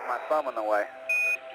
my thumb in the way.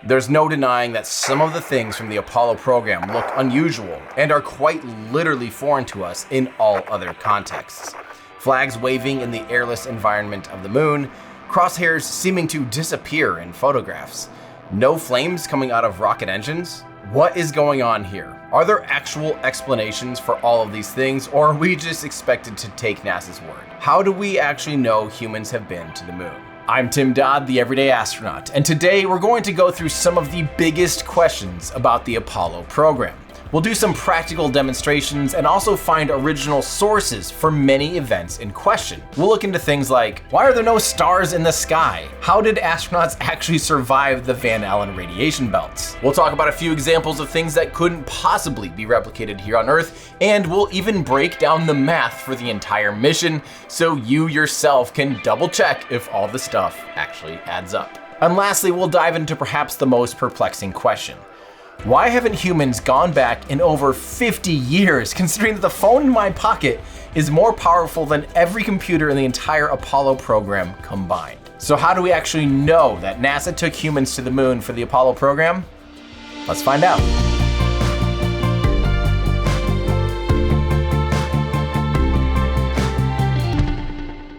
There's no denying that some of the things from the Apollo program look unusual and are quite literally foreign to us in all other contexts. Flags waving in the airless environment of the moon, crosshairs seeming to disappear in photographs, no flames coming out of rocket engines. What is going on here? Are there actual explanations for all of these things, or are we just expected to take NASA's word? How do we actually know humans have been to the moon? I'm Tim Dodd, the Everyday Astronaut, and today we're going to go through some of the biggest questions about the Apollo program. We'll do some practical demonstrations and also find original sources for many events in question. We'll look into things like, why are there no stars in the sky? How did astronauts actually survive the Van Allen radiation belts? We'll talk about a few examples of things that couldn't possibly be replicated here on Earth, and we'll even break down the math for the entire mission so you yourself can double check if all the stuff actually adds up. And lastly, we'll dive into perhaps the most perplexing question. Why haven't humans gone back in over 50 years, considering that the phone in my pocket is more powerful than every computer in the entire Apollo program combined? So how do we actually know that NASA took humans to the moon for the Apollo program? Let's find out.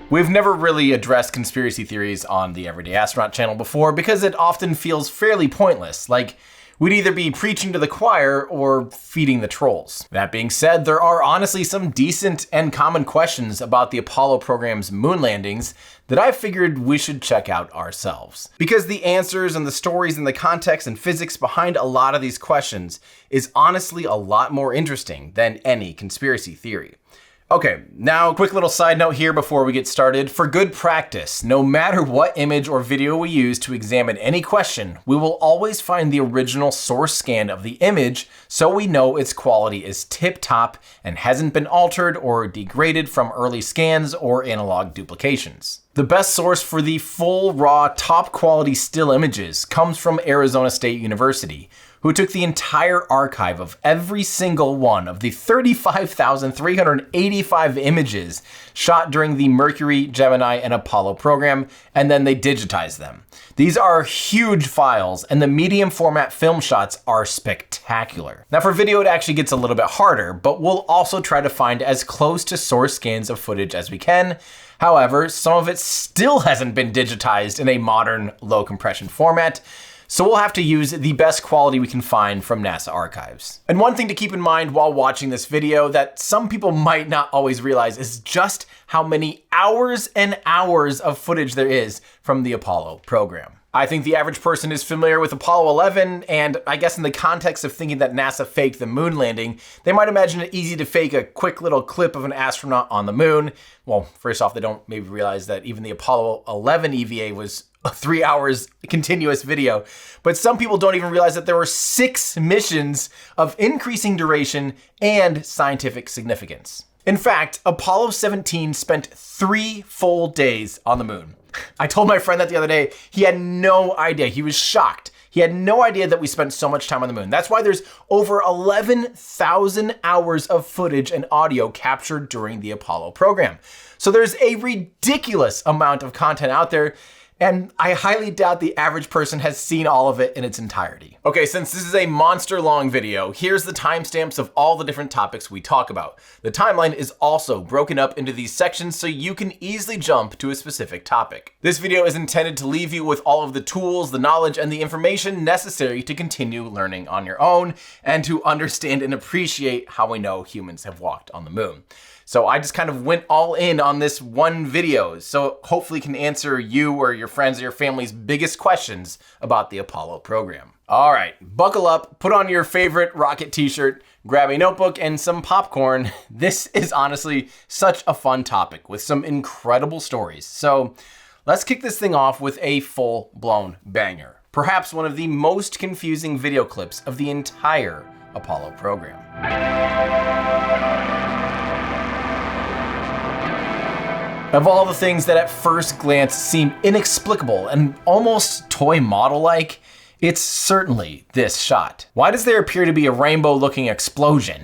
We've never really addressed conspiracy theories on the Everyday Astronaut channel before because it often feels fairly pointless, like we'd either be preaching to the choir or feeding the trolls. That being said, there are honestly some decent and common questions about the Apollo program's moon landings that I figured we should check out ourselves. Because the answers and the stories and the context and physics behind a lot of these questions is honestly a lot more interesting than any conspiracy theory. Okay, now quick little side note here before we get started. For good practice, no matter what image or video we use to examine any question, we will always find the original source scan of the image so we know its quality is tip-top and hasn't been altered or degraded from early scans or analog duplications. The best source for the full, raw, top-quality still images comes from Arizona State University, who took the entire archive of every single one of the 35,385 images shot during the Mercury, Gemini, and Apollo program, and then they digitized them. These are huge files, and the medium format film shots are spectacular. Now for video, it actually gets a little bit harder, but we'll also try to find as close to source scans of footage as we can. However, some of it still hasn't been digitized in a modern low compression format, so we'll have to use the best quality we can find from NASA archives. And one thing to keep in mind while watching this video that some people might not always realize is just how many hours and hours of footage there is from the Apollo program. I think the average person is familiar with Apollo 11, and I guess in the context of thinking that NASA faked the moon landing, they might imagine it easy to fake a quick little clip of an astronaut on the moon. Well, first off, they don't maybe realize that even the Apollo 11 EVA was 3 hours continuous video. But some people don't even realize that there were 6 missions of increasing duration and scientific significance. In fact, Apollo 17 spent 3 full days on the moon. I told my friend that the other day. He had no idea. He was shocked. He had no idea that we spent so much time on the moon. That's why there's over 11,000 hours of footage and audio captured during the Apollo program. So there's a ridiculous amount of content out there, and I highly doubt the average person has seen all of it in its entirety. Okay, since this is a monster long video, here's the timestamps of all the different topics we talk about. The timeline is also broken up into these sections so you can easily jump to a specific topic. This video is intended to leave you with all of the tools, the knowledge, and the information necessary to continue learning on your own and to understand and appreciate how we know humans have walked on the moon. So I just kind of went all in on this one video, so hopefully can answer you or your friends or your family's biggest questions about the Apollo program. All right, buckle up, put on your favorite rocket t-shirt, grab a notebook and some popcorn. This is honestly such a fun topic with some incredible stories. So let's kick this thing off with a full-blown banger. Perhaps one of the most confusing video clips of the entire Apollo program. Of all the things that at first glance seem inexplicable and almost toy model-like, it's certainly this shot. Why does there appear to be a rainbow-looking explosion?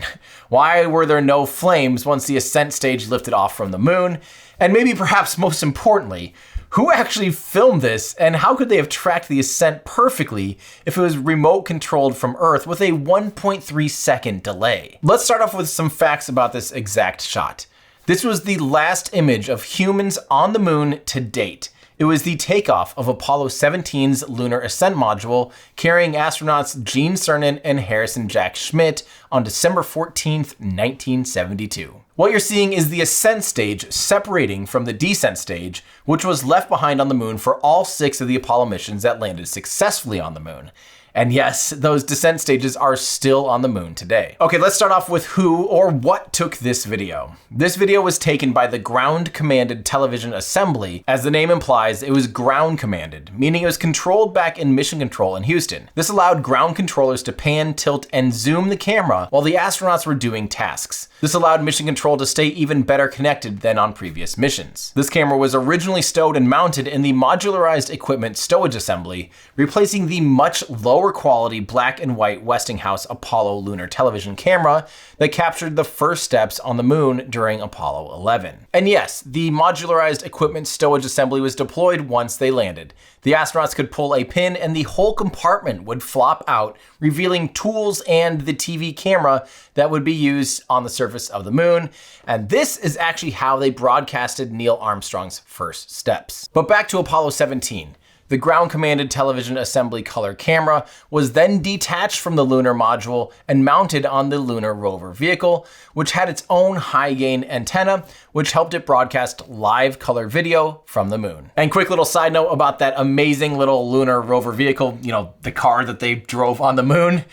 Why were there no flames once the ascent stage lifted off from the moon? And maybe perhaps most importantly, Who actually filmed this, and how could they have tracked the ascent perfectly if it was remote controlled from Earth with a 1.3 second delay? Let's start off with some facts about this exact shot. This was the last image of humans on the moon to date. It was the takeoff of Apollo 17's lunar ascent module carrying astronauts Gene Cernan and Harrison Jack Schmitt on December 14th, 1972. What you're seeing is the ascent stage separating from the descent stage, which was left behind on the moon for all 6 of the Apollo missions that landed successfully on the moon. And yes, those descent stages are still on the moon today. Okay, let's start off with who or what took this video. This video was taken by the Ground Commanded Television Assembly. As the name implies, it was ground commanded, meaning it was controlled back in Mission Control in Houston. This allowed ground controllers to pan, tilt, and zoom the camera while the astronauts were doing tasks. This allowed Mission Control to stay even better connected than on previous missions. This camera was originally stowed and mounted in the Modularized Equipment Stowage Assembly, replacing the much lower quality black and white Westinghouse Apollo lunar television camera that captured the first steps on the moon during Apollo 11. And yes, the Modularized Equipment Stowage Assembly was deployed once they landed. The astronauts could pull a pin and the whole compartment would flop out, revealing tools and the TV camera that would be used on the surface of the moon. And this is actually how they broadcasted Neil Armstrong's first steps. But back to Apollo 17. The Ground Commanded Television Assembly color camera was then detached from the lunar module and mounted on the lunar rover vehicle, which had its own high-gain antenna, which helped it broadcast live color video from the moon. And quick little side note about that amazing little lunar rover vehicle, the car that they drove on the moon.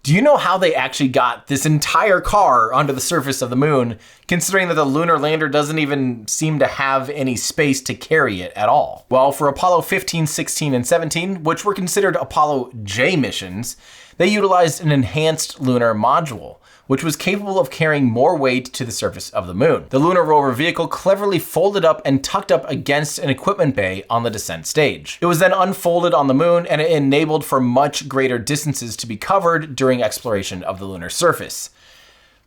Do you know how they actually got this entire car onto the surface of the moon, considering that the lunar lander doesn't even seem to have any space to carry it at all? Well, for Apollo 15, 16, and 17, which were considered Apollo J missions, they utilized an enhanced lunar module, which was capable of carrying more weight to the surface of the moon. The lunar rover vehicle cleverly folded up and tucked up against an equipment bay on the descent stage. It was then unfolded on the moon, and it enabled for much greater distances to be covered during exploration of the lunar surface.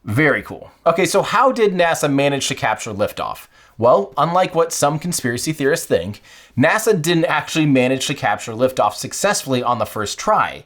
Very cool. Okay, so how did NASA manage to capture liftoff? Well, unlike what some conspiracy theorists think, NASA didn't actually manage to capture liftoff successfully on the first try.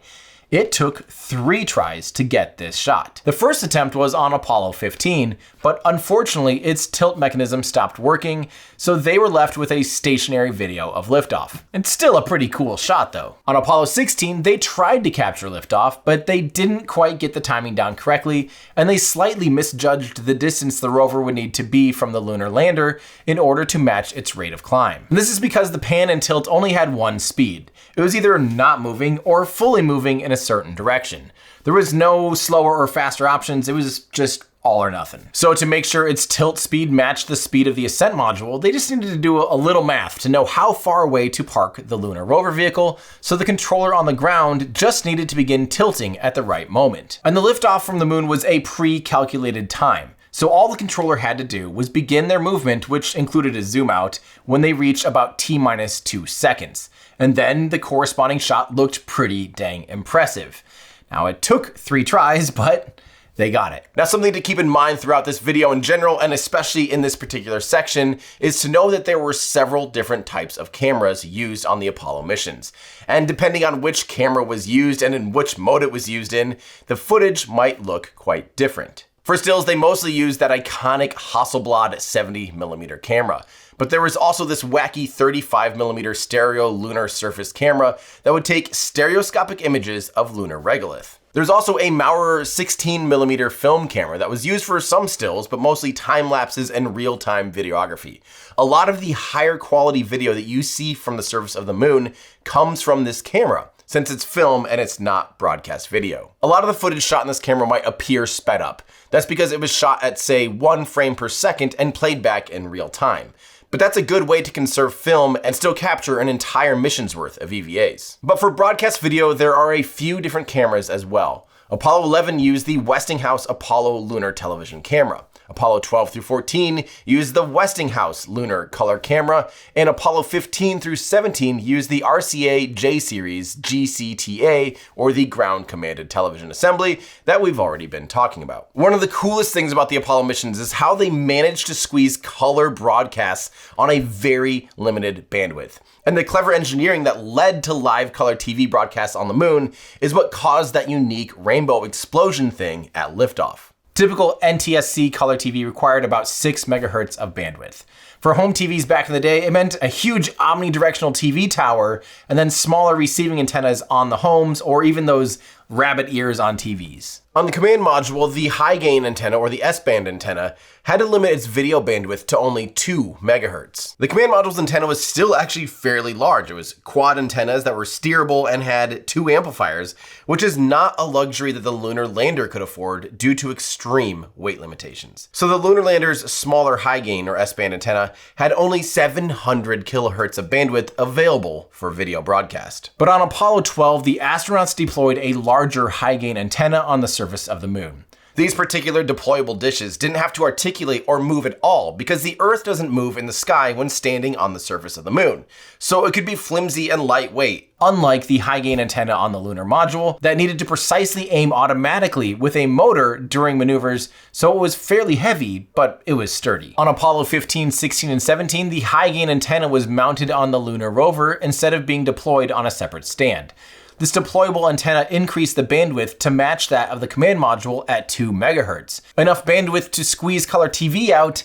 It took 3 tries to get this shot. The first attempt was on Apollo 15, but unfortunately its tilt mechanism stopped working, so they were left with a stationary video of liftoff. It's still a pretty cool shot though. On Apollo 16, they tried to capture liftoff, but they didn't quite get the timing down correctly, and they slightly misjudged the distance the rover would need to be from the lunar lander in order to match its rate of climb. And this is because the pan and tilt only had one speed. It was either not moving or fully moving in a certain direction. There was no slower or faster options, it was just all or nothing. So to make sure its tilt speed matched the speed of the ascent module, they just needed to do a little math to know how far away to park the lunar rover vehicle, so the controller on the ground just needed to begin tilting at the right moment. And the liftoff from the moon was a pre-calculated time. So all the controller had to do was begin their movement, which included a zoom out, when they reached about T-2 seconds. And then the corresponding shot looked pretty dang impressive. Now it took 3 tries, but they got it. Now something to keep in mind throughout this video in general, and especially in this particular section, is to know that there were several different types of cameras used on the Apollo missions. And depending on which camera was used and in which mode it was used in, the footage might look quite different. For stills, they mostly used that iconic Hasselblad 70mm camera. But there was also this wacky 35mm stereo lunar surface camera that would take stereoscopic images of lunar regolith. There's also a Maurer 16mm film camera that was used for some stills, but mostly time lapses and real-time videography. A lot of the higher quality video that you see from the surface of the moon comes from this camera, since it's film and it's not broadcast video. A lot of the footage shot in this camera might appear sped up. That's because it was shot at, say, 1 frame per second and played back in real time. But that's a good way to conserve film and still capture an entire mission's worth of EVAs. But for broadcast video, there are a few different cameras as well. Apollo 11 used the Westinghouse Apollo lunar television camera. Apollo 12 through 14 used the Westinghouse Lunar Color Camera, and Apollo 15 through 17 used the RCA J-Series GCTA, or the Ground Commanded Television Assembly, that we've already been talking about. One of the coolest things about the Apollo missions is how they managed to squeeze color broadcasts on a very limited bandwidth. And the clever engineering that led to live color TV broadcasts on the moon is what caused that unique rainbow explosion thing at liftoff. Typical NTSC color TV required about 6 megahertz of bandwidth. For home TVs back in the day, it meant a huge omnidirectional TV tower and then smaller receiving antennas on the homes, or even those rabbit ears on TVs. On the command module, the high gain antenna, or the S-band antenna, had to limit its video bandwidth to only 2 megahertz. The command module's antenna was still actually fairly large. It was quad antennas that were steerable and had 2 amplifiers, which is not a luxury that the lunar lander could afford due to extreme weight limitations. So the lunar lander's smaller high gain, or S-band antenna, had only 700 kilohertz of bandwidth available for video broadcast. But on Apollo 12, the astronauts deployed a larger high gain antenna on the surface of the moon. These particular deployable dishes didn't have to articulate or move at all because the Earth doesn't move in the sky when standing on the surface of the moon. So it could be flimsy and lightweight, unlike the high gain antenna on the lunar module that needed to precisely aim automatically with a motor during maneuvers, so it was fairly heavy, but it was sturdy. On Apollo 15, 16, and 17, the high gain antenna was mounted on the lunar rover instead of being deployed on a separate stand. This deployable antenna increased the bandwidth to match that of the command module at 2 megahertz. Enough bandwidth to squeeze color TV out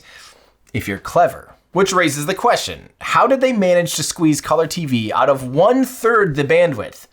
if you're clever. Which raises the question, how did they manage to squeeze color TV out of 1/3 the bandwidth?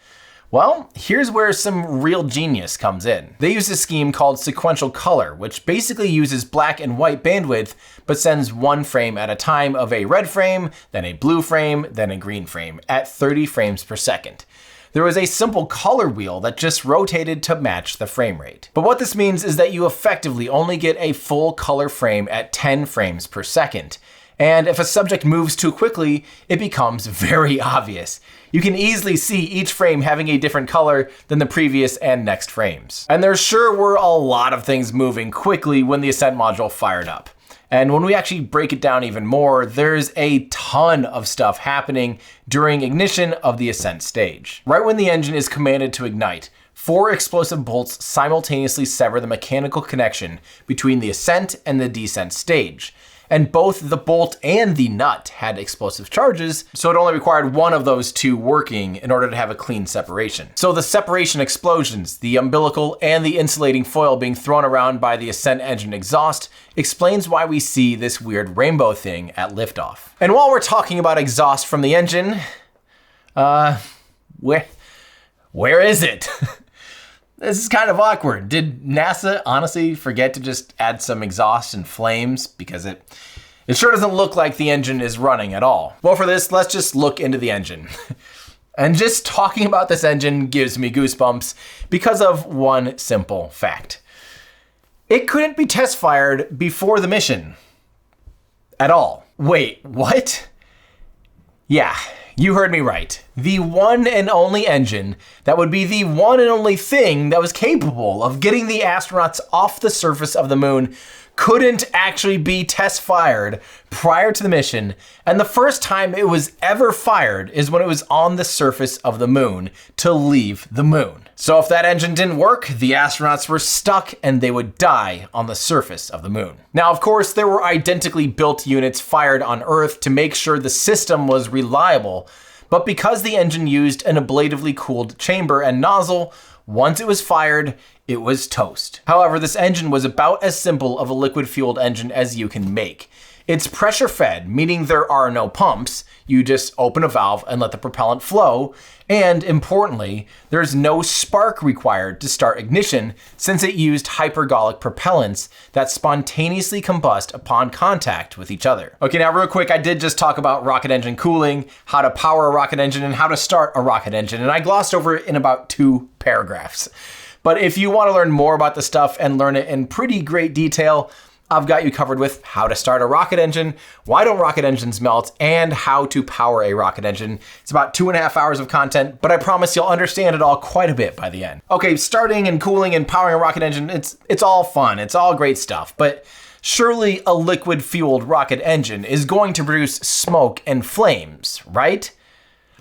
Well, here's where some real genius comes in. They used a scheme called sequential color, which basically uses black and white bandwidth, but sends 1 frame at a time of a red frame, then a blue frame, then a green frame, at 30 frames per second. There was a simple color wheel that just rotated to match the frame rate. But what this means is that you effectively only get a full color frame at 10 frames per second. And if a subject moves too quickly, it becomes very obvious. You can easily see each frame having a different color than the previous and next frames. And there sure were a lot of things moving quickly when the Ascent module fired up. And when we actually break it down even more, there's a ton of stuff happening during ignition of the Ascent stage. Right when the engine is commanded to ignite, 4 explosive bolts simultaneously sever the mechanical connection between the ascent and the descent stage. And both the bolt and the nut had explosive charges, so it only required one of those 2 working in order to have a clean separation. So the separation explosions, the umbilical and the insulating foil being thrown around by the Ascent engine exhaust, explains why we see this weird rainbow thing at liftoff. And while we're talking about exhaust from the engine, where is it? This is kind of awkward. Did NASA honestly forget to just add some exhaust and flames? Because it sure doesn't look like the engine is running at all. Well, for this, let's just look into the engine. And just talking about this engine gives me goosebumps because of one simple fact. It couldn't be test fired before the mission. At all. Wait, what? Yeah. You heard me right. The one and only engine that would be the one and only thing that was capable of getting the astronauts off the surface of the moon couldn't actually be test fired prior to the mission, and the first time it was ever fired is when it was on the surface of the moon to leave the moon. So if that engine didn't work, the astronauts were stuck and they would die on the surface of the moon. Now, of course, there were identically built units fired on Earth to make sure the system was reliable, but because the engine used an ablatively cooled chamber and nozzle, once it was fired, it was toast. However, this engine was about as simple of a liquid-fueled engine as you can make. It's pressure-fed, meaning there are no pumps. You just open a valve and let the propellant flow. And importantly, there's no spark required to start ignition since it used hypergolic propellants that spontaneously combust upon contact with each other. Okay, now real quick, I did just talk about rocket engine cooling, how to power a rocket engine, and how to start a rocket engine, and I glossed over it in about 2 paragraphs. But if you want to learn more about the stuff and learn it in pretty great detail, I've got you covered with how to start a rocket engine, why don't rocket engines melt, and how to power a rocket engine. It's about 2.5 hours of content, but I promise you'll understand it all quite a bit by the end. Okay, starting and cooling and powering a rocket engine, it's all fun. It's all great stuff. But Surely a liquid-fueled rocket engine is going to produce smoke and flames, right?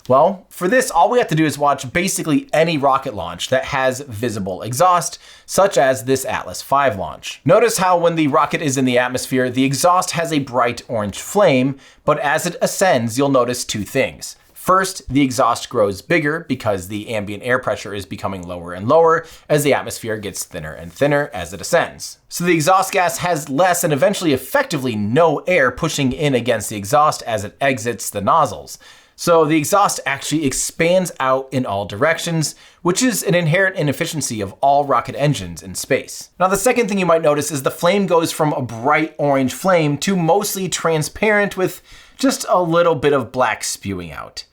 Well, for this, all we have to do is watch basically any rocket launch that has visible exhaust, such as this Atlas V launch. Notice how when the rocket is in the atmosphere, the exhaust has a bright orange flame, but as it ascends, you'll notice two things. First, the exhaust grows bigger because the ambient air pressure is becoming lower and lower as the atmosphere gets thinner and thinner as it ascends. So the exhaust gas has less and eventually effectively no air pushing in against the exhaust as it exits the nozzles. So the exhaust actually expands out in all directions, which is an inherent inefficiency of all rocket engines in space. Now, the second thing you might notice is the flame goes from a bright orange flame to mostly transparent with just a little bit of black spewing out.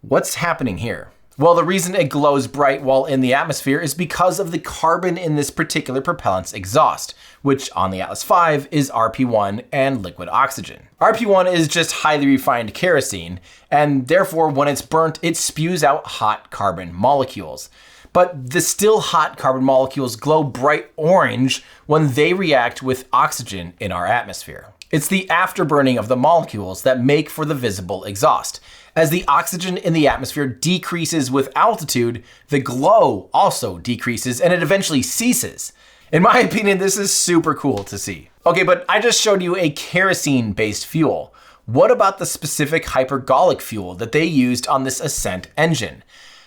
What's happening here? Well, the reason it glows bright while in the atmosphere is because of the carbon in this particular propellant's exhaust, which on the Atlas V is RP1 and liquid oxygen. RP1 is just highly refined kerosene, and therefore when it's burnt, it spews out hot carbon molecules. But the still hot carbon molecules glow bright orange when they react with oxygen in our atmosphere. It's the afterburning of the molecules that make for the visible exhaust. As the oxygen in the atmosphere decreases with altitude, the glow also decreases and it eventually ceases. In my opinion, this is super cool to see. Okay, but I just showed you a kerosene-based fuel. What about the specific hypergolic fuel that they used on this Ascent engine?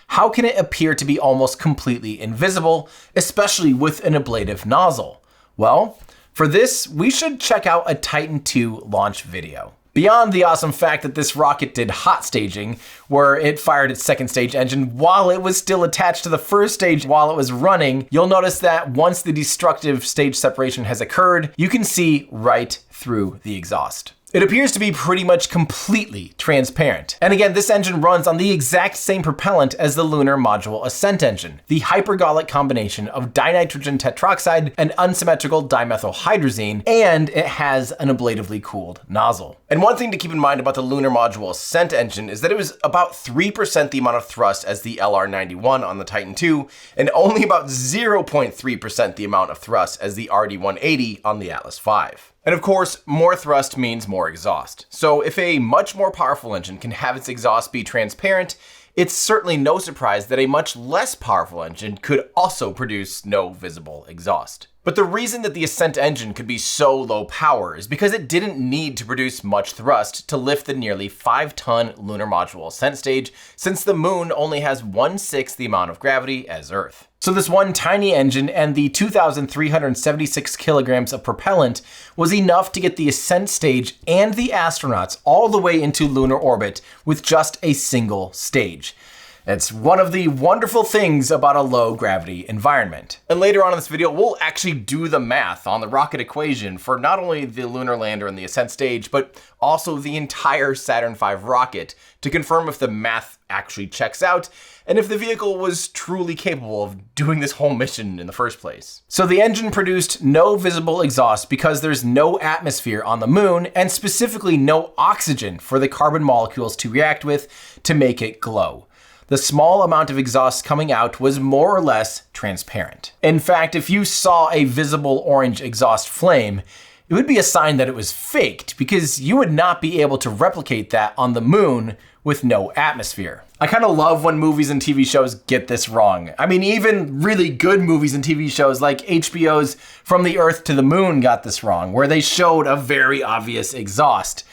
How can it appear to be almost completely invisible, especially with an ablative nozzle? Well, for this, we should check out a Titan II launch video. Beyond the awesome fact that this rocket did hot staging, where it fired its second stage engine while it was still attached to the first stage while it was running, you'll notice that once the destructive stage separation has occurred, you can see right through the exhaust. It appears to be pretty much completely transparent. And again, this engine runs on the exact same propellant as the Lunar Module Ascent engine, the hypergolic combination of dinitrogen tetroxide and unsymmetrical dimethylhydrazine, and it has an ablatively cooled nozzle. And one thing to keep in mind about the Lunar Module Ascent engine is that it was about 3% the amount of thrust as the LR91 on the Titan II, and only about 0.3% the amount of thrust as the RD-180 on the Atlas V. And of course, more thrust means more exhaust. So if a much more powerful engine can have its exhaust be transparent, it's certainly no surprise that a much less powerful engine could also produce no visible exhaust. But the reason that the Ascent engine could be so low power is because it didn't need to produce much thrust to lift the nearly 5-ton Lunar Module Ascent stage, since the moon only has 1/6 the amount of gravity as Earth. So this one tiny engine and the 2,376 kilograms of propellant was enough to get the Ascent stage and the astronauts all the way into lunar orbit with just a single stage. It's one of the wonderful things about a low gravity environment. And later on in this video, we'll actually do the math on the rocket equation for not only the lunar lander and the Ascent stage, but also the entire Saturn V rocket to confirm if the math actually checks out and if the vehicle was truly capable of doing this whole mission in the first place. So the engine produced no visible exhaust because there's no atmosphere on the moon, and specifically no oxygen for the carbon molecules to react with to make it glow. The small amount of exhaust coming out was more or less transparent. In fact, if you saw a visible orange exhaust flame, it would be a sign that it was faked, because you would not be able to replicate that on the moon with no atmosphere. I kind of love when movies and TV shows get this wrong. I mean, even really good movies and TV shows like HBO's From the Earth to the Moon got this wrong, where they showed a very obvious exhaust.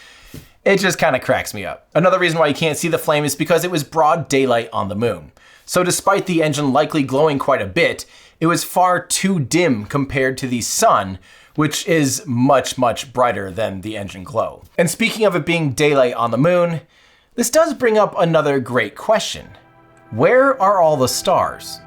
It just kind of cracks me up. Another reason why you can't see the flame is because it was broad daylight on the moon. So despite the engine likely glowing quite a bit, it was far too dim compared to the sun, which is much, much brighter than the engine glow. And speaking of it being daylight on the moon, this does bring up another great question. Where are all the stars?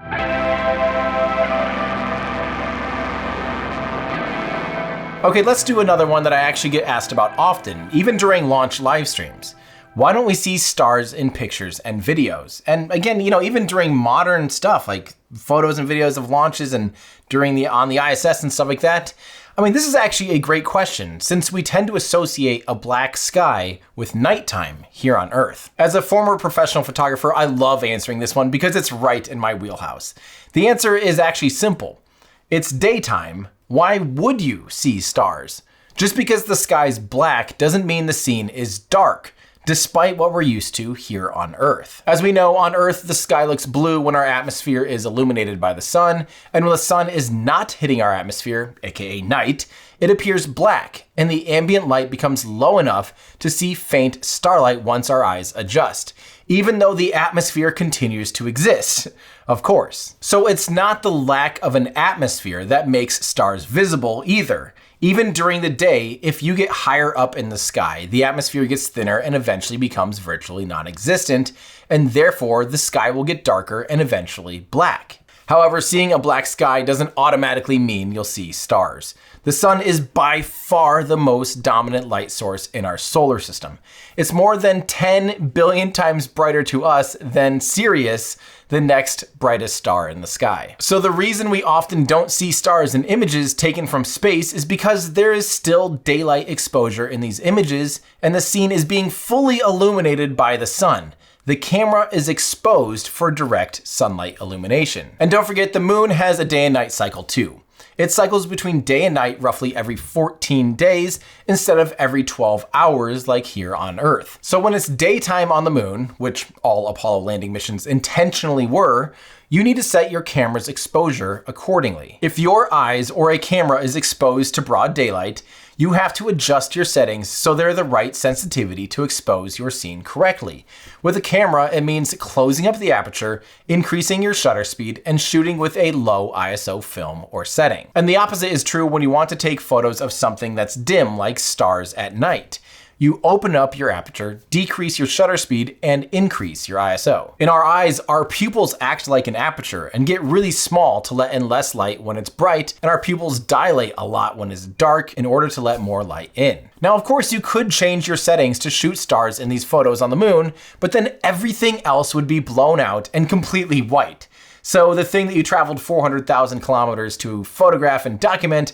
Okay, let's do another one that I actually get asked about often, even during launch live streams. Why don't we see stars in pictures and videos? And again, even during modern stuff like photos and videos of launches and on the ISS and stuff like that. I mean, this is actually a great question, since we tend to associate a black sky with nighttime here on Earth. As a former professional photographer, I love answering this one because it's right in my wheelhouse. The answer is actually simple. It's daytime. Why would you see stars? Just because the sky's black doesn't mean the scene is dark, despite what we're used to here on Earth. As we know, on Earth, the sky looks blue when our atmosphere is illuminated by the sun, and when the sun is not hitting our atmosphere, aka night, it appears black, and the ambient light becomes low enough to see faint starlight once our eyes adjust, even though the atmosphere continues to exist, of course. So it's not the lack of an atmosphere that makes stars visible either. Even during the day, if you get higher up in the sky, the atmosphere gets thinner and eventually becomes virtually non-existent, and therefore the sky will get darker and eventually black. However, seeing a black sky doesn't automatically mean you'll see stars. The sun is by far the most dominant light source in our solar system. It's more than 10 billion times brighter to us than Sirius, the next brightest star in the sky. So the reason we often don't see stars in images taken from space is because there is still daylight exposure in these images, and the scene is being fully illuminated by the sun. The camera is exposed for direct sunlight illumination. And don't forget, the moon has a day and night cycle too. It cycles between day and night roughly every 14 days instead of every 12 hours like here on Earth. So when it's daytime on the moon, which all Apollo landing missions intentionally were, you need to set your camera's exposure accordingly. If your eyes or a camera is exposed to broad daylight, you have to adjust your settings so they're the right sensitivity to expose your scene correctly. With a camera, it means closing up the aperture, increasing your shutter speed, and shooting with a low ISO film or setting. And the opposite is true when you want to take photos of something that's dim, like stars at night. You open up your aperture, decrease your shutter speed, and increase your ISO. In our eyes, our pupils act like an aperture and get really small to let in less light when it's bright, and our pupils dilate a lot when it's dark in order to let more light in. Now, of course, you could change your settings to shoot stars in these photos on the moon, but then everything else would be blown out and completely white. So the thing that you traveled 400,000 kilometers to photograph and document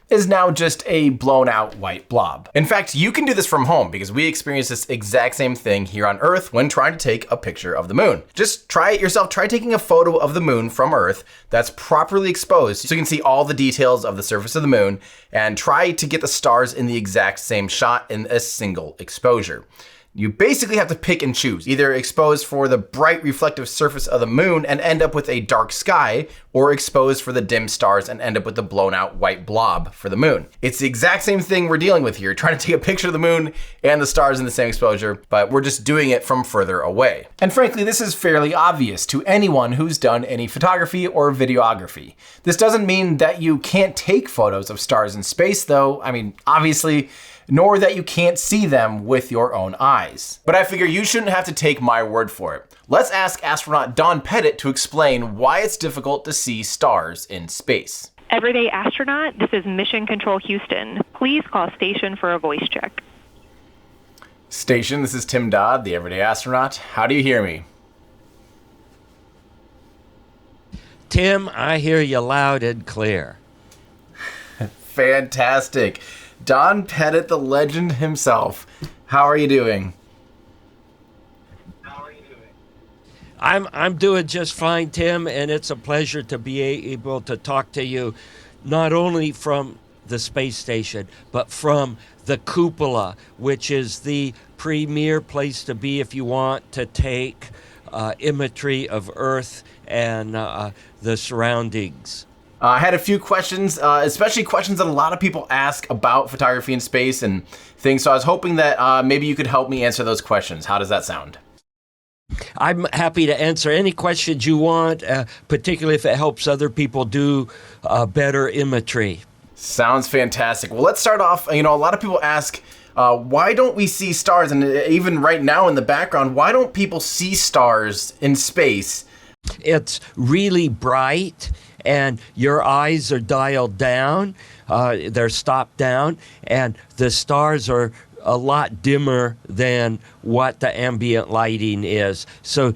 is now just a blown out white blob. In fact, you can do this from home because we experienced this exact same thing here on Earth when trying to take a picture of the moon. Just try it yourself. Try taking a photo of the moon from Earth that's properly exposed so you can see all the details of the surface of the moon, and try to get the stars in the exact same shot in a single exposure. You basically have to pick and choose, either expose for the bright reflective surface of the moon and end up with a dark sky, or expose for the dim stars and end up with the blown out white blob for the moon. It's the exact same thing we're dealing with here, trying to take a picture of the moon and the stars in the same exposure, but we're just doing it from further away. And frankly, this is fairly obvious to anyone who's done any photography or videography. This doesn't mean that you can't take photos of stars in space though, I mean, obviously, nor that you can't see them with your own eyes. But I figure you shouldn't have to take my word for it. Let's ask astronaut Dawn Pettit to explain why it's difficult to see stars in space. Everyday astronaut, this is Mission Control Houston. Please call station for a voice check. Station, this is Tim Dodd, the Everyday Astronaut. How do you hear me? Tim, I hear you loud and clear. Fantastic. Dawn Pettit, the legend himself. How are you doing? I'm doing just fine, Tim, and it's a pleasure to be able to talk to you, not only from the space station, but from the cupola, which is the premier place to be if you want to take imagery of Earth and the surroundings. I had a few questions, especially questions that a lot of people ask about photography in space and things. So I was hoping that maybe you could help me answer those questions. How does that sound? I'm happy to answer any questions you want, particularly if it helps other people do better imagery. Sounds fantastic. Well, let's start off. A lot of people ask, why don't we see stars? And even right now in the background, why don't people see stars in space? It's really bright, and your eyes are dialed down, they're stopped down, and the stars are a lot dimmer than what the ambient lighting is. So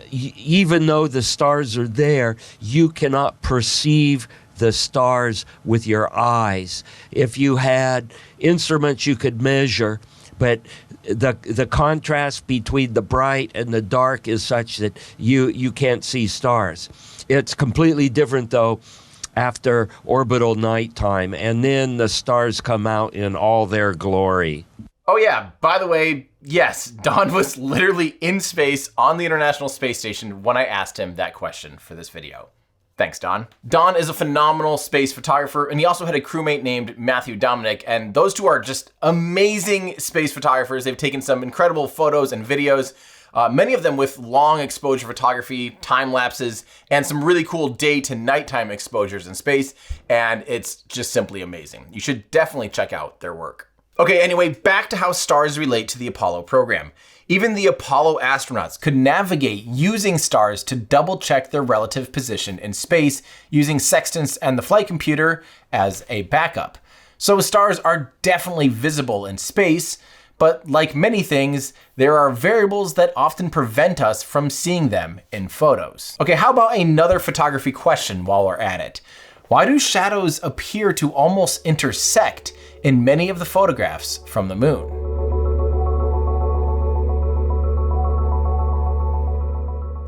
even though the stars are there, you cannot perceive the stars with your eyes. If you had instruments you could measure, but the contrast between the bright and the dark is such that you can't see stars. It's completely different, though, after orbital nighttime, and then the stars come out in all their glory. Oh yeah, by the way, yes, Don was literally in space on the International Space Station when I asked him that question for this video. Thanks, Don. Don is a phenomenal space photographer, and he also had a crewmate named Matthew Dominic, and those two are just amazing space photographers. They've taken some incredible photos and videos, many of them with long exposure photography, time lapses, and some really cool day to nighttime exposures in space, and it's just simply amazing. You should definitely check out their work. Okay, anyway, back to how stars relate to the Apollo program. Even the Apollo astronauts could navigate using stars to double check their relative position in space using sextants and the flight computer as a backup. So stars are definitely visible in space, but like many things, there are variables that often prevent us from seeing them in photos. Okay, how about another photography question while we're at it? Why do shadows appear to almost intersect in many of the photographs from the moon?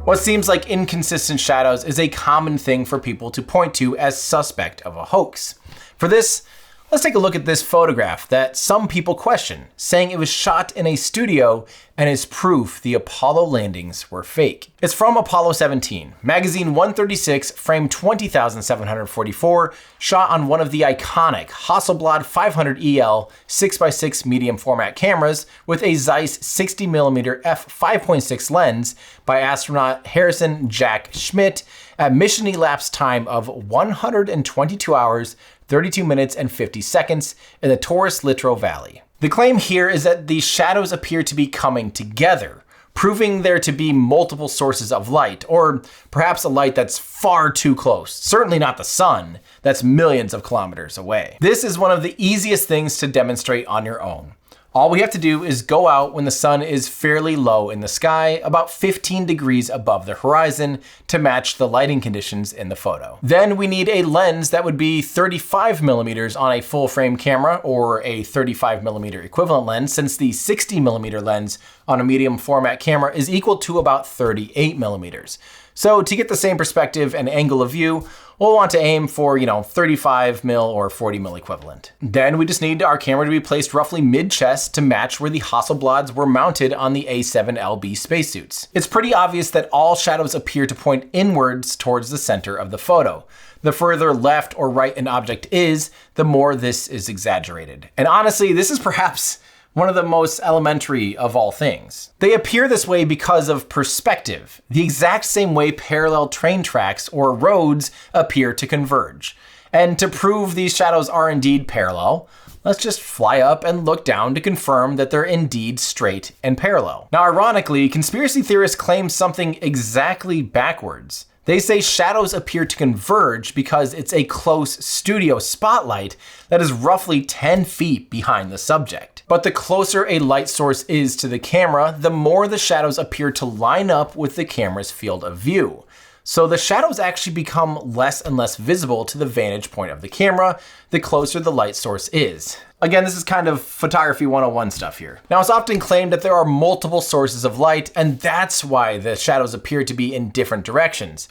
What seems like inconsistent shadows is a common thing for people to point to as suspect of a hoax. For this, let's take a look at this photograph that some people question, saying it was shot in a studio and is proof the Apollo landings were fake. It's from Apollo 17, magazine 136, frame 20,744, shot on one of the iconic Hasselblad 500 EL 6x6 medium format cameras with a Zeiss 60mm f5.6 lens by astronaut Harrison Jack Schmitt at mission elapsed time of 122 hours, 32 minutes and 50 seconds in the Taurus Littrow Valley. The claim here is that the shadows appear to be coming together, proving there to be multiple sources of light, or perhaps a light that's far too close. Certainly not the sun, that's millions of kilometers away. This is one of the easiest things to demonstrate on your own. All we have to do is go out when the sun is fairly low in the sky, about 15 degrees above the horizon, to match the lighting conditions in the photo. Then we need a lens that would be 35mm on a full frame camera, or a 35mm equivalent lens, since the 60mm lens on a medium format camera is equal to about 38mm. So to get the same perspective and angle of view, we'll want to aim for, 35mm or 40mm equivalent. Then we just need our camera to be placed roughly mid-chest to match where the Hasselblads were mounted on the A7LB spacesuits. It's pretty obvious that all shadows appear to point inwards towards the center of the photo. The further left or right an object is, the more this is exaggerated. And honestly, this is perhaps one of the most elementary of all things. They appear this way because of perspective, the exact same way parallel train tracks or roads appear to converge. And to prove these shadows are indeed parallel, let's just fly up and look down to confirm that they're indeed straight and parallel. Now, ironically, conspiracy theorists claim something exactly backwards. They say shadows appear to converge because it's a close studio spotlight that is roughly 10 feet behind the subject. But the closer a light source is to the camera, the more the shadows appear to line up with the camera's field of view. So the shadows actually become less and less visible to the vantage point of the camera, the closer the light source is. Again, this is kind of photography 101 stuff here. Now, it's often claimed that there are multiple sources of light, and that's why the shadows appear to be in different directions.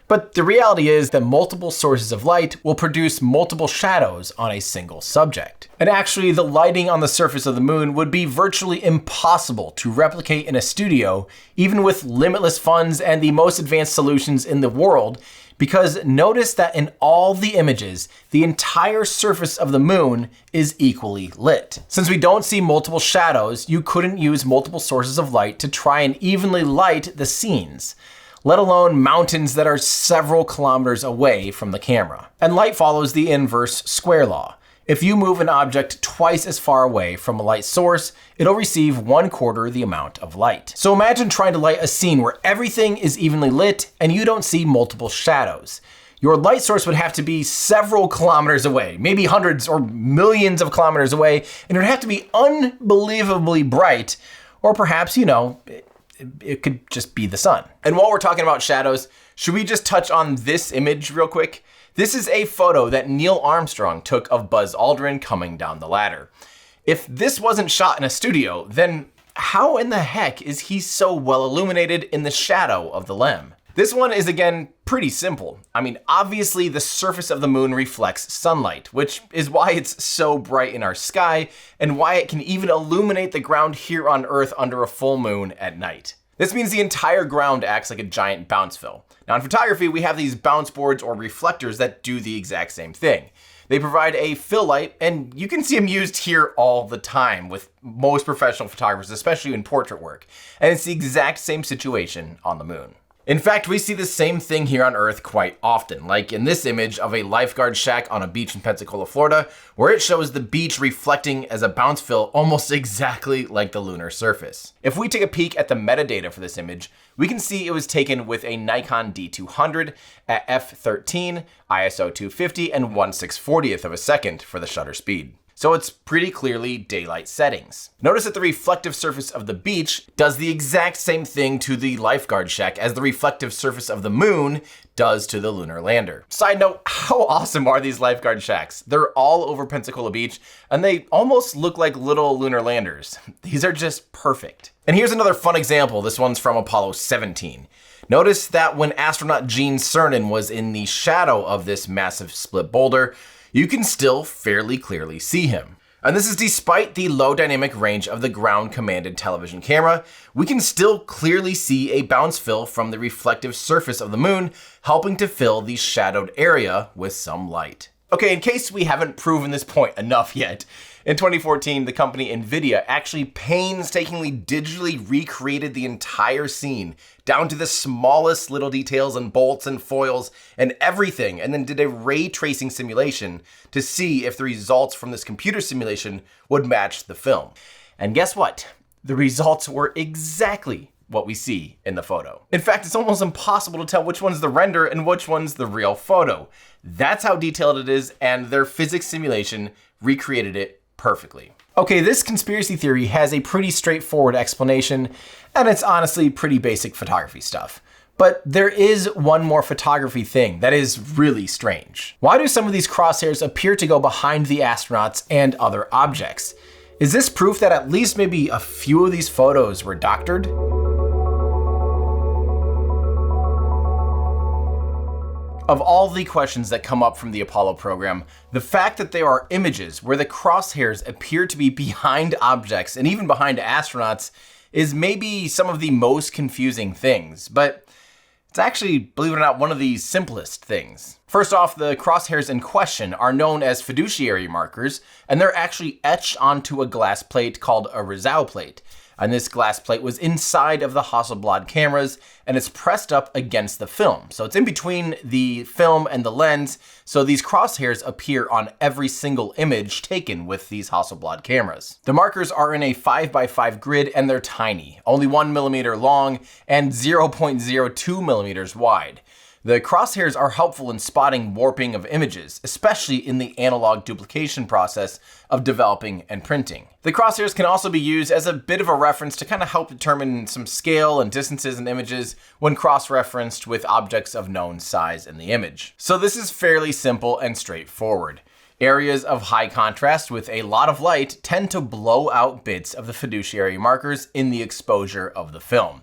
But the reality is that multiple sources of light will produce multiple shadows on a single subject. And actually, the lighting on the surface of the moon would be virtually impossible to replicate in a studio, even with limitless funds and the most advanced solutions in the world, because notice that in all the images, the entire surface of the moon is equally lit. Since we don't see multiple shadows, you couldn't use multiple sources of light to try and evenly light the scenes, let alone mountains that are several kilometers away from the camera. And light follows the inverse square law. If you move an object twice as far away from a light source, it'll receive 1/4 the amount of light. So imagine trying to light a scene where everything is evenly lit and you don't see multiple shadows. Your light source would have to be several kilometers away, maybe hundreds or millions of kilometers away, and it would have to be unbelievably bright, or perhaps, it could just be the sun. And while we're talking about shadows, should we just touch on this image real quick? This is a photo that Neil Armstrong took of Buzz Aldrin coming down the ladder. If this wasn't shot in a studio, then how in the heck is he so well illuminated in the shadow of the LEM? This one is again pretty simple. I mean, obviously the surface of the moon reflects sunlight, which is why it's so bright in our sky and why it can even illuminate the ground here on Earth under a full moon at night. This means the entire ground acts like a giant Bounceville. Now in photography, we have these bounce boards or reflectors that do the exact same thing. They provide a fill light, and you can see them used here all the time with most professional photographers, especially in portrait work. And it's the exact same situation on the moon. In fact, we see the same thing here on Earth quite often, like in this image of a lifeguard shack on a beach in Pensacola, Florida, where it shows the beach reflecting as a Bounceville almost exactly like the lunar surface. If we take a peek at the metadata for this image, we can see it was taken with a Nikon D200 at f13, ISO 250, and 1/640th of a second for the shutter speed. So it's pretty clearly daylight settings. Notice that the reflective surface of the beach does the exact same thing to the lifeguard shack as the reflective surface of the moon does to the lunar lander. Side note, how awesome are these lifeguard shacks? They're all over Pensacola Beach, and they almost look like little lunar landers. These are just perfect. And here's another fun example. This one's from Apollo 17. Notice that when astronaut Gene Cernan was in the shadow of this massive split boulder, you can still fairly clearly see him. And this is despite the low dynamic range of the ground commanded television camera. We can still clearly see a bounce fill from the reflective surface of the moon, helping to fill the shadowed area with some light. Okay, in case we haven't proven this point enough yet, in 2014, the company Nvidia actually painstakingly digitally recreated the entire scene down to the smallest little details and bolts and foils and everything, and then did a ray tracing simulation to see if the results from this computer simulation would match the film. And guess what? The results were exactly what we see in the photo. In fact, it's almost impossible to tell which one's the render and which one's the real photo. That's how detailed it is, and their physics simulation recreated it perfectly. Okay, this conspiracy theory has a pretty straightforward explanation, and it's honestly pretty basic photography stuff. But there is one more photography thing that is really strange. Why do some of these crosshairs appear to go behind the astronauts and other objects? Is this proof that at least maybe a few of these photos were doctored? Of all the questions that come up from the Apollo program, the fact that there are images where the crosshairs appear to be behind objects and even behind astronauts is maybe some of the most confusing things, but it's actually, believe it or not, one of the simplest things. First off, the crosshairs in question are known as fiduciary markers, and they're actually etched onto a glass plate called a Rizal plate. And this glass plate was inside of the Hasselblad cameras, and it's pressed up against the film. So it's in between the film and the lens, so these crosshairs appear on every single image taken with these Hasselblad cameras. The markers are in a 5x5 grid, and they're tiny, only 1 millimeter long and 0.02 millimeters wide. The crosshairs are helpful in spotting warping of images, especially in the analog duplication process of developing and printing. The crosshairs can also be used as a bit of a reference to kind of help determine some scale and distances in images when cross-referenced with objects of known size in the image. So this is fairly simple and straightforward. Areas of high contrast with a lot of light tend to blow out bits of the fiduciary markers in the exposure of the film.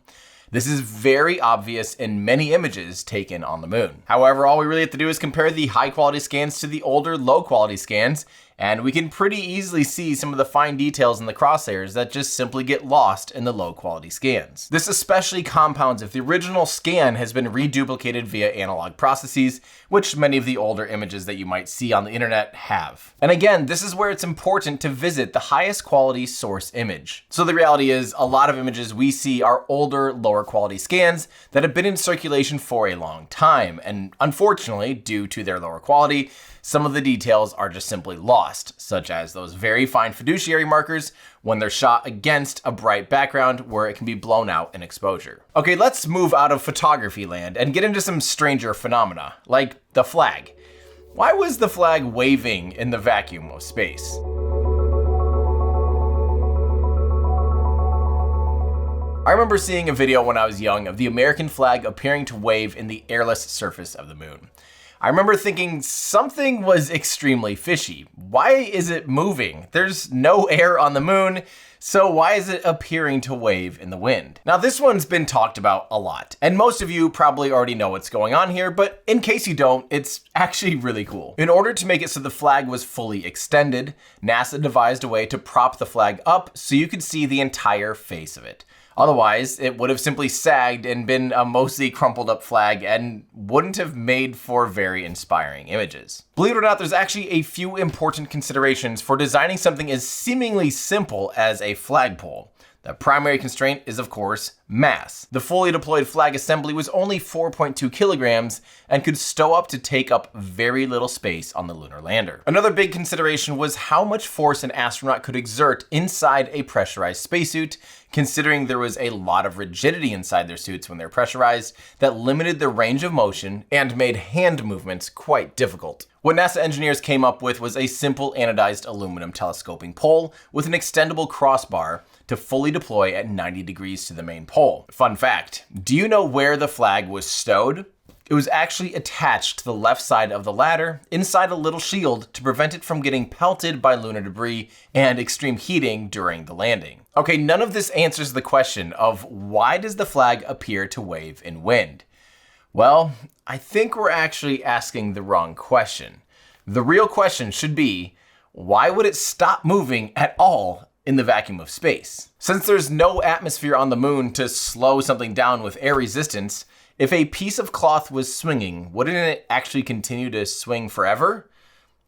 This is very obvious in many images taken on the moon. However, all we really have to do is compare the high quality scans to the older low quality scans, and we can pretty easily see some of the fine details in the crosshairs that just simply get lost in the low quality scans. This especially compounds if the original scan has been reduplicated via analog processes, which many of the older images that you might see on the internet have. And again, this is where it's important to visit the highest quality source image. So the reality is a lot of images we see are older, lower quality scans that have been in circulation for a long time, and unfortunately, due to their lower quality, some of the details are just simply lost, such as those very fine fiduciary markers when they're shot against a bright background where it can be blown out in exposure. Okay, let's move out of photography land and get into some stranger phenomena, like the flag. Why was the flag waving in the vacuum of space? I remember seeing a video when I was young of the American flag appearing to wave in the airless surface of the moon. I remember thinking something was extremely fishy. Why is it moving? There's no air on the moon, So why is it appearing to wave in the wind? Now this one's been talked about a lot, and most of you probably already know what's going on here, but in case you don't, it's actually really cool. In order to make it so the flag was fully extended, NASA devised a way to prop the flag up so you could see the entire face of it. Otherwise, it would have simply sagged and been a mostly crumpled up flag and wouldn't have made for very inspiring images. Believe it or not, there's actually a few important considerations for designing something as seemingly simple as a flagpole. The primary constraint is, of course, mass. The fully deployed flag assembly was only 4.2 kilograms and could stow up to take up very little space on the lunar lander. Another big consideration was how much force an astronaut could exert inside a pressurized spacesuit, considering there was a lot of rigidity inside their suits when they're pressurized that limited their range of motion and made hand movements quite difficult. What NASA engineers came up with was a simple anodized aluminum telescoping pole with an extendable crossbar to fully deploy at 90 degrees to the main pole. Fun fact, do you know where the flag was stowed? It was actually attached to the left side of the ladder inside a little shield to prevent it from getting pelted by lunar debris and extreme heating during the landing. Okay, none of this answers the question of why does the flag appear to wave in wind? Well, I think we're actually asking the wrong question. The real question should be, why would it stop moving at all in the vacuum of space? Since there's no atmosphere on the moon to slow something down with air resistance, if a piece of cloth was swinging, wouldn't it actually continue to swing forever?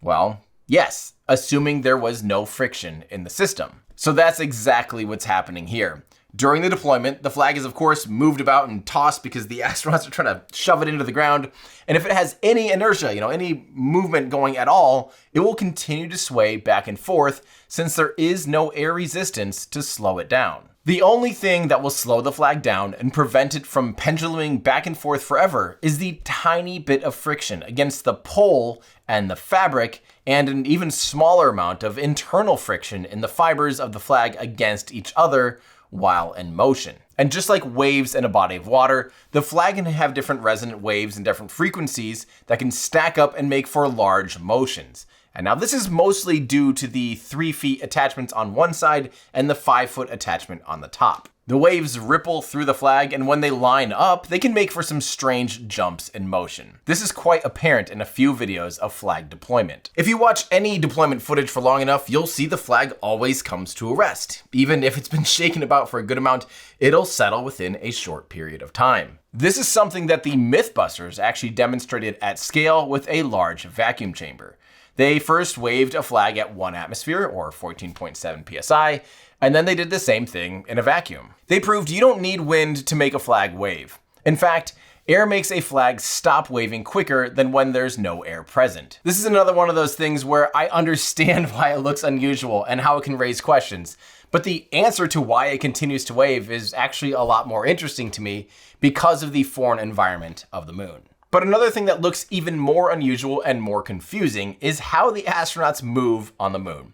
Well, yes, assuming there was no friction in the system. So that's exactly what's happening here. During the deployment, the flag is of course moved about and tossed because the astronauts are trying to shove it into the ground. And if it has any inertia, any movement going at all, it will continue to sway back and forth since there is no air resistance to slow it down. The only thing that will slow the flag down and prevent it from penduluming back and forth forever is the tiny bit of friction against the pole and the fabric, and an even smaller amount of internal friction in the fibers of the flag against each other while in motion. And just like waves in a body of water, the flag can have different resonant waves and different frequencies that can stack up and make for large motions. And now this is mostly due to the 3 feet attachments on one side and the 5-foot attachment on the top. The waves ripple through the flag, and when they line up, they can make for some strange jumps in motion. This is quite apparent in a few videos of flag deployment. If you watch any deployment footage for long enough, you'll see the flag always comes to a rest. Even if it's been shaken about for a good amount, it'll settle within a short period of time. This is something that the Mythbusters actually demonstrated at scale with a large vacuum chamber. They first waved a flag at 1 atmosphere, or 14.7 psi, and then they did the same thing in a vacuum. They proved you don't need wind to make a flag wave. In fact, air makes a flag stop waving quicker than when there's no air present. This is another one of those things where I understand why it looks unusual and how it can raise questions, but the answer to why it continues to wave is actually a lot more interesting to me because of the foreign environment of the moon. But another thing that looks even more unusual and more confusing is how the astronauts move on the moon.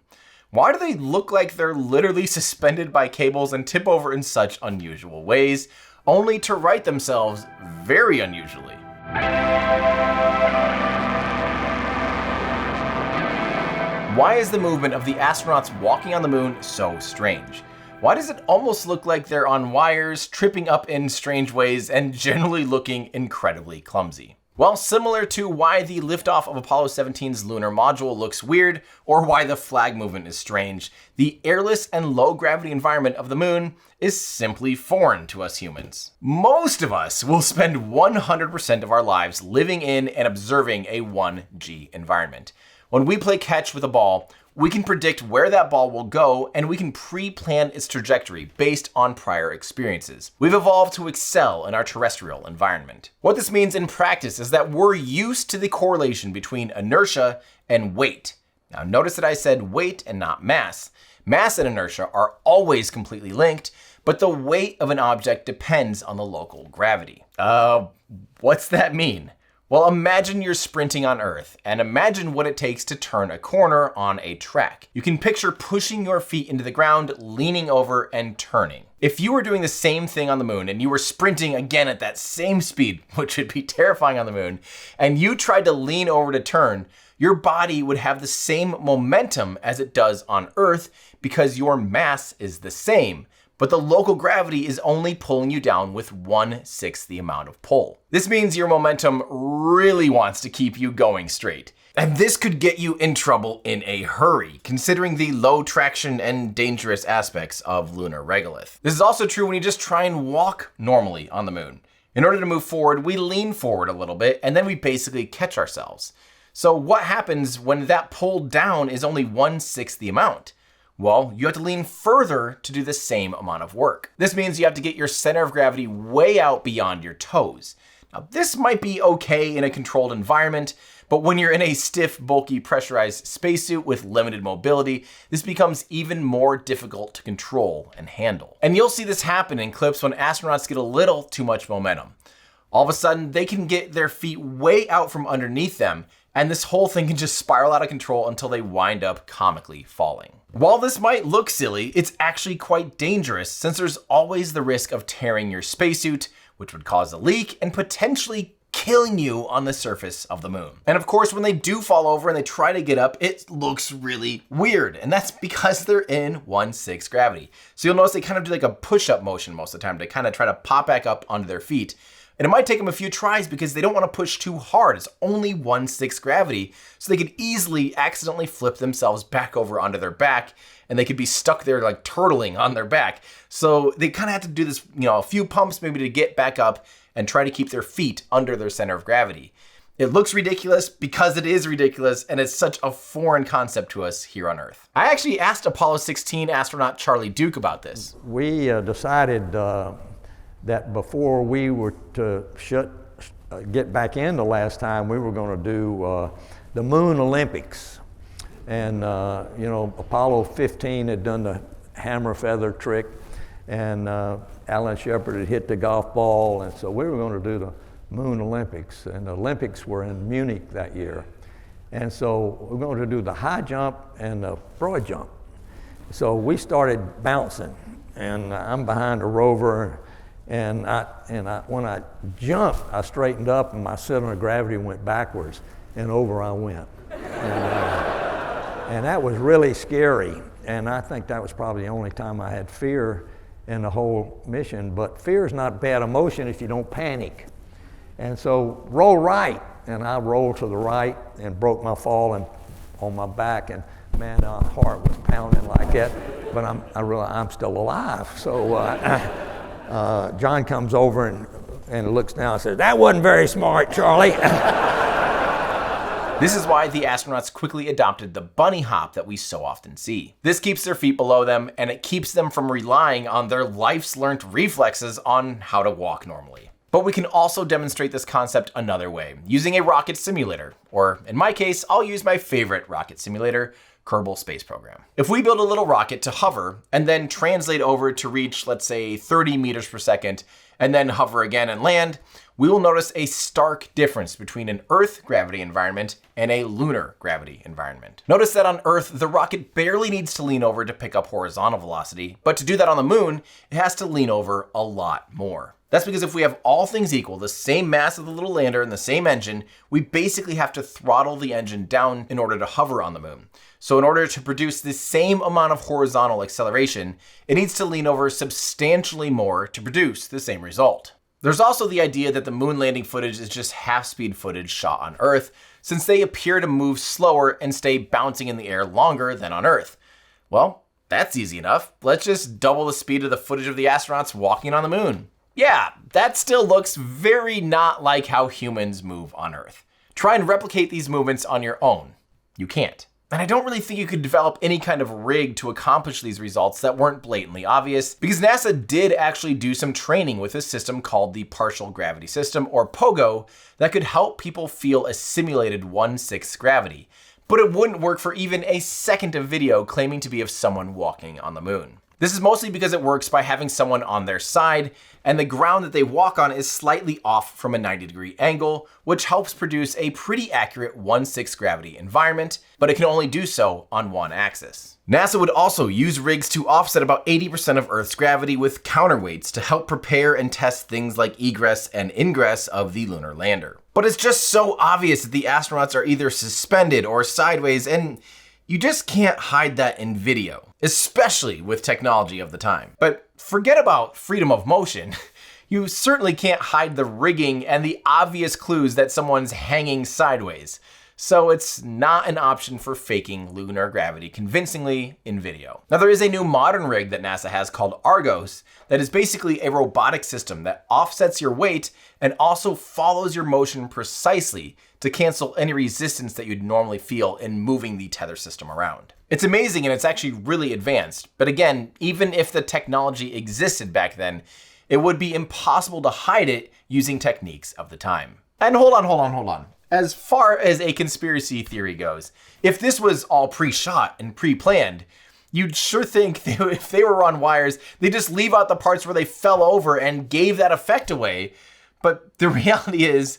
Why do they look like they're literally suspended by cables and tip over in such unusual ways, only to right themselves very unusually? Why is the movement of the astronauts walking on the moon so strange? Why does it almost look like they're on wires, tripping up in strange ways, and generally looking incredibly clumsy? Well, similar to why the liftoff of Apollo 17's lunar module looks weird, or why the flag movement is strange, the airless and low-gravity environment of the moon is simply foreign to us humans. Most of us will spend 100% of our lives living in and observing a 1G environment. When we play catch with a ball, we can predict where that ball will go, and we can pre-plan its trajectory based on prior experiences. We've evolved to excel in our terrestrial environment. What this means in practice is that we're used to the correlation between inertia and weight. Now notice that I said weight and not mass. Mass and inertia are always completely linked, but the weight of an object depends on the local gravity. What's that mean? Well, imagine you're sprinting on Earth, and imagine what it takes to turn a corner on a track. You can picture pushing your feet into the ground, leaning over, and turning. If you were doing the same thing on the moon and you were sprinting again at that same speed, which would be terrifying on the moon, and you tried to lean over to turn, your body would have the same momentum as it does on Earth because your mass is the same, but the local gravity is only pulling you down with 1/6 the amount of pull. This means your momentum really wants to keep you going straight. And this could get you in trouble in a hurry, considering the low traction and dangerous aspects of lunar regolith. This is also true when you just try and walk normally on the moon. In order to move forward, we lean forward a little bit, and then we basically catch ourselves. So what happens when that pull down is only 1/6 the amount? Well, you have to lean further to do the same amount of work. This means you have to get your center of gravity way out beyond your toes. Now, this might be okay in a controlled environment, but when you're in a stiff, bulky, pressurized spacesuit with limited mobility, this becomes even more difficult to control and handle. And you'll see this happen in clips when astronauts get a little too much momentum. All of a sudden, they can get their feet way out from underneath them, and this whole thing can just spiral out of control until they wind up comically falling. While this might look silly, it's actually quite dangerous since there's always the risk of tearing your spacesuit, which would cause a leak and potentially killing you on the surface of the moon. And of course, when they do fall over and they try to get up, it looks really weird. And that's because they're in 1/6 gravity. So you'll notice they kind of do like a push-up motion most of the time to kind of try to pop back up onto their feet. And it might take them a few tries because they don't want to push too hard. It's only 1/6 gravity, so they could easily accidentally flip themselves back over onto their back, and they could be stuck there like turtling on their back. So they kind of have to do this, a few pumps maybe to get back up and try to keep their feet under their center of gravity. It looks ridiculous because it is ridiculous, and it's such a foreign concept to us here on Earth. I actually asked Apollo 16 astronaut Charlie Duke about this. We decided that before we were to get back in the last time, we were going to do the Moon Olympics. And, Apollo 15 had done the hammer feather trick, and Alan Shepard had hit the golf ball, and so we were going to do the Moon Olympics. And the Olympics were in Munich that year. And so we're going to do the high jump and the broad jump. So we started bouncing, and I'm behind a rover. And when I jumped, I straightened up, and my center of gravity went backwards, and over I went. And that was really scary. And I think that was probably the only time I had fear in the whole mission. But fear is not bad emotion if you don't panic. And so roll right, and I rolled to the right and broke my fall and on my back, and man, my heart was pounding like that. But I realized I'm still alive. So. John comes over and looks down and says, "That wasn't very smart, Charlie." This is why the astronauts quickly adopted the bunny hop that we so often see. This keeps their feet below them, and it keeps them from relying on their life's learned reflexes on how to walk normally. But we can also demonstrate this concept another way, using a rocket simulator, or in my case, I'll use my favorite rocket simulator, Kerbal Space Program. If we build a little rocket to hover and then translate over to reach, let's say, 30 meters per second, and then hover again and land, we will notice a stark difference between an Earth gravity environment and a lunar gravity environment. Notice that on Earth, the rocket barely needs to lean over to pick up horizontal velocity, but to do that on the moon, it has to lean over a lot more. That's because if we have all things equal, the same mass of the little lander and the same engine, we basically have to throttle the engine down in order to hover on the moon. So in order to produce the same amount of horizontal acceleration, it needs to lean over substantially more to produce the same result. There's also the idea that the moon landing footage is just half-speed footage shot on Earth, since they appear to move slower and stay bouncing in the air longer than on Earth. Well, that's easy enough. Let's just double the speed of the footage of the astronauts walking on the moon. Yeah, that still looks very not like how humans move on Earth. Try and replicate these movements on your own. You can't. And I don't really think you could develop any kind of rig to accomplish these results that weren't blatantly obvious, because NASA did actually do some training with a system called the Partial Gravity System, or POGO, that could help people feel a simulated 1/6 gravity. But it wouldn't work for even a second of video claiming to be of someone walking on the moon. This is mostly because it works by having someone on their side, and the ground that they walk on is slightly off from a 90-degree angle, which helps produce a pretty accurate 1/6 gravity environment, but it can only do so on one axis. NASA would also use rigs to offset about 80% of Earth's gravity with counterweights to help prepare and test things like egress and ingress of the lunar lander. But it's just so obvious that the astronauts are either suspended or sideways, and you just can't hide that in video, especially with technology of the time. But forget about freedom of motion. You certainly can't hide the rigging and the obvious clues that someone's hanging sideways. So it's not an option for faking lunar gravity convincingly in video. Now, there is a new modern rig that NASA has called Argos that is basically a robotic system that offsets your weight and also follows your motion precisely to cancel any resistance that you'd normally feel in moving the tether system around. It's amazing and it's actually really advanced, but again, even if the technology existed back then, it would be impossible to hide it using techniques of the time. And hold on. As far as a conspiracy theory goes, if this was all pre-shot and pre-planned, you'd sure think if they were on wires, they just leave out the parts where they fell over and gave that effect away. But the reality is,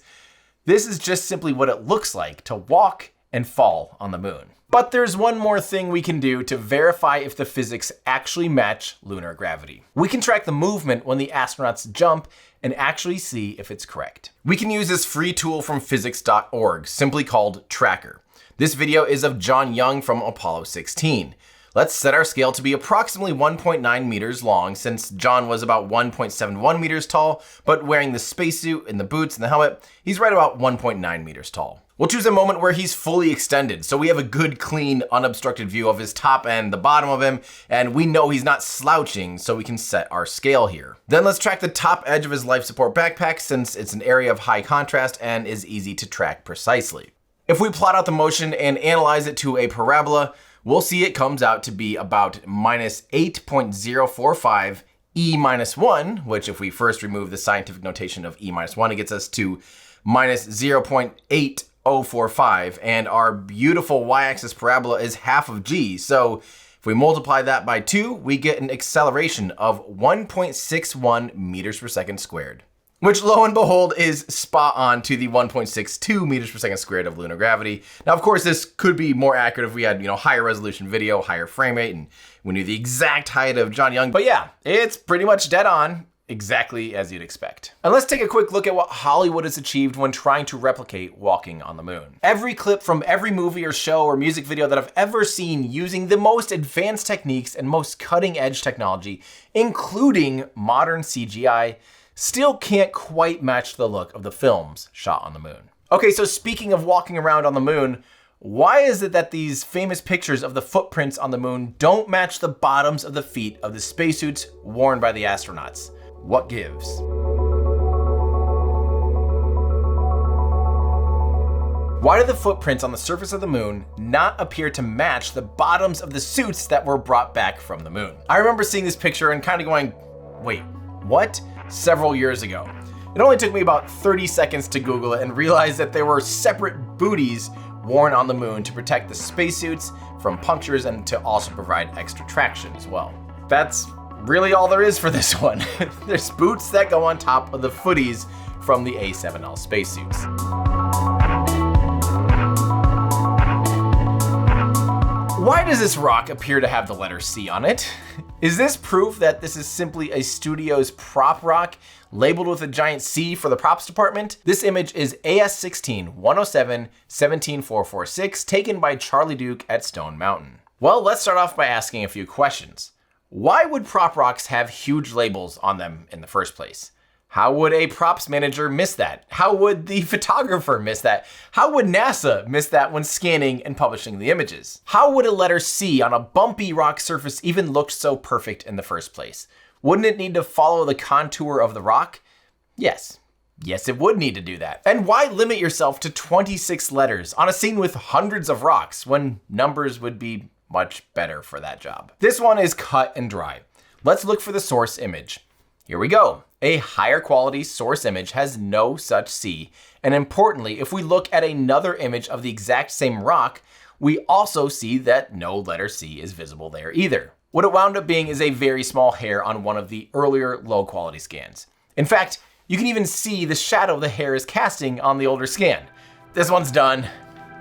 this is just simply what it looks like to walk and fall on the moon. But there's one more thing we can do to verify if the physics actually match lunar gravity. We can track the movement when the astronauts jump and actually see if it's correct. We can use this free tool from physics.org, simply called Tracker. This video is of John Young from Apollo 16. Let's set our scale to be approximately 1.9 meters long, since John was about 1.71 meters tall, but wearing the spacesuit and the boots and the helmet, he's right about 1.9 meters tall. We'll choose a moment where he's fully extended, so we have a good, clean, unobstructed view of his top and the bottom of him, and we know he's not slouching, so we can set our scale here. Then let's track the top edge of his life support backpack, since it's an area of high contrast and is easy to track precisely. If we plot out the motion and analyze it to a parabola, we'll see it comes out to be about minus 8.045 E-1, which if we first remove the scientific notation of E-1, it gets us to minus 0.8045, and our beautiful y-axis parabola is half of g. So if we multiply that by 2, we get an acceleration of 1.61 meters per second squared, which lo and behold is spot on to the 1.62 meters per second squared of lunar gravity. Now, of course, this could be more accurate if we had, higher resolution video, higher frame rate, and we knew the exact height of John Young. But yeah, it's pretty much dead on, exactly as you'd expect. And let's take a quick look at what Hollywood has achieved when trying to replicate walking on the moon. Every clip from every movie or show or music video that I've ever seen using the most advanced techniques and most cutting edge technology, including modern CGI, still can't quite match the look of the films shot on the moon. Okay, so speaking of walking around on the moon, why is it that these famous pictures of the footprints on the moon don't match the bottoms of the feet of the spacesuits worn by the astronauts? What gives? Why do the footprints on the surface of the moon not appear to match the bottoms of the suits that were brought back from the moon? I remember seeing this picture and kind of going, wait, what? Several years ago. It only took me about 30 seconds to Google it and realize that there were separate booties worn on the moon to protect the spacesuits from punctures and to also provide extra traction as well. That's really all there is for this one. There's boots that go on top of the footies from the A7L spacesuits. Why does this rock appear to have the letter C on it? Is this proof that this is simply a studio's prop rock labeled with a giant C for the props department? This image is AS16-107-17446, taken by Charlie Duke at Stone Mountain. Well, let's start off by asking a few questions. Why would prop rocks have huge labels on them in the first place? How would a props manager miss that? How would the photographer miss that? How would NASA miss that when scanning and publishing the images? How would a letter C on a bumpy rock surface even look so perfect in the first place? Wouldn't it need to follow the contour of the rock? Yes. Yes, it would need to do that. And why limit yourself to 26 letters on a scene with hundreds of rocks when numbers would be much better for that job? This one is cut and dry. Let's look for the source image. Here we go. A higher quality source image has no such C. And importantly, if we look at another image of the exact same rock, we also see that no letter C is visible there either. What it wound up being is a very small hair on one of the earlier low-quality scans. In fact, you can even see the shadow the hair is casting on the older scan. This one's done.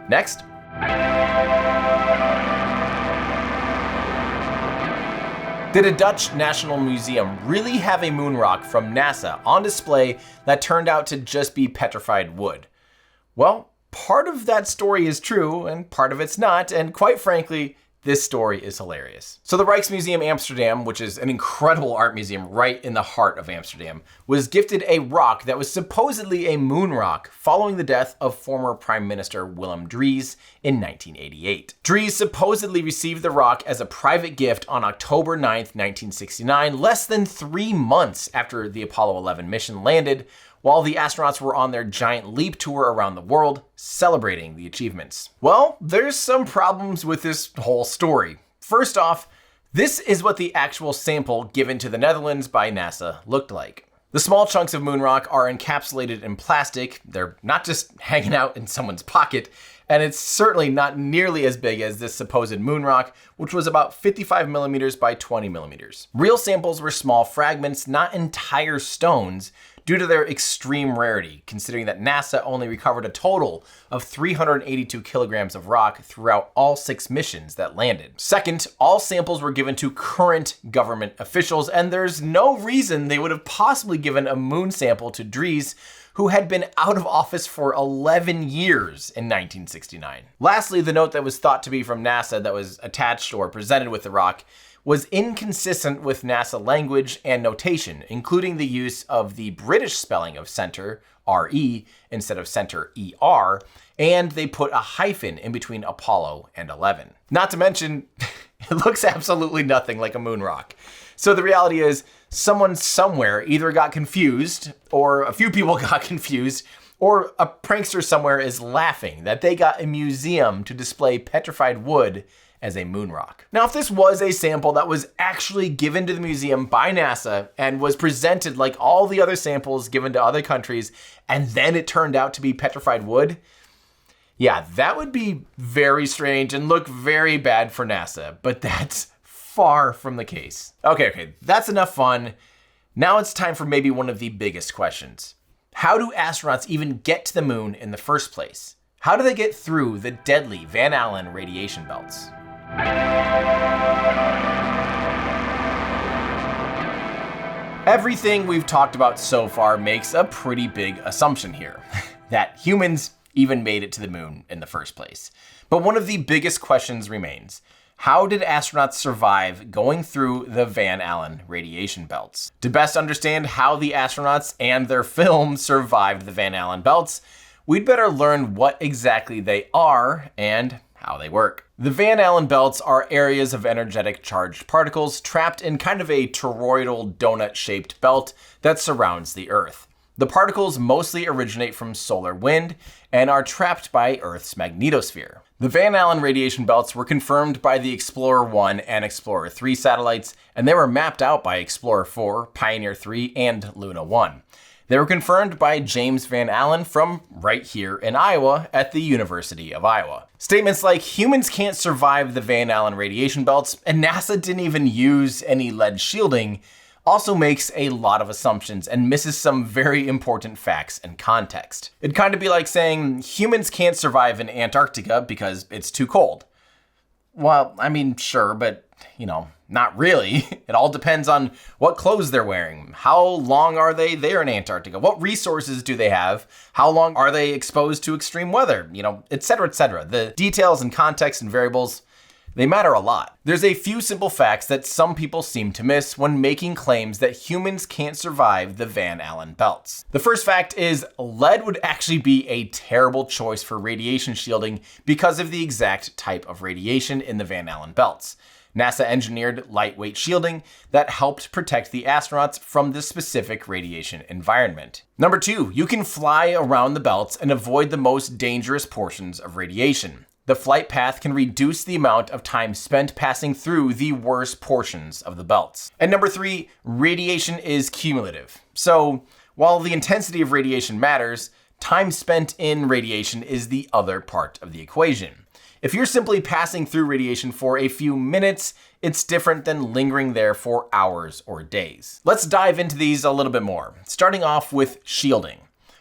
Next. Did a Dutch National Museum really have a moon rock from NASA on display that turned out to just be petrified wood? Well, part of that story is true and part of it's not, and quite frankly, this story is hilarious. So the Rijksmuseum Amsterdam, which is an incredible art museum right in the heart of Amsterdam, was gifted a rock that was supposedly a moon rock following the death of former Prime Minister Willem Drees in 1988. Drees supposedly received the rock as a private gift on October 9th, 1969, less than 3 months after the Apollo 11 mission landed, while the astronauts were on their giant leap tour around the world, celebrating the achievements. Well, there's some problems with this whole story. First off, this is what the actual sample given to the Netherlands by NASA looked like. The small chunks of moon rock are encapsulated in plastic. They're not just hanging out in someone's pocket, and it's certainly not nearly as big as this supposed moon rock, which was about 55 millimeters by 20 millimeters. Real samples were small fragments, not entire stones, due to their extreme rarity, considering that NASA only recovered a total of 382 kilograms of rock throughout all 6 missions that landed. Second, all samples were given to current government officials, and there's no reason they would have possibly given a moon sample to Drees, who had been out of office for 11 years in 1969. Lastly, the note that was thought to be from NASA that was attached or presented with the rock was inconsistent with NASA language and notation, including the use of the British spelling of center, R-E, instead of center, E-R, and they put a hyphen in between Apollo and 11. Not to mention, it looks absolutely nothing like a moon rock. So the reality is, someone somewhere either got confused, or a few people got confused, or a prankster somewhere is laughing that they got a museum to display petrified wood as a moon rock. Now, if this was a sample that was actually given to the museum by NASA and was presented like all the other samples given to other countries, and then it turned out to be petrified wood, yeah, that would be very strange and look very bad for NASA, but that's far from the case. Okay, that's enough fun. Now it's time for maybe one of the biggest questions. How do astronauts even get to the moon in the first place? How do they get through the deadly Van Allen radiation belts? Everything we've talked about so far makes a pretty big assumption here, that humans even made it to the moon in the first place. But one of the biggest questions remains: how did astronauts survive going through the Van Allen radiation belts? To best understand how the astronauts and their film survived the Van Allen belts, we'd better learn what exactly they are and how they work. The Van Allen belts are areas of energetic charged particles trapped in kind of a toroidal donut-shaped belt that surrounds the Earth. The particles mostly originate from solar wind and are trapped by Earth's magnetosphere. The Van Allen radiation belts were confirmed by the Explorer 1 and Explorer 3 satellites, and they were mapped out by Explorer 4, Pioneer 3, and Luna 1. They were confirmed by James Van Allen from right here in Iowa at the University of Iowa. Statements like humans can't survive the Van Allen radiation belts and NASA didn't even use any lead shielding also makes a lot of assumptions and misses some very important facts and context. It'd kind of be like saying humans can't survive in Antarctica because it's too cold. Well, I mean, sure, but not really. It all depends on what clothes they're wearing. How long are they there in Antarctica? What resources do they have? How long are they exposed to extreme weather? Et cetera, et cetera. The details and context and variables, they matter a lot. There's a few simple facts that some people seem to miss when making claims that humans can't survive the Van Allen belts. The first fact is lead would actually be a terrible choice for radiation shielding because of the exact type of radiation in the Van Allen belts. NASA engineered lightweight shielding that helped protect the astronauts from this specific radiation environment. Number 2, you can fly around the belts and avoid the most dangerous portions of radiation. The flight path can reduce the amount of time spent passing through the worst portions of the belts. And number 3, radiation is cumulative. So while the intensity of radiation matters, Time spent in radiation is the other part of the equation. If you're simply passing through radiation for a few minutes, it's different than lingering there for hours or days. Let's dive into these a little bit more, starting off with shielding.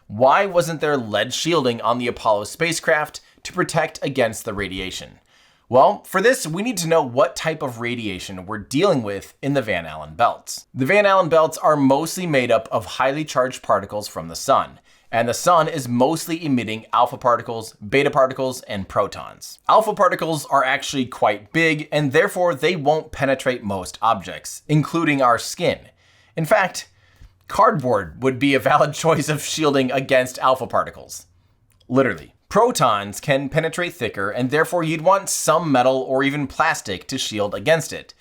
Why wasn't there lead shielding on the Apollo spacecraft to protect against the radiation? Well, for this, we need to know what type of radiation we're dealing with in the Van Allen belts. The Van Allen belts are mostly made up of highly charged particles from the sun, and the sun is mostly emitting alpha particles, beta particles, and protons. Alpha particles are actually quite big, and therefore they won't penetrate most objects, including our skin. In fact, cardboard would be a valid choice of shielding against alpha particles. Literally. Protons can penetrate thicker, and therefore you'd want some metal or even plastic to shield against it.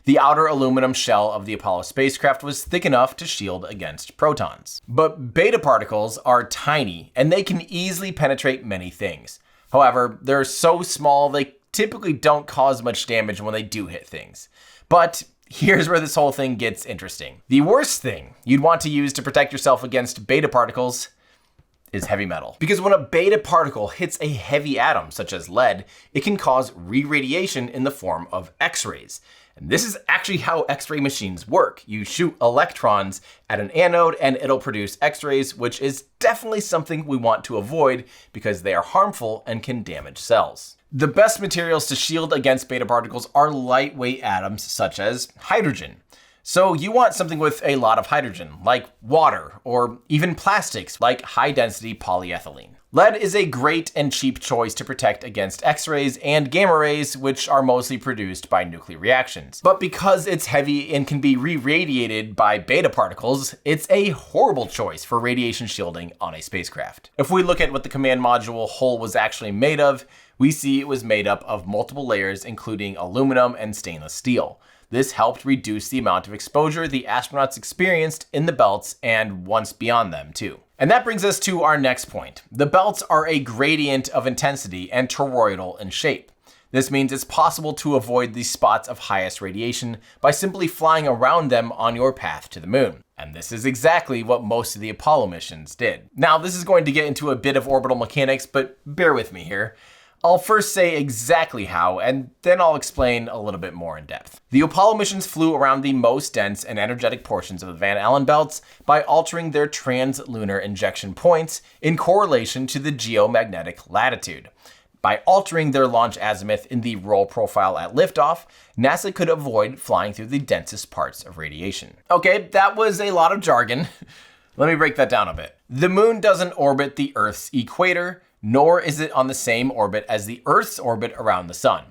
The outer aluminum shell of the Apollo spacecraft was thick enough to shield against protons. But beta particles are tiny, and they can easily penetrate many things. However, they're so small they typically don't cause much damage when they do hit things. But here's where this whole thing gets interesting. The worst thing you'd want to use to protect yourself against beta particles is heavy metal. Because when a beta particle hits a heavy atom, such as lead, it can cause re-radiation in the form of X-rays. And this is actually how X-ray machines work. You shoot electrons at an anode and it'll produce X-rays, which is definitely something we want to avoid because they are harmful and can damage cells. The best materials to shield against beta particles are lightweight atoms such as hydrogen. So you want something with a lot of hydrogen, like water, or even plastics, like high-density polyethylene. Lead is a great and cheap choice to protect against X-rays and gamma rays, which are mostly produced by nuclear reactions. But because it's heavy and can be re-radiated by beta particles, it's a horrible choice for radiation shielding on a spacecraft. If we look at what the command module hull was actually made of, we see it was made up of multiple layers, including aluminum and stainless steel. This helped reduce the amount of exposure the astronauts experienced in the belts and once beyond them too. And that brings us to our next point. The belts are a gradient of intensity and toroidal in shape. This means it's possible to avoid the spots of highest radiation by simply flying around them on your path to the moon. And this is exactly what most of the Apollo missions did. Now, this is going to get into a bit of orbital mechanics, but bear with me here. I'll first say exactly how, and then I'll explain a little bit more in depth. The Apollo missions flew around the most dense and energetic portions of the Van Allen belts by altering their trans-lunar injection points in correlation to the geomagnetic latitude. By altering their launch azimuth in the roll profile at liftoff, NASA could avoid flying through the densest parts of radiation. Okay, that was a lot of jargon. Let me break that down a bit. The moon doesn't orbit the Earth's equator, nor is it on the same orbit as the Earth's orbit around the sun.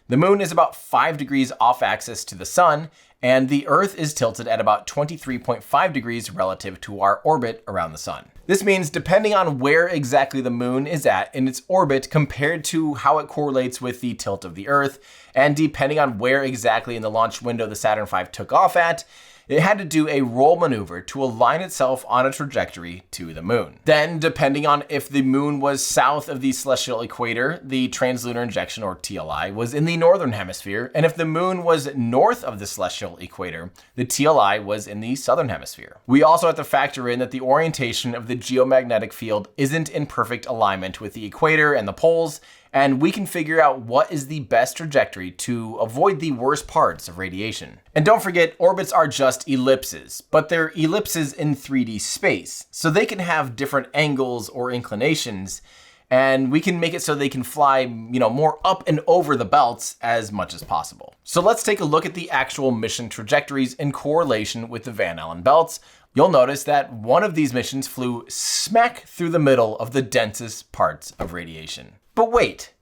The moon is about 5 degrees off axis to the sun, and the Earth is tilted at about 23.5 degrees relative to our orbit around the sun. This means depending on where exactly the moon is at in its orbit compared to how it correlates with the tilt of the Earth, and depending on where exactly in the launch window the Saturn V took off at, it had to do a roll maneuver to align itself on a trajectory to the moon. Then, depending on if the moon was south of the celestial equator, the translunar injection, or TLI, was in the northern hemisphere, and if the moon was north of the celestial equator, the TLI was in the southern hemisphere. We also have to factor in that the orientation of the geomagnetic field isn't in perfect alignment with the equator and the poles, and we can figure out what is the best trajectory to avoid the worst parts of radiation. And don't forget, orbits are just ellipses, but they're ellipses in 3D space, so they can have different angles or inclinations, and we can make it so they can fly, more up and over the belts as much as possible. So let's take a look at the actual mission trajectories in correlation with the Van Allen belts. You'll notice that one of these missions flew smack through the middle of the densest parts of radiation. But wait,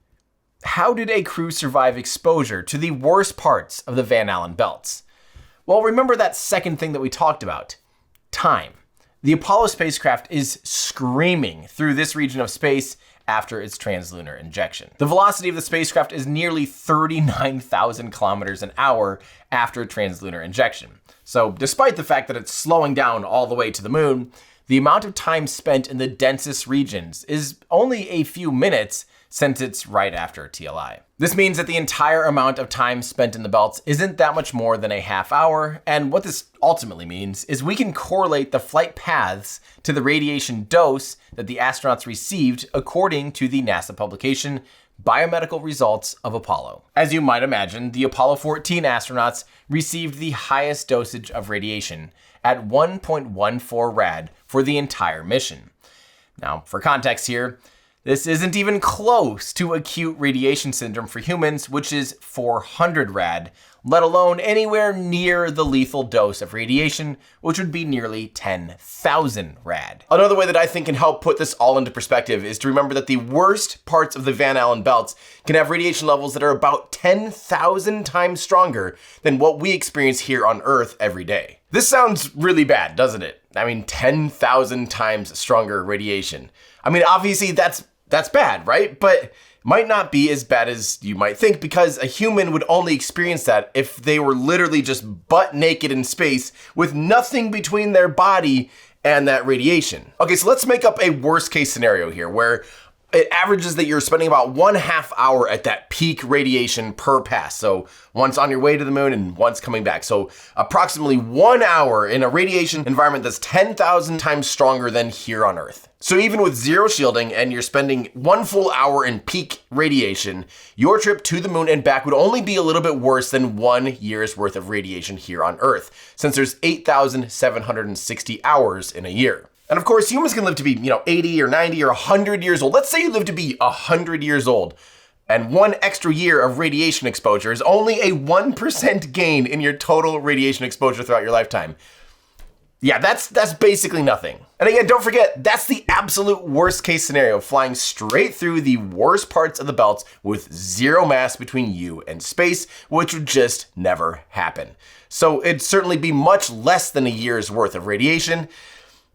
how did a crew survive exposure to the worst parts of the Van Allen belts? Well, remember that second thing that we talked about, time. The Apollo spacecraft is screaming through this region of space after its translunar injection. The velocity of the spacecraft is nearly 39,000 kilometers an hour after translunar injection. So despite the fact that it's slowing down all the way to the moon, the amount of time spent in the densest regions is only a few minutes since it's right after TLI. This means that the entire amount of time spent in the belts isn't that much more than a half hour, and what this ultimately means is we can correlate the flight paths to the radiation dose that the astronauts received according to the NASA publication Biomedical Results of Apollo. As you might imagine, the Apollo 14 astronauts received the highest dosage of radiation at 1.14 rad for the entire mission. Now, for context here, this isn't even close to acute radiation syndrome for humans, which is 400 rad, let alone anywhere near the lethal dose of radiation, which would be nearly 10,000 rad. Another way that I think can help put this all into perspective is to remember that the worst parts of the Van Allen belts can have radiation levels that are about 10,000 times stronger than what we experience here on Earth every day. This sounds really bad, doesn't it? I mean, 10,000 times stronger radiation. I mean, obviously that's bad, right? But might not be as bad as you might think, because a human would only experience that if they were literally just butt naked in space with nothing between their body and that radiation. Okay, so let's make up a worst case scenario here where it averages that you're spending about 1/2 hour at that peak radiation per pass. So once on your way to the moon and once coming back. So approximately 1 hour in a radiation environment that's 10,000 times stronger than here on Earth. So even with zero shielding and you're spending 1 full hour in peak radiation, your trip to the moon and back would only be a little bit worse than 1 year's worth of radiation here on Earth, since there's 8,760 hours in a year. And of course, humans can live to be, 80 or 90 or 100 years old. Let's say you live to be 100 years old, and 1 extra year of radiation exposure is only a 1% gain in your total radiation exposure throughout your lifetime. Yeah, that's basically nothing. And again, don't forget, that's the absolute worst case scenario, flying straight through the worst parts of the belts with zero mass between you and space, which would just never happen. So it'd certainly be much less than a year's worth of radiation,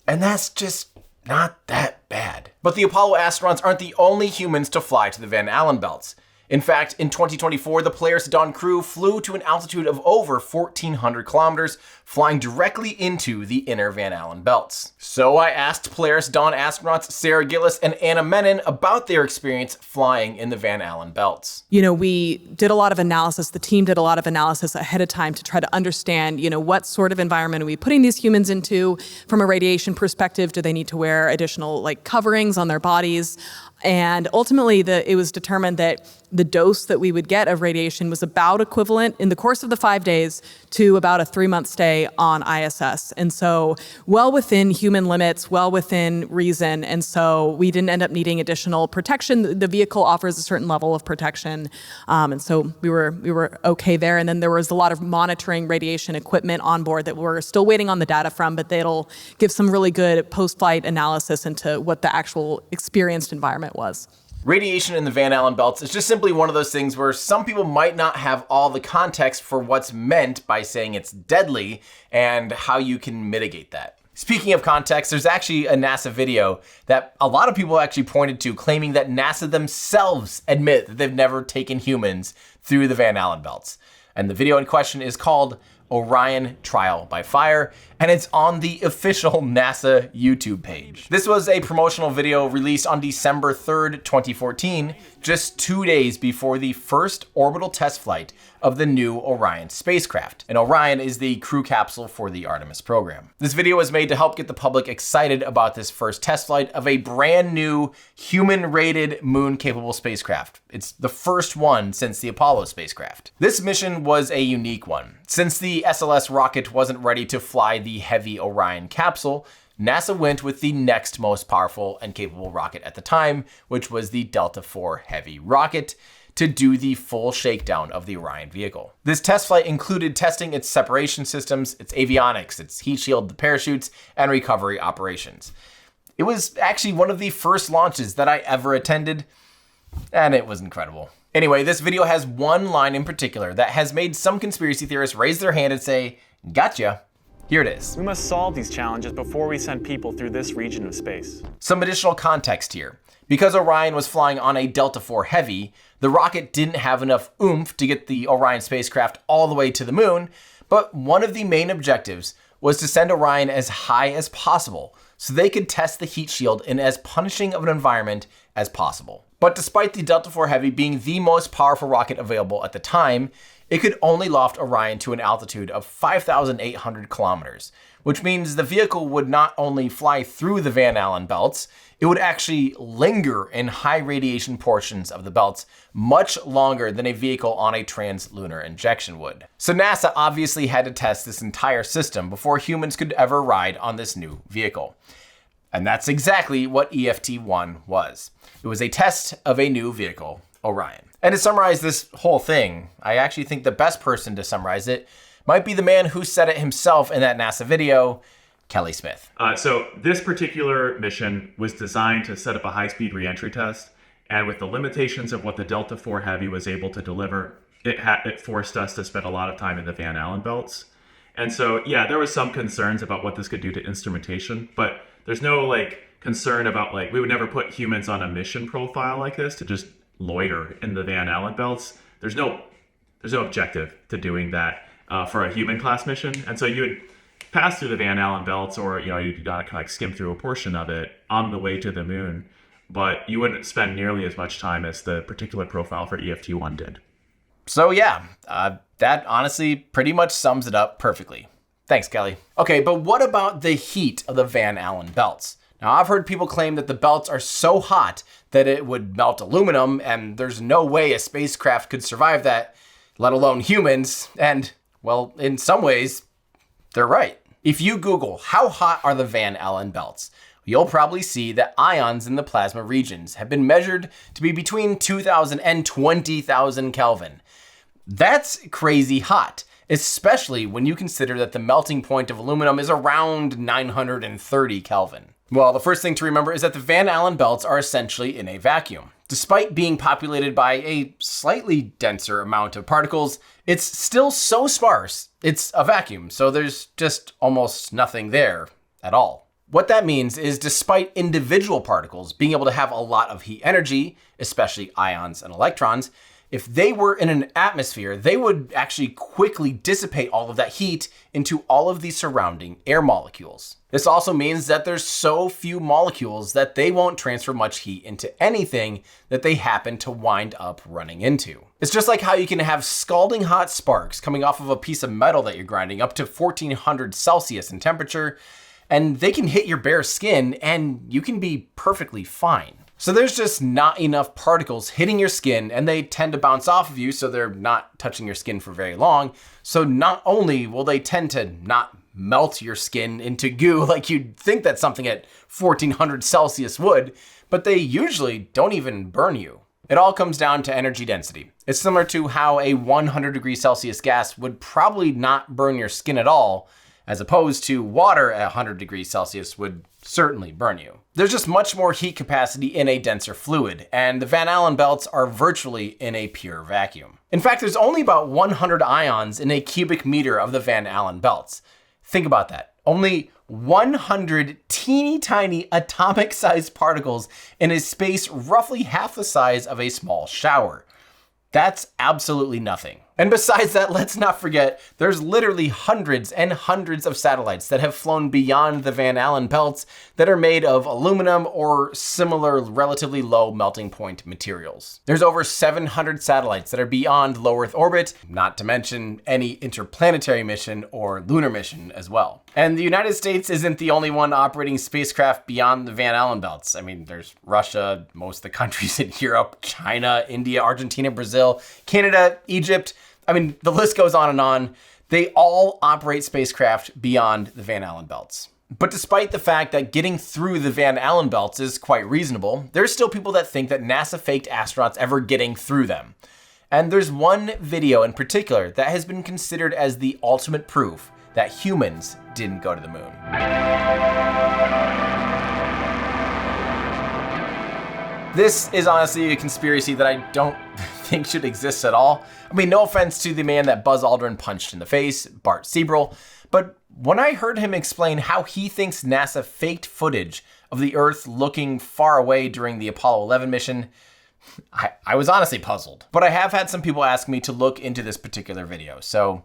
and that's just not that bad. But the Apollo astronauts aren't the only humans to fly to the Van Allen belts. In fact, in 2024, the Polaris Dawn crew flew to an altitude of over 1,400 kilometers, flying directly into the inner Van Allen belts. So I asked Polaris Dawn astronauts Sarah Gillis and Anna Menon about their experience flying in the Van Allen belts. We did a lot of analysis, the team did a lot of analysis ahead of time to try to understand, what sort of environment are we putting these humans into from a radiation perspective? Do they need to wear additional coverings on their bodies? And ultimately, it was determined that the dose that we would get of radiation was about equivalent in the course of the 5 days to about a 3-month stay on ISS. And so well within human limits, well within reason. And so we didn't end up needing additional protection. The vehicle offers a certain level of protection. And so we were okay there. And then there was a lot of monitoring radiation equipment on board that we're still waiting on the data from, but it'll give some really good post-flight analysis into what the actual experienced environment was. Radiation in the Van Allen belts is just simply one of those things where some people might not have all the context for what's meant by saying it's deadly and how you can mitigate that. Speaking of context, there's actually a NASA video that a lot of people actually pointed to, claiming that NASA themselves admit that they've never taken humans through the Van Allen belts. And the video in question is called Orion Trial by Fire, and it's on the official NASA YouTube page. This was a promotional video released on December 3rd, 2014, just 2 days before the first orbital test flight of the new Orion spacecraft. And Orion is the crew capsule for the Artemis program. This video was made to help get the public excited about this first test flight of a brand new human-rated moon-capable spacecraft. It's the first one since the Apollo spacecraft. This mission was a unique one. Since the SLS rocket wasn't ready to fly the heavy Orion capsule, NASA went with the next most powerful and capable rocket at the time, which was the Delta IV Heavy rocket, to do the full shakedown of the Orion vehicle. This test flight included testing its separation systems, its avionics, its heat shield, the parachutes, and recovery operations. It was actually one of the first launches that I ever attended, and it was incredible. Anyway, this video has one line in particular that has made some conspiracy theorists raise their hand and say, "Gotcha." Here it is. We must solve these challenges before we send people through this region of space. Some additional context here. Because Orion was flying on a Delta IV Heavy, the rocket didn't have enough oomph to get the Orion spacecraft all the way to the moon, but one of the main objectives was to send Orion as high as possible so they could test the heat shield in as punishing of an environment as possible. But despite the Delta IV Heavy being the most powerful rocket available at the time, it could only loft Orion to an altitude of 5,800 kilometers, which means the vehicle would not only fly through the Van Allen belts, it would actually linger in high radiation portions of the belts much longer than a vehicle on a trans-lunar injection would. So NASA obviously had to test this entire system before humans could ever ride on this new vehicle. And that's exactly what EFT-1 was. It was a test of a new vehicle, Orion. And to summarize this whole thing, I actually think the best person to summarize it might be the man who said it himself in that NASA video, Kelly Smith. So this particular mission was designed to set up a high-speed reentry test, and with the limitations of what the Delta IV Heavy was able to deliver, it forced us to spend a lot of time in the Van Allen belts. And so, yeah, there was some concerns about what this could do to instrumentation, but there's no concern about we would never put humans on a mission profile like this to just loiter in the Van Allen belts. There's no objective to doing that for a human class mission, and so you would pass through the Van Allen belts, or you'd kind of skim through a portion of it on the way to the moon, but you wouldn't spend nearly as much time as the particular profile for EFT-1 did. So yeah, that honestly pretty much sums it up perfectly. Thanks, Kelly. Okay, but what about the heat of the Van Allen belts? Now, I've heard people claim that the belts are so hot that it would melt aluminum, and there's no way a spacecraft could survive that, let alone humans. And, well, in some ways, they're right. If you Google, how hot are the Van Allen belts, you'll probably see that ions in the plasma regions have been measured to be between 2,000 and 20,000 Kelvin. That's crazy hot, especially when you consider that the melting point of aluminum is around 930 Kelvin. Well, the first thing to remember is that the Van Allen belts are essentially in a vacuum. Despite being populated by a slightly denser amount of particles, it's still so sparse, it's a vacuum, so there's just almost nothing there at all. What that means is despite individual particles being able to have a lot of heat energy, especially ions and electrons, if they were in an atmosphere, they would actually quickly dissipate all of that heat into all of the surrounding air molecules. This also means that there's so few molecules that they won't transfer much heat into anything that they happen to wind up running into. It's just like how you can have scalding hot sparks coming off of a piece of metal that you're grinding up to 1400 Celsius in temperature, and they can hit your bare skin and you can be perfectly fine. So there's just not enough particles hitting your skin, and they tend to bounce off of you, so they're not touching your skin for very long. So not only will they tend to not melt your skin into goo like you'd think that something at 1400 Celsius would, but they usually don't even burn you. It all comes down to energy density. It's similar to how a 100 degrees Celsius gas would probably not burn your skin at all, as opposed to water at 100 degrees Celsius would certainly burn you. There's just much more heat capacity in a denser fluid, and the Van Allen belts are virtually in a pure vacuum. In fact, there's only about 100 ions in a cubic meter of the Van Allen belts. Think about that. Only 100 teeny tiny atomic sized particles in a space roughly half the size of a small shower. That's absolutely nothing. And besides that, let's not forget, there's literally hundreds and hundreds of satellites that have flown beyond the Van Allen belts that are made of aluminum or similar relatively low melting point materials. There's over 700 satellites that are beyond low Earth orbit, not to mention any interplanetary mission or lunar mission as well. And the United States isn't the only one operating spacecraft beyond the Van Allen belts. I mean, there's Russia, most of the countries in Europe, China, India, Argentina, Brazil, Canada, Egypt. I mean, the list goes on and on. They all operate spacecraft beyond the Van Allen belts. But despite the fact that getting through the Van Allen belts is quite reasonable, there's still people that think that NASA faked astronauts ever getting through them. And there's one video in particular that has been considered as the ultimate proof that humans didn't go to the moon. This is honestly a conspiracy that I don't think should exist at all. I mean, no offense to the man that Buzz Aldrin punched in the face, Bart Sibrel, but when I heard him explain how he thinks NASA faked footage of the Earth looking far away during the Apollo 11 mission, I was honestly puzzled. But I have had some people ask me to look into this particular video, so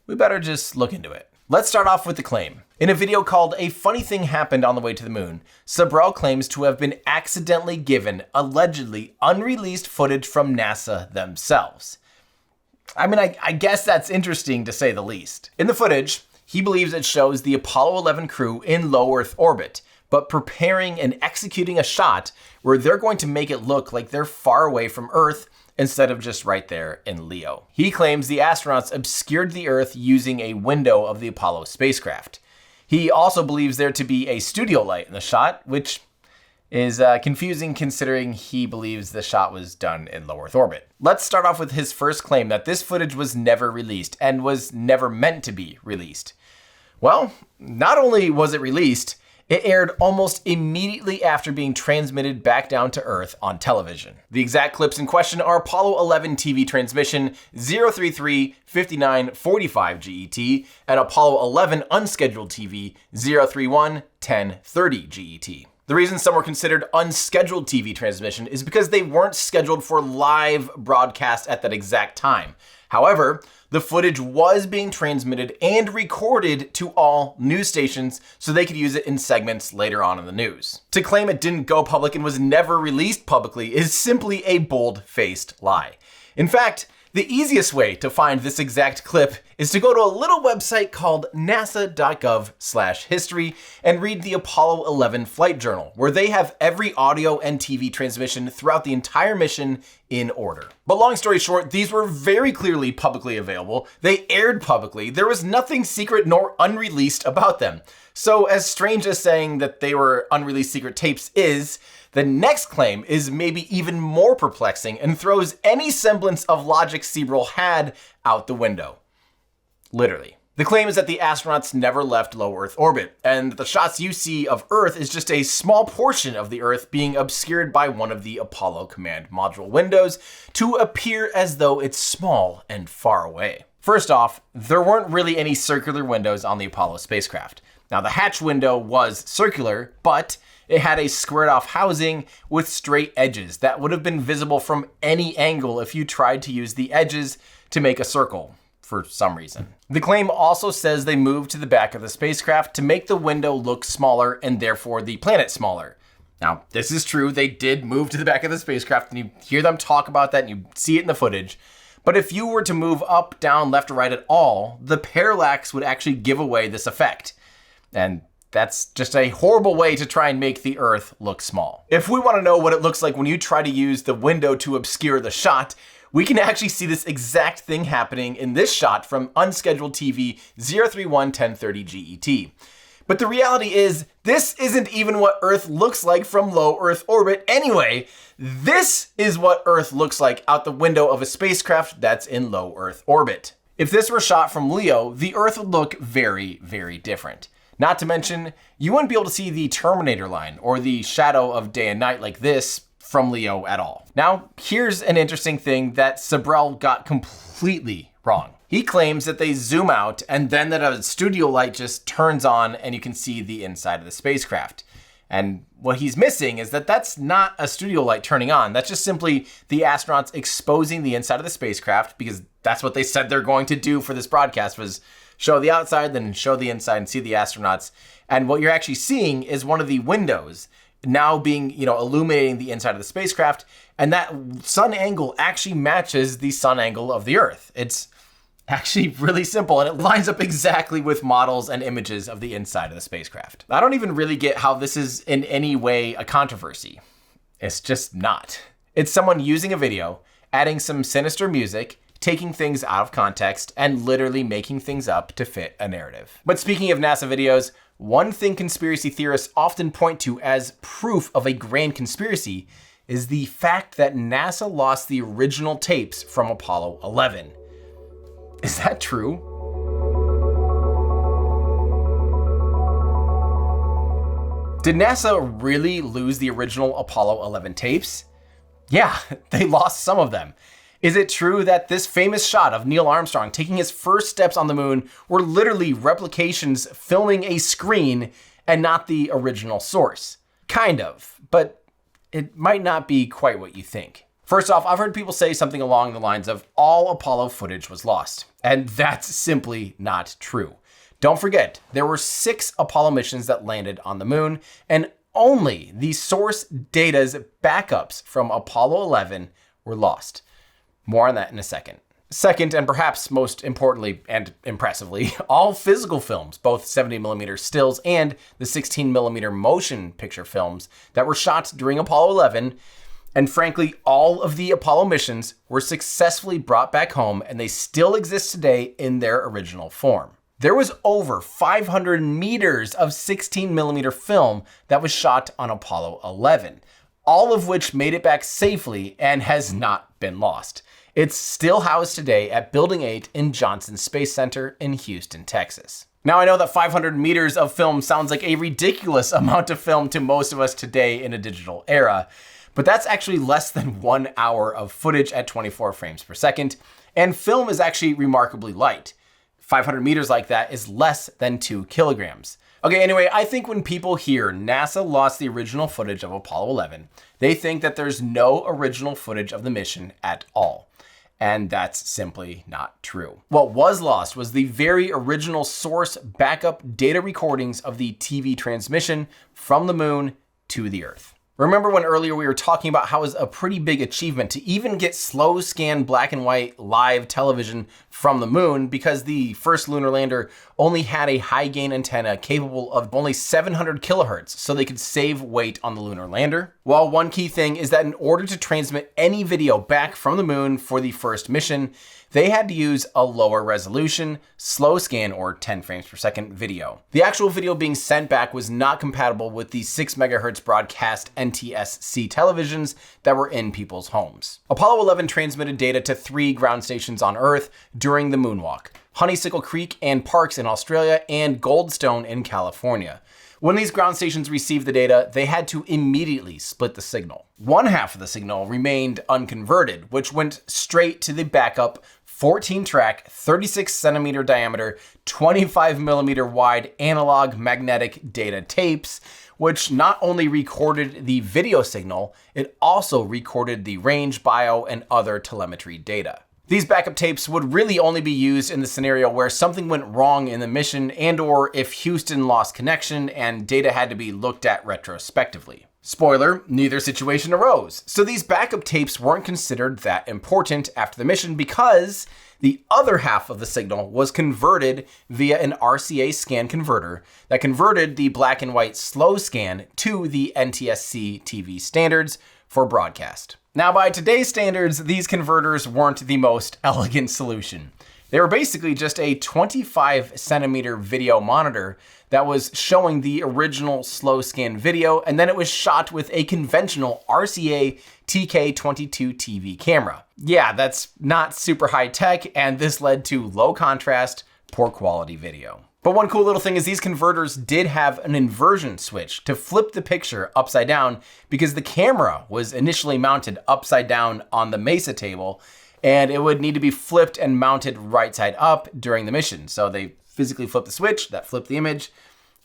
we better just look into it. Let's start off with the claim. In a video called "A Funny Thing Happened on the Way to the Moon," Sabrell claims to have been accidentally given allegedly unreleased footage from NASA themselves. I mean, I guess that's interesting to say the least. In the footage, he believes it shows the Apollo 11 crew in low Earth orbit, but preparing and executing a shot where they're going to make it look like they're far away from Earth instead of just right there in Leo. He claims the astronauts obscured the Earth using a window of the Apollo spacecraft. He also believes there to be a studio light in the shot, which is confusing considering he believes the shot was done in low Earth orbit. Let's start off with his first claim that this footage was never released and was never meant to be released. Well, not only was it released, it aired almost immediately after being transmitted back down to Earth on television. The exact clips in question are Apollo 11 TV transmission 033-5945 GET and Apollo 11 unscheduled TV 031-1030 GET. The reason some were considered unscheduled TV transmission is because they weren't scheduled for live broadcast at that exact time. However, the footage was being transmitted and recorded to all news stations so they could use it in segments later on in the news. To claim it didn't go public and was never released publicly is simply a bold-faced lie. In fact, the easiest way to find this exact clip is to go to a little website called nasa.gov/history and read the Apollo 11 Flight Journal, where they have every audio and TV transmission throughout the entire mission in order. But long story short, these were very clearly publicly available. They aired publicly. There was nothing secret nor unreleased about them. So as strange as saying that they were unreleased secret tapes is, the next claim is maybe even more perplexing and throws any semblance of logic Sabrell had out the window. Literally. The claim is that the astronauts never left low Earth orbit, and that the shots you see of Earth is just a small portion of the Earth being obscured by one of the Apollo command module windows to appear as though it's small and far away. First off, there weren't really any circular windows on the Apollo spacecraft. Now, the hatch window was circular, but it had a squared off housing with straight edges that would have been visible from any angle if you tried to use the edges to make a circle for some reason. The claim also says they moved to the back of the spacecraft to make the window look smaller and therefore the planet smaller. Now, this is true. They did move to the back of the spacecraft, and you hear them talk about that and you see it in the footage. But if you were to move up, down, left, or right at all, the parallax would actually give away this effect. And that's just a horrible way to try and make the Earth look small. If we want to know what it looks like when you try to use the window to obscure the shot, we can actually see this exact thing happening in this shot from unscheduled TV 031-1030 GET. But the reality is, this isn't even what Earth looks like from low Earth orbit anyway. This is what Earth looks like out the window of a spacecraft that's in low Earth orbit. If this were shot from Leo, the Earth would look very, very different. Not to mention, you wouldn't be able to see the Terminator line or the shadow of day and night like this from Leo at all. Now, here's an interesting thing that Sabrell got completely wrong. He claims that they zoom out and then that a studio light just turns on and you can see the inside of the spacecraft. And what he's missing is that that's not a studio light turning on. That's just simply the astronauts exposing the inside of the spacecraft, because that's what they said they're going to do for this broadcast, was show the outside, then show the inside and see the astronauts. And what you're actually seeing is one of the windows now being, illuminating the inside of the spacecraft. And that sun angle actually matches the sun angle of the Earth. It's actually really simple, and it lines up exactly with models and images of the inside of the spacecraft. I don't even really get how this is in any way a controversy. It's just not. It's someone using a video, adding some sinister music, taking things out of context, and literally making things up to fit a narrative. But speaking of NASA videos, one thing conspiracy theorists often point to as proof of a grand conspiracy is the fact that NASA lost the original tapes from Apollo 11. Is that true? Did NASA really lose the original Apollo 11 tapes? Yeah, they lost some of them. Is it true that this famous shot of Neil Armstrong taking his first steps on the moon were literally replications filming a screen and not the original source? Kind of, but it might not be quite what you think. First off, I've heard people say something along the lines of all Apollo footage was lost, and that's simply not true. Don't forget, there were 6 Apollo missions that landed on the moon, and only the source data's backups from Apollo 11 were lost. More on that in a second. Second, and perhaps most importantly and impressively, all physical films, both 70mm stills and the 16mm motion picture films that were shot during Apollo 11, and frankly, all of the Apollo missions were successfully brought back home, and they still exist today in their original form. There was over 500 meters of 16mm film that was shot on Apollo 11, all of which made it back safely and has not been lost. It's still housed today at Building 8 in Johnson Space Center in Houston, Texas. Now, I know that 500 meters of film sounds like a ridiculous amount of film to most of us today in a digital era, but that's actually less than 1 hour of footage at 24 frames per second, and film is actually remarkably light. 500 meters like that is less than 2 kilograms. Okay, anyway, I think when people hear NASA lost the original footage of Apollo 11, they think that there's no original footage of the mission at all. And that's simply not true. What was lost was the very original source backup data recordings of the TV transmission from the moon to the Earth. Remember when earlier we were talking about how it was a pretty big achievement to even get slow scan black and white live television from the moon because the first lunar lander only had a high gain antenna capable of only 700 kilohertz, so they could save weight on the lunar lander? Well, one key thing is that in order to transmit any video back from the moon for the first mission, they had to use a lower resolution, slow scan, or 10 frames per second video. The actual video being sent back was not compatible with the 6 MHz broadcast NTSC televisions that were in people's homes. Apollo 11 transmitted data to 3 ground stations on Earth during the moonwalk: Honeysuckle Creek and Parks in Australia and Goldstone in California. When these ground stations received the data, they had to immediately split the signal. One half of the signal remained unconverted, which went straight to the backup 14-track, 36cm diameter, 25mm wide analog magnetic data tapes, which not only recorded the video signal, it also recorded the range, bio, and other telemetry data. These backup tapes would really only be used in the scenario where something went wrong in the mission and/or if Houston lost connection and data had to be looked at retrospectively. Spoiler, neither situation arose. So these backup tapes weren't considered that important after the mission because the other half of the signal was converted via an RCA scan converter that converted the black and white slow scan to the NTSC TV standards for broadcast. Now, by today's standards, these converters weren't the most elegant solution. They were basically just a 25cm video monitor that was showing the original slow scan video, and then it was shot with a conventional RCA TK22 TV camera. Yeah, that's not super high tech, and this led to low contrast, poor quality video. But one cool little thing is these converters did have an inversion switch to flip the picture upside down because the camera was initially mounted upside down on the Mesa table, and it would need to be flipped and mounted right side up during the mission. So they physically flipped the switch that flipped the image.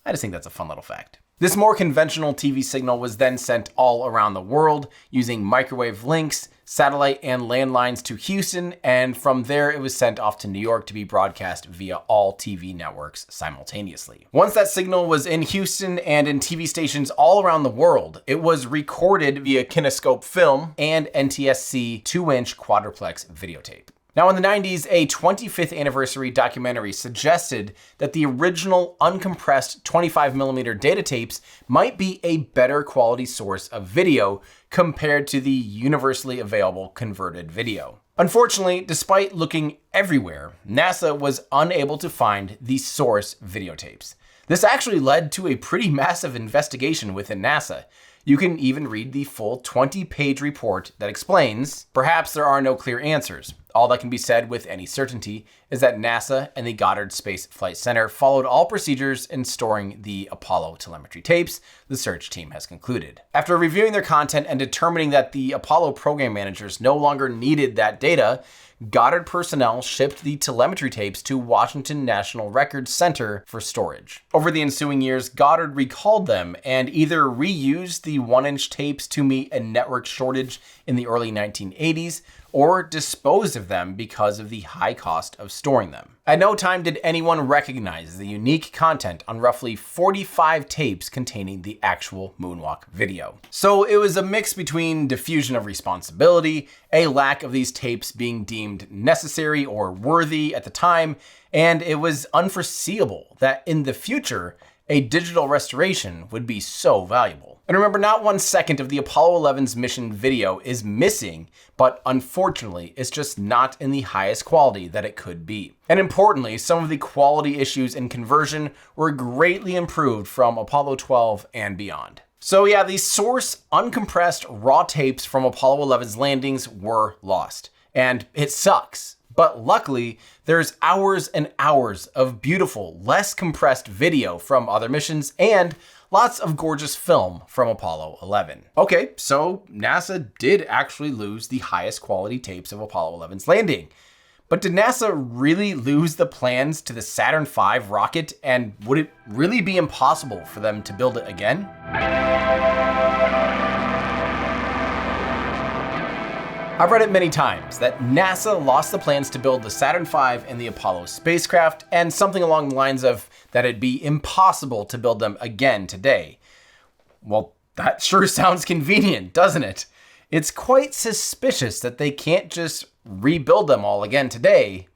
I just think that's a fun little fact. This more conventional TV signal was then sent all around the world using microwave links, satellite and landlines to Houston, and from there it was sent off to New York to be broadcast via all TV networks simultaneously. Once that signal was in Houston and in TV stations all around the world, it was recorded via kinescope film and NTSC 2-inch quadruplex videotape. Now, in the 90s, a 25th anniversary documentary suggested that the original uncompressed 25mm data tapes might be a better quality source of video compared to the universally available converted video. Unfortunately, despite looking everywhere, NASA was unable to find the source videotapes. This actually led to a pretty massive investigation within NASA. You can even read the full 20-page report that explains, perhaps there are no clear answers. All that can be said with any certainty is that NASA and the Goddard Space Flight Center followed all procedures in storing the Apollo telemetry tapes, the search team has concluded. After reviewing their content and determining that the Apollo program managers no longer needed that data, Goddard personnel shipped the telemetry tapes to Washington National Records Center for storage. Over the ensuing years, Goddard recalled them and either reused the 1-inch tapes to meet a network shortage in the early 1980s, or disposed of them because of the high cost of storing them. At no time did anyone recognize the unique content on roughly 45 tapes containing the actual moonwalk video. So it was a mix between diffusion of responsibility, a lack of these tapes being deemed necessary or worthy at the time, and it was unforeseeable that in the future, a digital restoration would be so valuable. And remember, not 1 second of the Apollo 11's mission video is missing, but unfortunately, it's just not in the highest quality that it could be. And importantly, some of the quality issues in conversion were greatly improved from Apollo 12 and beyond. So yeah, these source uncompressed raw tapes from Apollo 11's landings were lost. And it sucks. But luckily, there's hours and hours of beautiful, less compressed video from other missions and lots of gorgeous film from Apollo 11. Okay, so NASA did actually lose the highest quality tapes of Apollo 11's landing. But did NASA really lose the plans to the Saturn V rocket, and would it really be impossible for them to build it again? I've read it many times that NASA lost the plans to build the Saturn V and the Apollo spacecraft, and something along the lines of that it'd be impossible to build them again today. Well, that sure sounds convenient, doesn't it? It's quite suspicious that they can't just rebuild them all again today,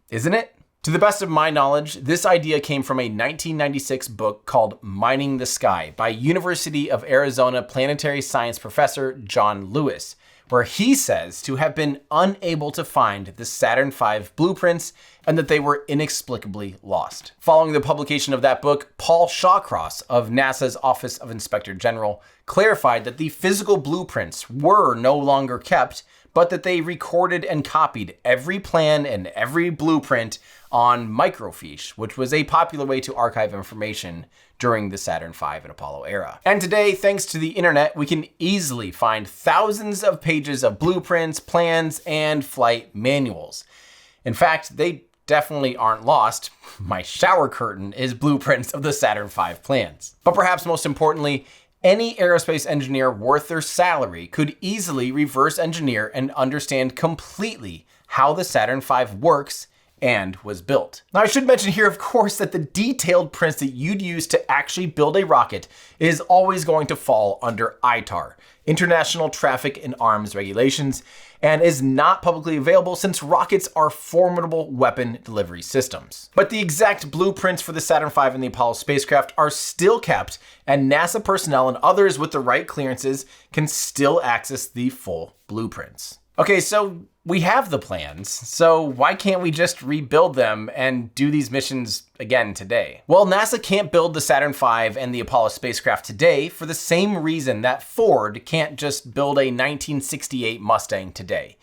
isn't it? To the best of my knowledge, this idea came from a 1996 book called Mining the Sky by University of Arizona planetary science professor John Lewis, where he says to have been unable to find the Saturn V blueprints and that they were inexplicably lost. Following the publication of that book, Paul Shawcross of NASA's Office of Inspector General clarified that the physical blueprints were no longer kept, but that they recorded and copied every plan and every blueprint on microfiche, which was a popular way to archive information during the Saturn V and Apollo era. And today, thanks to the internet, we can easily find thousands of pages of blueprints, plans, and flight manuals. In fact, they definitely aren't lost. My shower curtain is blueprints of the Saturn V plans. But perhaps most importantly, any aerospace engineer worth their salary could easily reverse engineer and understand completely how the Saturn V works and was built. Now, I should mention here, of course, that the detailed prints that you'd use to actually build a rocket is always going to fall under ITAR, International Traffic in Arms Regulations, and is not publicly available since rockets are formidable weapon delivery systems. But the exact blueprints for the Saturn V and the Apollo spacecraft are still kept, and NASA personnel and others with the right clearances can still access the full blueprints. Okay, so we have the plans, so why can't we just rebuild them and do these missions again today? Well, NASA can't build the Saturn V and the Apollo spacecraft today for the same reason that Ford can't just build a 1968 Mustang today.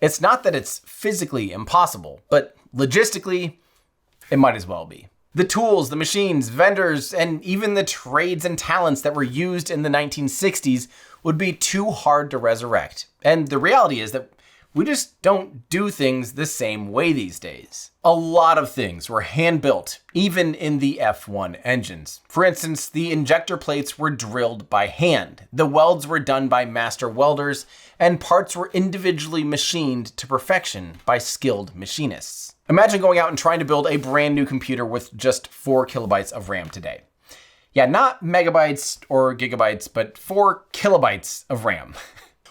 It's not that it's physically impossible, but logistically, it might as well be. The tools, the machines, vendors, and even the trades and talents that were used in the 1960s would be too hard to resurrect. And the reality is that we just don't do things the same way these days. A lot of things were hand-built, even in the F1 engines. For instance, the injector plates were drilled by hand, the welds were done by master welders, and parts were individually machined to perfection by skilled machinists. Imagine going out and trying to build a brand new computer with just 4 kilobytes of RAM today. Yeah, not megabytes or gigabytes, but 4 kilobytes of RAM.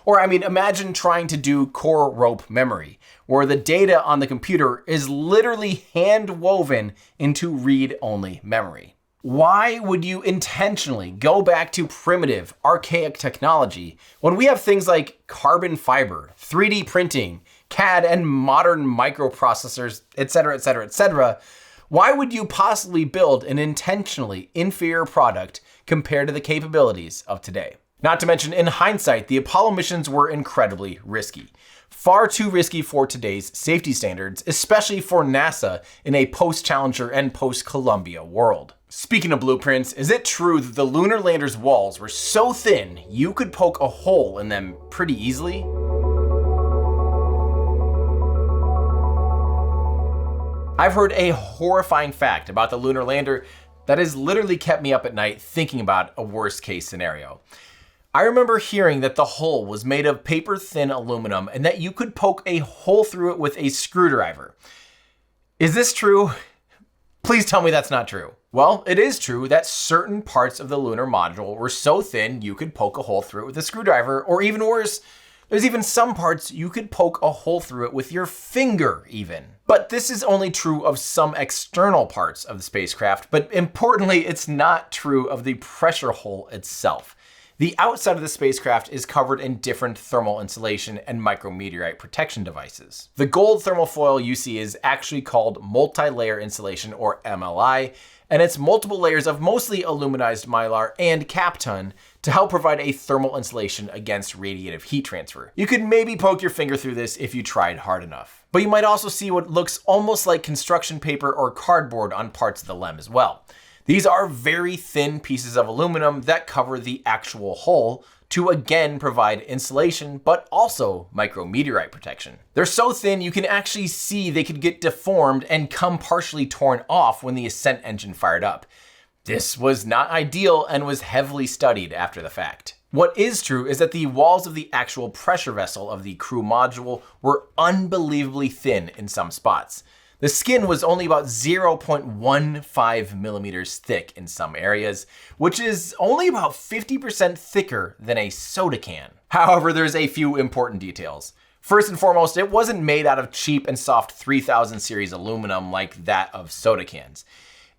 Or imagine trying to do core rope memory, where the data on the computer is literally hand woven into read-only memory. Why would you intentionally go back to primitive, archaic technology when we have things like carbon fiber, 3D printing, CAD, and modern microprocessors, etc., etc., etc.? Why would you possibly build an intentionally inferior product compared to the capabilities of today? Not to mention, in hindsight, the Apollo missions were incredibly risky. Far too risky for today's safety standards, especially for NASA in a post-Challenger and post-Columbia world. Speaking of blueprints, is it true that the lunar lander's walls were so thin you could poke a hole in them pretty easily? I've heard a horrifying fact about the lunar lander that has literally kept me up at night thinking about a worst case scenario. I remember hearing that the hull was made of paper-thin aluminum and that you could poke a hole through it with a screwdriver. Is this true? Please tell me that's not true. Well, it is true that certain parts of the lunar module were so thin you could poke a hole through it with a screwdriver, or even worse, there's even some parts you could poke a hole through it with your finger even. But this is only true of some external parts of the spacecraft, but importantly, it's not true of the pressure hull itself. The outside of the spacecraft is covered in different thermal insulation and micrometeorite protection devices. The gold thermal foil you see is actually called multi-layer insulation, or MLI, and it's multiple layers of mostly aluminized mylar and Kapton to help provide a thermal insulation against radiative heat transfer. You could maybe poke your finger through this if you tried hard enough. But you might also see what looks almost like construction paper or cardboard on parts of the LEM as well. These are very thin pieces of aluminum that cover the actual hull to again provide insulation, but also micrometeorite protection. They're so thin you can actually see they could get deformed and come partially torn off when the ascent engine fired up. This was not ideal and was heavily studied after the fact. What is true is that the walls of the actual pressure vessel of the crew module were unbelievably thin in some spots. The skin was only about 0.15 millimeters thick in some areas, which is only about 50% thicker than a soda can. However, there's a few important details. First and foremost, it wasn't made out of cheap and soft 3000 series aluminum like that of soda cans.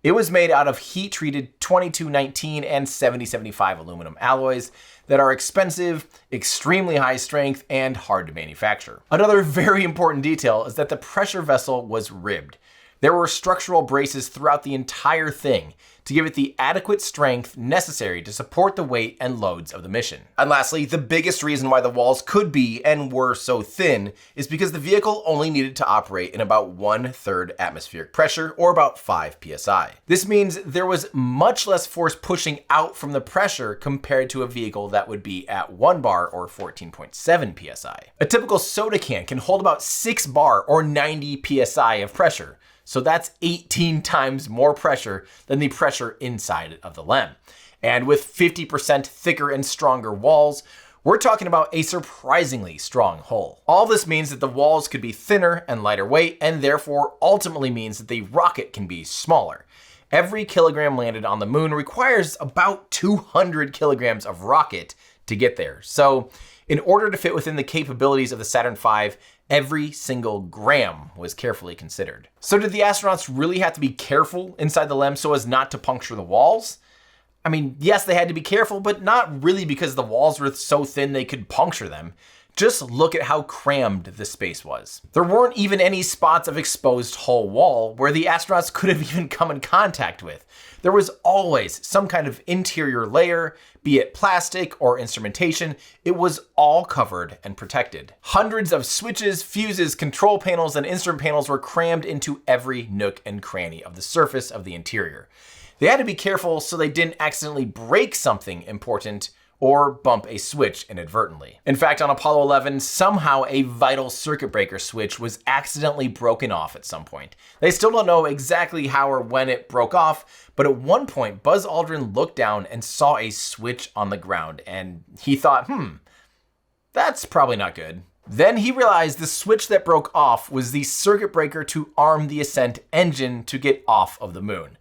It was made out of heat-treated 2219 and 7075 aluminum alloys that are expensive, extremely high strength, and hard to manufacture. Another very important detail is that the pressure vessel was ribbed. There were structural braces throughout the entire thing to give it the adequate strength necessary to support the weight and loads of the mission. And lastly, the biggest reason why the walls could be and were so thin is because the vehicle only needed to operate in about 1/3 atmospheric pressure, or about 5 psi. This means there was much less force pushing out from the pressure compared to a vehicle that would be at 1 bar or 14.7 psi. A typical soda can hold about 6 bar or 90 psi of pressure. So that's 18 times more pressure than the pressure inside of the LEM. And with 50% thicker and stronger walls, we're talking about a surprisingly strong hull. All this means that the walls could be thinner and lighter weight, and therefore ultimately means that the rocket can be smaller. Every kilogram landed on the moon requires about 200 kilograms of rocket to get there. So in order to fit within the capabilities of the Saturn V, every single gram was carefully considered. So did the astronauts really have to be careful inside the LEM so as not to puncture the walls? I mean, yes, they had to be careful, but not really because the walls were so thin they could puncture them. Just look at how crammed the space was. There weren't even any spots of exposed hull wall where the astronauts could have even come in contact with. There was always some kind of interior layer, be it plastic or instrumentation. It was all covered and protected. Hundreds of switches, fuses, control panels, and instrument panels were crammed into every nook and cranny of the surface of the interior. They had to be careful so they didn't accidentally break something important or bump a switch inadvertently. In fact, on Apollo 11, somehow a vital circuit breaker switch was accidentally broken off at some point. They still don't know exactly how or when it broke off, but at one point, Buzz Aldrin looked down and saw a switch on the ground, and he thought, that's probably not good. Then he realized the switch that broke off was the circuit breaker to arm the Ascent engine to get off of the moon.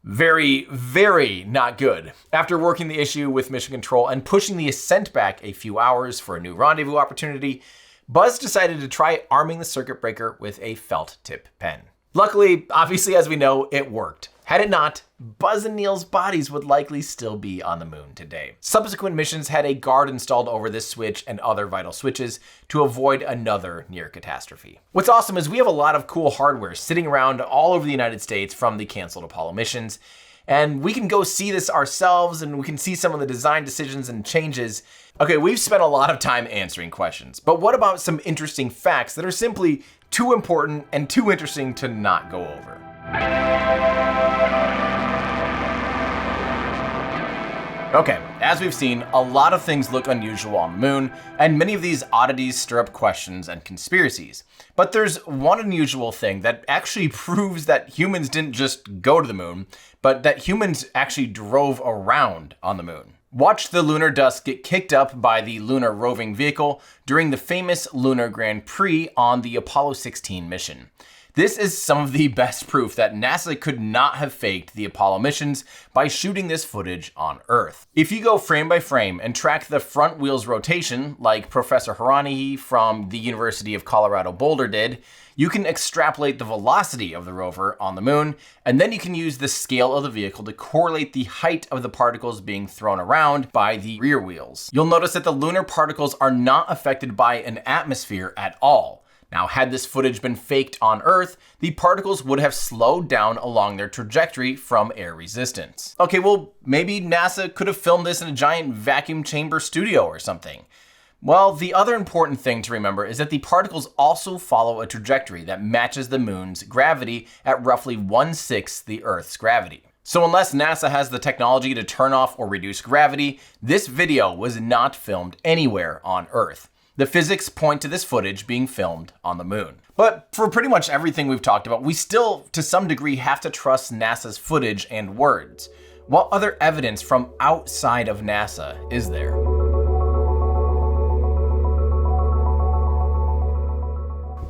Very, very not good. After working the issue with Mission Control and pushing the Ascent back a few hours for a new rendezvous opportunity, Buzz decided to try arming the circuit breaker with a felt tip pen. Luckily, obviously as we know, it worked. Had it not, Buzz and Neil's bodies would likely still be on the moon today. Subsequent missions had a guard installed over this switch and other vital switches to avoid another near catastrophe. What's awesome is we have a lot of cool hardware sitting around all over the United States from the canceled Apollo missions, and we can go see this ourselves and we can see some of the design decisions and changes. Okay, we've spent a lot of time answering questions, but what about some interesting facts that are simply too important and too interesting to not go over? Okay, as we've seen, a lot of things look unusual on the moon, and many of these oddities stir up questions and conspiracies. But there's one unusual thing that actually proves that humans didn't just go to the moon, but that humans actually drove around on the moon. Watch the lunar dust get kicked up by the lunar roving vehicle during the famous Lunar Grand Prix on the Apollo 16 mission. This is some of the best proof that NASA could not have faked the Apollo missions by shooting this footage on Earth. If you go frame by frame and track the front wheel's rotation, like Professor Harani from the University of Colorado Boulder did, you can extrapolate the velocity of the rover on the moon, and then you can use the scale of the vehicle to correlate the height of the particles being thrown around by the rear wheels. You'll notice that the lunar particles are not affected by an atmosphere at all. Now, had this footage been faked on Earth, the particles would have slowed down along their trajectory from air resistance. Okay, well, maybe NASA could have filmed this in a giant vacuum chamber studio or something. Well, the other important thing to remember is that the particles also follow a trajectory that matches the moon's gravity at roughly 1/6 the Earth's gravity. So unless NASA has the technology to turn off or reduce gravity, this video was not filmed anywhere on Earth. The physics point to this footage being filmed on the moon. But for pretty much everything we've talked about, we still, to some degree, have to trust NASA's footage and words. What other evidence from outside of NASA is there?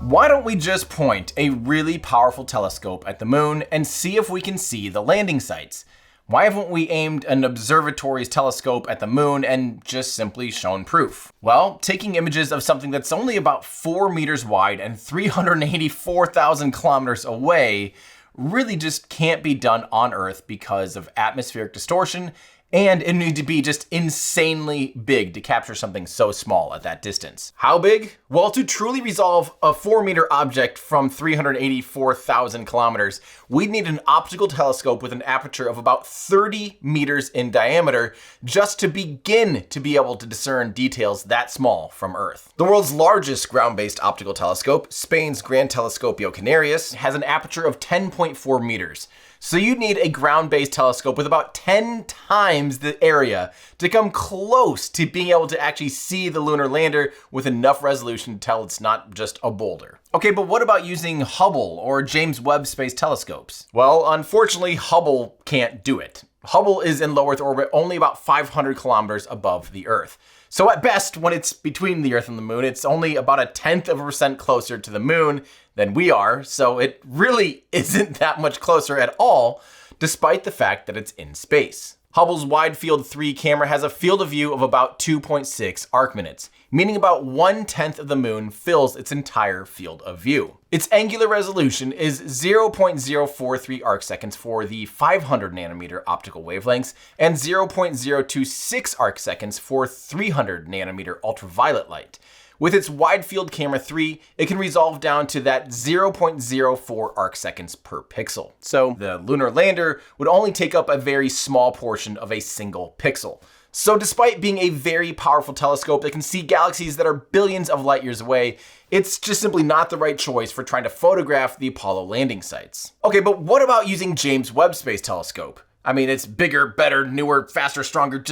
Why don't we just point a really powerful telescope at the moon and see if we can see the landing sites? Why haven't we aimed an observatory's telescope at the moon and just simply shown proof? Well, taking images of something that's only about 4 meters wide and 384,000 kilometers away really just can't be done on Earth because of atmospheric distortion, and it needs to be just insanely big to capture something so small at that distance. How big? Well, to truly resolve a 4-meter object from 384,000 kilometers, we'd need an optical telescope with an aperture of about 30 meters in diameter just to begin to be able to discern details that small from Earth. The world's largest ground-based optical telescope, Spain's Gran Telescopio Canarias, has an aperture of 10.4 meters. So you'd need a ground-based telescope with about 10 times the area to come close to being able to actually see the lunar lander with enough resolution to tell it's not just a boulder. Okay, but what about using Hubble or James Webb Space Telescopes? Well, unfortunately, Hubble can't do it. Hubble is in low Earth orbit only about 500 kilometers above the Earth. So at best, when it's between the Earth and the moon, it's only about 0.1% closer to the moon than we are, so it really isn't that much closer at all, despite the fact that it's in space. Hubble's Wide Field 3 camera has a field of view of about 2.6 arc minutes, meaning about 1/10 of the moon fills its entire field of view. Its angular resolution is 0.043 arc seconds for the 500 nanometer optical wavelengths and 0.026 arc seconds for 300 nanometer ultraviolet light. With its Wide Field Camera 3, it can resolve down to that 0.04 arc seconds per pixel. So the lunar lander would only take up a very small portion of a single pixel. So despite being a very powerful telescope that can see galaxies that are billions of light years away, it's just simply not the right choice for trying to photograph the Apollo landing sites. Okay, but what about using James Webb Space Telescope? I mean, it's bigger, better, newer, faster, stronger,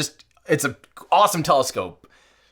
it's an awesome telescope.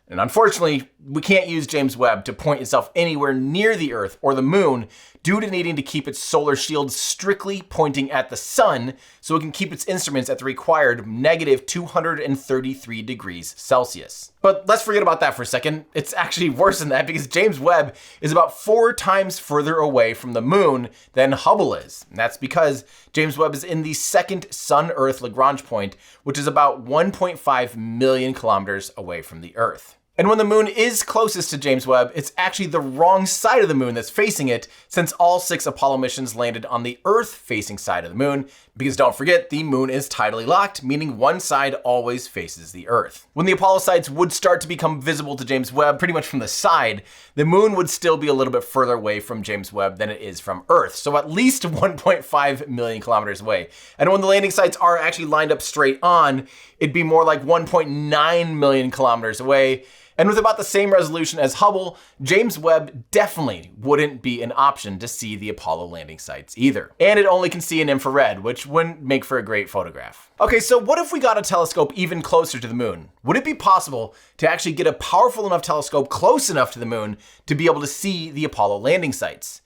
And unfortunately, we can't use James Webb to point itself anywhere near the Earth or the moon due to needing to keep its solar shield strictly pointing at the sun so it can keep its instruments at the required negative 233 degrees Celsius. But let's forget about that for a second. It's actually worse than that because James Webb is about 4 times further away from the moon than Hubble is. And that's because James Webb is in the second Sun-Earth Lagrange point, which is about 1.5 million kilometers away from the Earth. And when the moon is closest to James Webb, it's actually the wrong side of the moon that's facing it, since all 6 Apollo missions landed on the Earth-facing side of the moon, because don't forget, the moon is tidally locked, meaning one side always faces the Earth. When the Apollo sites would start to become visible to James Webb pretty much from the side, the moon would still be a little bit further away from James Webb than it is from Earth, so at least 1.5 million kilometers away. And when the landing sites are actually lined up straight on, it'd be more like 1.9 million kilometers away. And with about the same resolution as Hubble, James Webb definitely wouldn't be an option to see the Apollo landing sites either. And it only can see in infrared, which wouldn't make for a great photograph. Okay, so what if we got a telescope even closer to the moon? Would it be possible to actually get a powerful enough telescope close enough to the moon to be able to see the Apollo landing sites?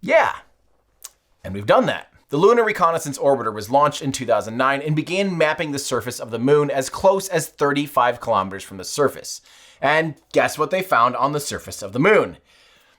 Yeah, and we've done that. The Lunar Reconnaissance Orbiter was launched in 2009 and began mapping the surface of the moon as close as 35 kilometers from the surface. And guess what they found on the surface of the moon?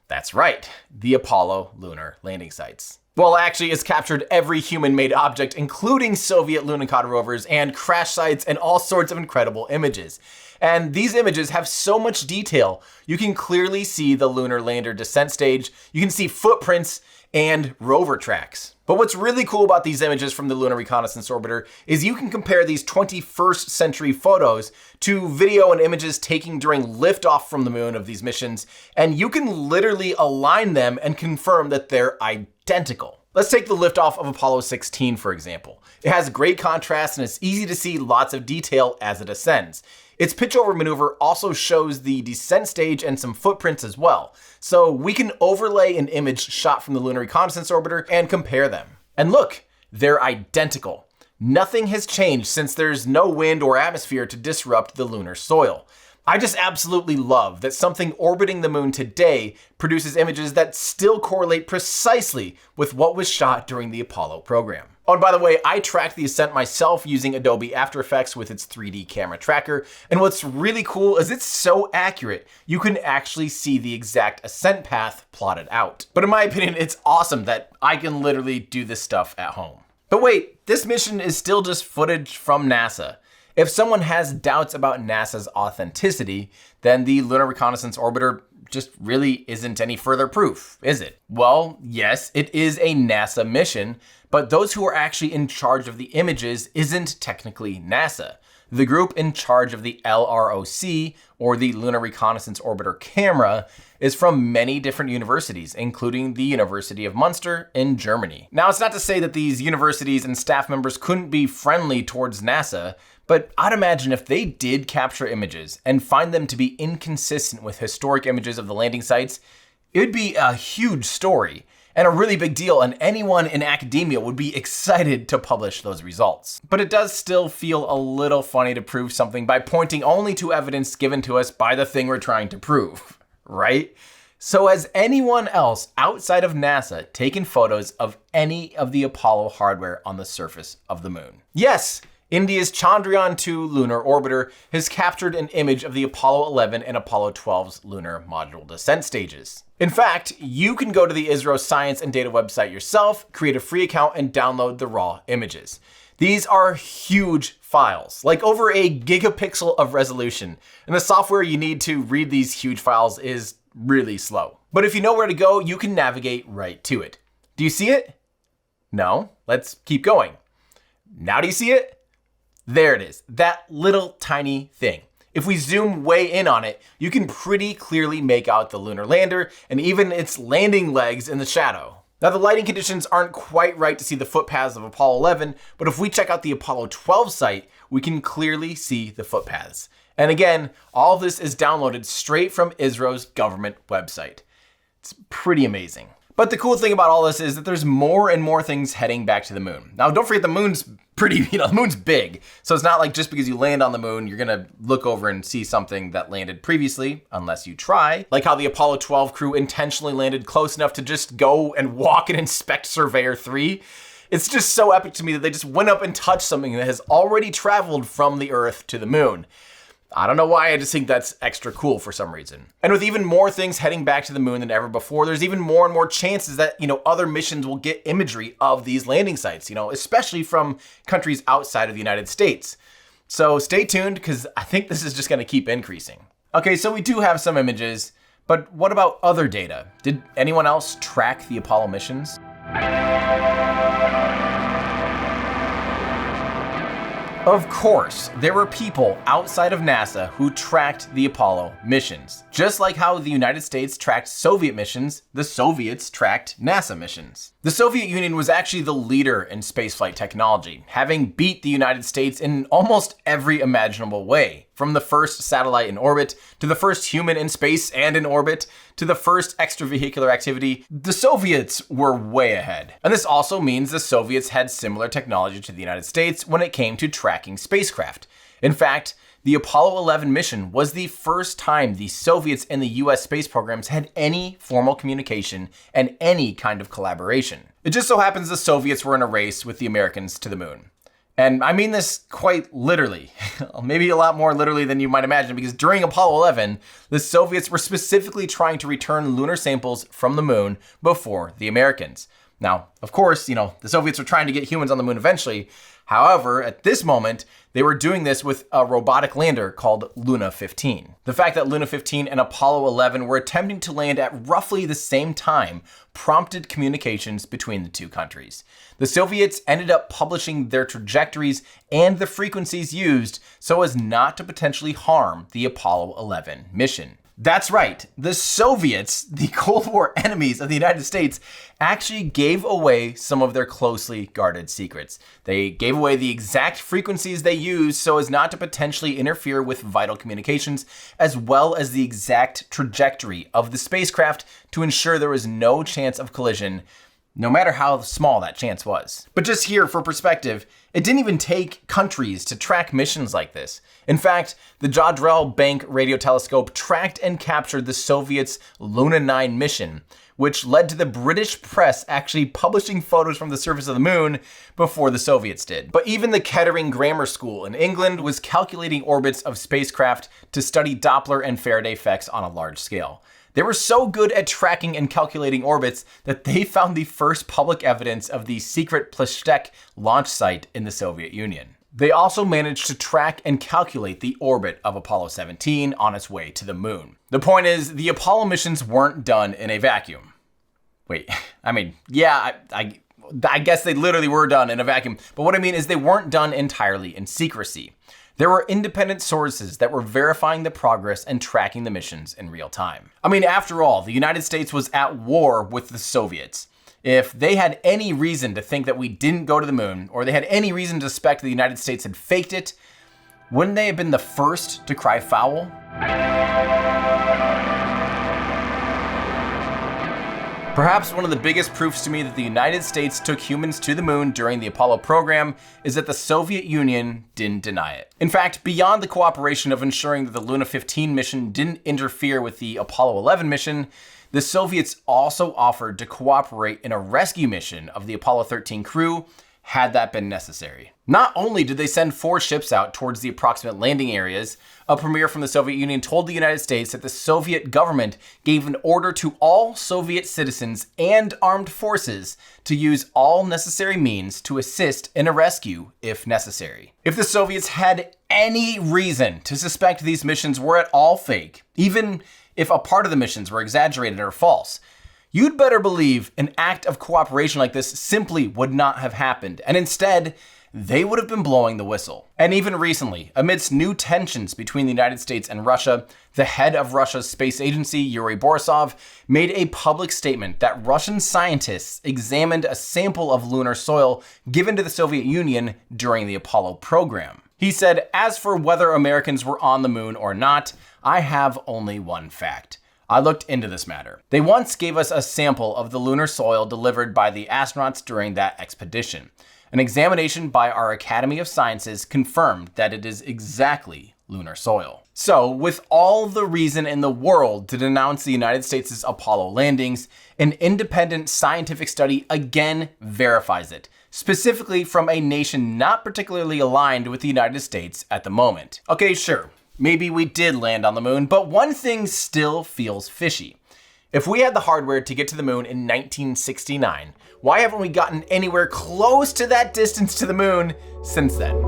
That's right, the Apollo lunar landing sites. Well, actually, it's captured every human-made object, including Soviet Lunokhod rovers and crash sites and all sorts of incredible images. And these images have so much detail. You can clearly see the lunar lander descent stage, you can see footprints and rover tracks. But what's really cool about these images from the Lunar Reconnaissance Orbiter is you can compare these 21st century photos to video and images taken during liftoff from the moon of these missions, and you can literally align them and confirm that they're identical. Let's take the liftoff of Apollo 16, for example. It has great contrast and it's easy to see lots of detail as it ascends. Its pitch-over maneuver also shows the descent stage and some footprints as well. So we can overlay an image shot from the Lunar Reconnaissance Orbiter and compare them. And look, they're identical. Nothing has changed since there's no wind or atmosphere to disrupt the lunar soil. I just absolutely love that something orbiting the moon today produces images that still correlate precisely with what was shot during the Apollo program. Oh, and by the way, I tracked the ascent myself using Adobe After Effects with its 3D camera tracker, and what's really cool is it's so accurate, you can actually see the exact ascent path plotted out. But in my opinion, it's awesome that I can literally do this stuff at home. But wait, this mission is still just footage from NASA. If someone has doubts about NASA's authenticity, then the Lunar Reconnaissance Orbiter just really isn't any further proof, is it? Well, yes, it is a NASA mission, but those who are actually in charge of the images isn't technically NASA. The group in charge of the LROC, or the Lunar Reconnaissance Orbiter camera, is from many different universities, including the University of Munster in Germany. Now, it's not to say that these universities and staff members couldn't be friendly towards NASA, but I'd imagine if they did capture images and find them to be inconsistent with historic images of the landing sites, it would be a huge story and a really big deal, and anyone in academia would be excited to publish those results. But it does still feel a little funny to prove something by pointing only to evidence given to us by the thing we're trying to prove, right? So has anyone else outside of NASA taken photos of any of the Apollo hardware on the surface of the moon? Yes! India's Chandrayaan-2 lunar orbiter has captured an image of the Apollo 11 and Apollo 12's lunar module descent stages. In fact, you can go to the ISRO Science and Data website yourself, create a free account, and download the raw images. These are huge files, like over a gigapixel of resolution, and the software you need to read these huge files is really slow. But if you know where to go, you can navigate right to it. Do you see it? No? Let's keep going. Now do you see it? There it is, that little tiny thing. If we zoom way in on it, you can pretty clearly make out the lunar lander and even its landing legs in the shadow. Now, the lighting conditions aren't quite right to see the footpaths of Apollo 11, but if we check out the Apollo 12 site, we can clearly see the footpaths. And again, all of this is downloaded straight from ISRO's government website. It's pretty amazing. But the cool thing about all this is that there's more and more things heading back to the moon. Now, don't forget the moon's the moon's big. So it's not like just because you land on the moon, you're gonna look over and see something that landed previously, unless you try. Like how the Apollo 12 crew intentionally landed close enough to just go and walk and inspect Surveyor 3. It's just so epic to me that they just went up and touched something that has already traveled from the Earth to the moon. I don't know why, I just think that's extra cool for some reason. And with even more things heading back to the moon than ever before, there's even more and more chances that, other missions will get imagery of these landing sites, especially from countries outside of the United States. So stay tuned, because I think this is just gonna keep increasing. Okay, so we do have some images, but what about other data? Did anyone else track the Apollo missions? Of course, there were people outside of NASA who tracked the Apollo missions. Just like how the United States tracked Soviet missions, the Soviets tracked NASA missions. The Soviet Union was actually the leader in spaceflight technology, having beat the United States in almost every imaginable way. From the first satellite in orbit, to the first human in space and in orbit, to the first extravehicular activity, the Soviets were way ahead. And this also means the Soviets had similar technology to the United States when it came to tracking spacecraft. In fact, the Apollo 11 mission was the first time the Soviets and the US space programs had any formal communication and any kind of collaboration. It just so happens the Soviets were in a race with the Americans to the moon. And I mean this quite literally, maybe a lot more literally than you might imagine, because during Apollo 11, the Soviets were specifically trying to return lunar samples from the moon before the Americans. Now, of course, the Soviets were trying to get humans on the moon eventually. However, at this moment, they were doing this with a robotic lander called Luna 15. The fact that Luna 15 and Apollo 11 were attempting to land at roughly the same time prompted communications between the two countries. The Soviets ended up publishing their trajectories and the frequencies used so as not to potentially harm the Apollo 11 mission. That's right, the Soviets, the Cold War enemies of the United States, actually gave away some of their closely guarded secrets. They gave away the exact frequencies they used so as not to potentially interfere with vital communications, as well as the exact trajectory of the spacecraft to ensure there was no chance of collision, no matter how small that chance was. But just here for perspective, it didn't even take countries to track missions like this. In fact, the Jodrell Bank radio telescope tracked and captured the Soviets' Luna 9 mission, which led to the British press actually publishing photos from the surface of the moon before the Soviets did. But even the Kettering Grammar School in England was calculating orbits of spacecraft to study Doppler and Faraday effects on a large scale. They were so good at tracking and calculating orbits that they found the first public evidence of the secret Pleshtek launch site in the Soviet Union. They also managed to track and calculate the orbit of Apollo 17 on its way to the moon. The point is, the Apollo missions weren't done in a vacuum. Wait, I guess they literally were done in a vacuum, but what I mean is they weren't done entirely in secrecy. There were independent sources that were verifying the progress and tracking the missions in real time. I mean, after all, the United States was at war with the Soviets. If they had any reason to think that we didn't go to the moon, or they had any reason to suspect the United States had faked it, wouldn't they have been the first to cry foul? Perhaps one of the biggest proofs to me that the United States took humans to the moon during the Apollo program is that the Soviet Union didn't deny it. In fact, beyond the cooperation of ensuring that the Luna 15 mission didn't interfere with the Apollo 11 mission, the Soviets also offered to cooperate in a rescue mission of the Apollo 13 crew had that been necessary. Not only did they send 4 ships out towards the approximate landing areas, a premier from the Soviet Union told the United States that the Soviet government gave an order to all Soviet citizens and armed forces to use all necessary means to assist in a rescue if necessary. If the Soviets had any reason to suspect these missions were at all fake, even if a part of the missions were exaggerated or false, you'd better believe an act of cooperation like this simply would not have happened, and instead, they would have been blowing the whistle. And even recently, amidst new tensions between the United States and Russia, the head of Russia's space agency, Yuri Borisov, made a public statement that Russian scientists examined a sample of lunar soil given to the Soviet Union during the Apollo program. He said, "As for whether Americans were on the moon or not, I have only one fact. I looked into this matter. They once gave us a sample of the lunar soil delivered by the astronauts during that expedition. An examination by our Academy of Sciences confirmed that it is exactly lunar soil." So, with all the reason in the world to denounce the United States' Apollo landings, an independent scientific study again verifies it, specifically from a nation not particularly aligned with the United States at the moment. Okay, sure. Maybe we did land on the moon, but one thing still feels fishy. If we had the hardware to get to the moon in 1969, why haven't we gotten anywhere close to that distance to the moon since then?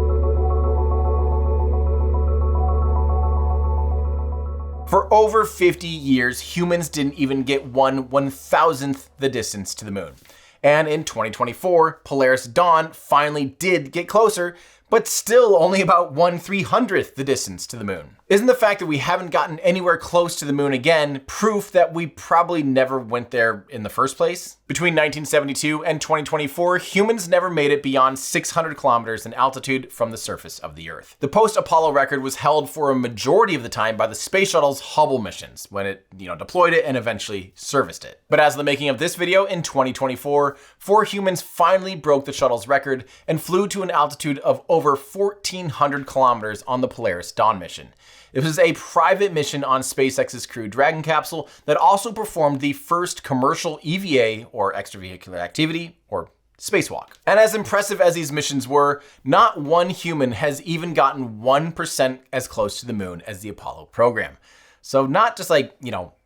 For over 50 years, humans didn't even get 1/1000th the distance to the moon. And in 2024, Polaris Dawn finally did get closer, but still only about 1/300th the distance to the moon. Isn't the fact that we haven't gotten anywhere close to the moon again proof that we probably never went there in the first place? Between 1972 and 2024, humans never made it beyond 600 kilometers in altitude from the surface of the Earth. The post-Apollo record was held for a majority of the time by the Space Shuttle's Hubble missions, when it, deployed it and eventually serviced it. But as of the making of this video in 2024, 4 humans finally broke the shuttle's record and flew to an altitude of over 1,400 kilometers on the Polaris Dawn mission. It was a private mission on SpaceX's Crew Dragon capsule that also performed the first commercial EVA, or extravehicular activity, or spacewalk. And as impressive as these missions were, not one human has even gotten 1% as close to the moon as the Apollo program. So not just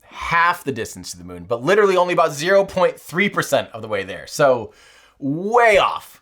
half the distance to the moon, but literally only about 0.3% of the way there. So way off.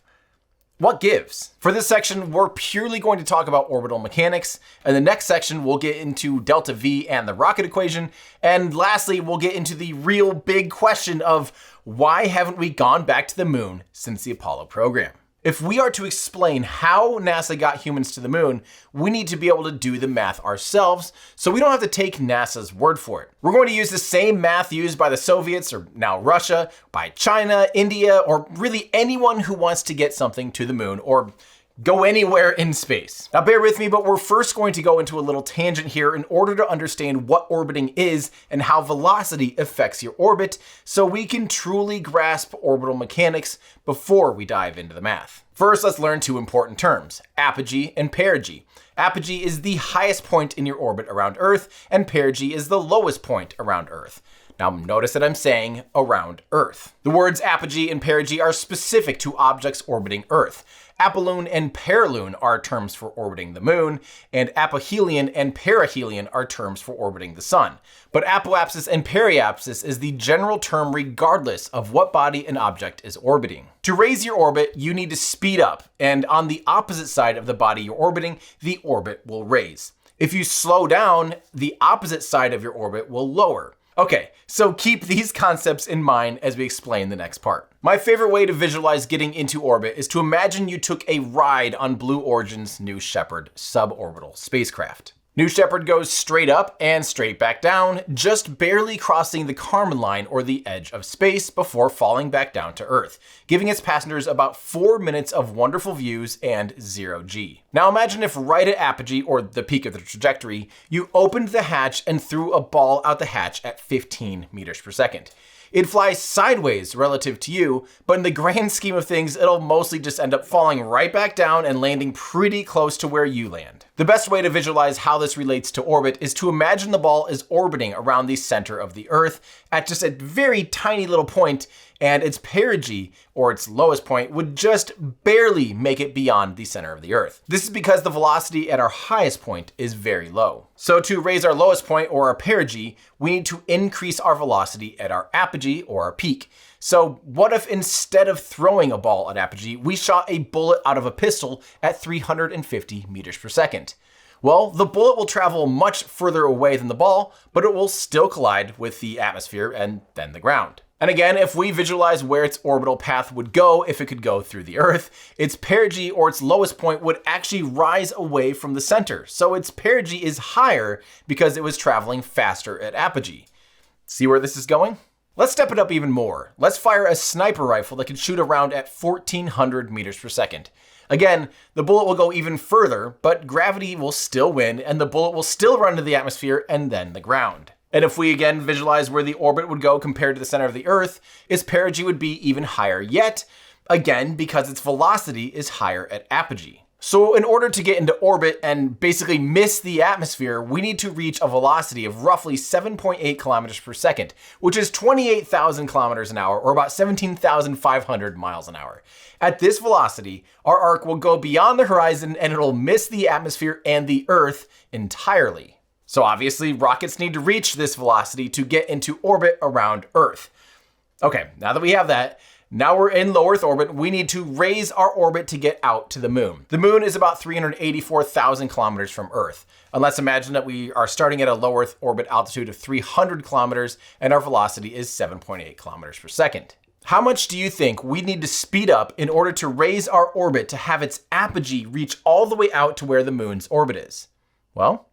What gives? For this section, we're purely going to talk about orbital mechanics. In the next section, we'll get into delta V and the rocket equation. And lastly, we'll get into the real big question of why haven't we gone back to the moon since the Apollo program? If we are to explain how NASA got humans to the moon, we need to be able to do the math ourselves, so we don't have to take NASA's word for it. We're going to use the same math used by the Soviets, or now Russia, by China, India, or really anyone who wants to get something to the moon, or go anywhere in space. Now bear with me, but we're first going to go into a little tangent here in order to understand what orbiting is and how velocity affects your orbit, so we can truly grasp orbital mechanics before we dive into the math. First, let's learn 2 important terms, apogee and perigee. Apogee is the highest point in your orbit around Earth, and perigee is the lowest point around Earth. Now notice that I'm saying around Earth. The words apogee and perigee are specific to objects orbiting Earth. Apoloon and periloon are terms for orbiting the moon, and apohelion and perihelion are terms for orbiting the sun. But apoapsis and periapsis is the general term regardless of what body an object is orbiting. To raise your orbit, you need to speed up, and on the opposite side of the body you're orbiting, the orbit will raise. If you slow down, the opposite side of your orbit will lower. Okay, so keep these concepts in mind as we explain the next part. My favorite way to visualize getting into orbit is to imagine you took a ride on Blue Origin's New Shepard suborbital spacecraft. New Shepard goes straight up and straight back down, just barely crossing the Kármán line or the edge of space before falling back down to Earth, giving its passengers about 4 minutes of wonderful views and 0G. Now imagine if right at apogee, or the peak of the trajectory, you opened the hatch and threw a ball out the hatch at 15 meters per second. It flies sideways relative to you, but in the grand scheme of things, it'll mostly just end up falling right back down and landing pretty close to where you land. The best way to visualize how this relates to orbit is to imagine the ball is orbiting around the center of the Earth at just a very tiny little point, and its perigee, or its lowest point, would just barely make it beyond the center of the Earth. This is because the velocity at our highest point is very low. So to raise our lowest point, or our perigee, we need to increase our velocity at our apogee, or our peak. So what if instead of throwing a ball at apogee, we shot a bullet out of a pistol at 350 meters per second? Well, the bullet will travel much further away than the ball, but it will still collide with the atmosphere and then the ground. And again, if we visualize where its orbital path would go if it could go through the Earth, its perigee, or its lowest point, would actually rise away from the center. So its perigee is higher because it was traveling faster at apogee. See where this is going? Let's step it up even more. Let's fire a sniper rifle that can shoot around at 1,400 meters per second. Again, the bullet will go even further, but gravity will still win, and the bullet will still run into the atmosphere and then the ground. And if we again visualize where the orbit would go compared to the center of the Earth, its perigee would be even higher yet, again because its velocity is higher at apogee. So in order to get into orbit and basically miss the atmosphere, we need to reach a velocity of roughly 7.8 kilometers per second, which is 28,000 kilometers an hour, or about 17,500 miles an hour. At this velocity, our arc will go beyond the horizon and it'll miss the atmosphere and the Earth entirely. So obviously, rockets need to reach this velocity to get into orbit around Earth. Okay, now that we have that, now we're in low Earth orbit, we need to raise our orbit to get out to the moon. The moon is about 384,000 kilometers from Earth. And let's imagine that we are starting at a low Earth orbit altitude of 300 kilometers and our velocity is 7.8 kilometers per second. How much do you think we need to speed up in order to raise our orbit to have its apogee reach all the way out to where the moon's orbit is? Well,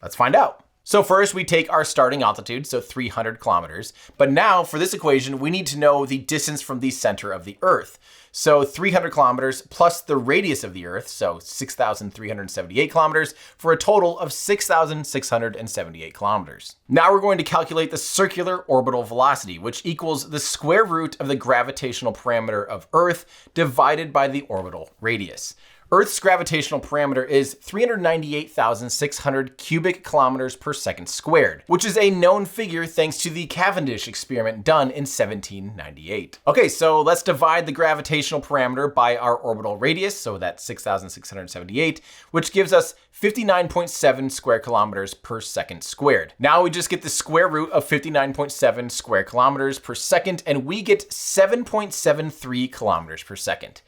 Let's find out. So first we take our starting altitude, so 300 kilometers. But now for this equation, we need to know the distance from the center of the Earth. So 300 kilometers plus the radius of the Earth, so 6,378 kilometers, for a total of 6,678 kilometers. Now we're going to calculate the circular orbital velocity, which equals the square root of the gravitational parameter of Earth divided by the orbital radius. Earth's gravitational parameter is 398,600 cubic kilometers per second squared, which is a known figure thanks to the Cavendish experiment done in 1798. Okay, so let's divide the gravitational parameter by our orbital radius, so that's 6,678, which gives us 59.7 square kilometers per second squared. Now we just get the square root of 59.7 square kilometers per second, and we get 7.73 kilometers per second.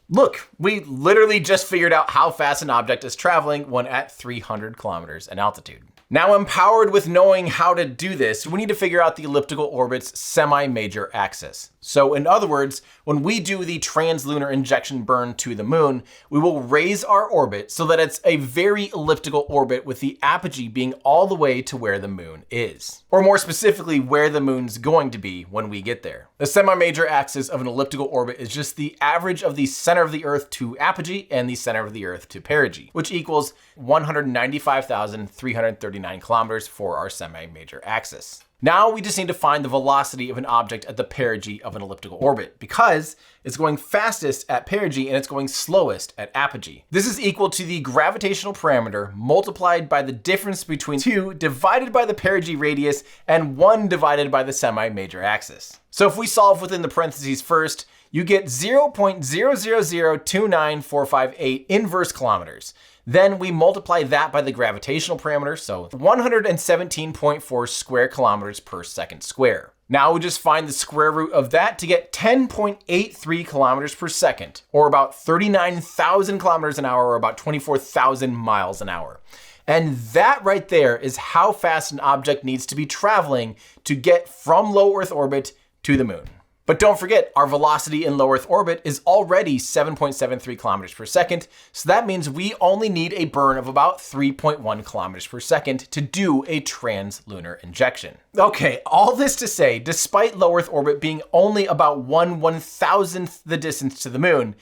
Look, we literally just figured out how fast an object is traveling when at 300 kilometers in altitude. Now, empowered with knowing how to do this, we need to figure out the elliptical orbit's semi-major axis. So in other words, when we do the translunar injection burn to the moon, we will raise our orbit so that it's a very elliptical orbit with the apogee being all the way to where the moon is. Or more specifically, where the moon's going to be when we get there. The semi-major axis of an elliptical orbit is just the average of the center of the Earth to apogee and the center of the Earth to perigee, which equals 195,339 kilometers for our semi-major axis. Now we just need to find the velocity of an object at the perigee of an elliptical orbit, because it's going fastest at perigee and it's going slowest at apogee. This is equal to the gravitational parameter multiplied by the difference between 2 divided by the perigee radius and 1 divided by the semi-major axis. So if we solve within the parentheses first, you get 0.00029458 inverse kilometers. Then we multiply that by the gravitational parameter, so 117.4 square kilometers per second square. Now we just find the square root of that to get 10.83 kilometers per second, or about 39,000 kilometers an hour, or about 24,000 miles an hour. And that right there is how fast an object needs to be traveling to get from low Earth orbit to the moon. But don't forget, our velocity in low Earth orbit is already 7.73 kilometers per second, so that means we only need a burn of about 3.1 kilometers per second to do a translunar injection. Okay, all this to say, despite low Earth orbit being only about 1/1000th the distance to the moon,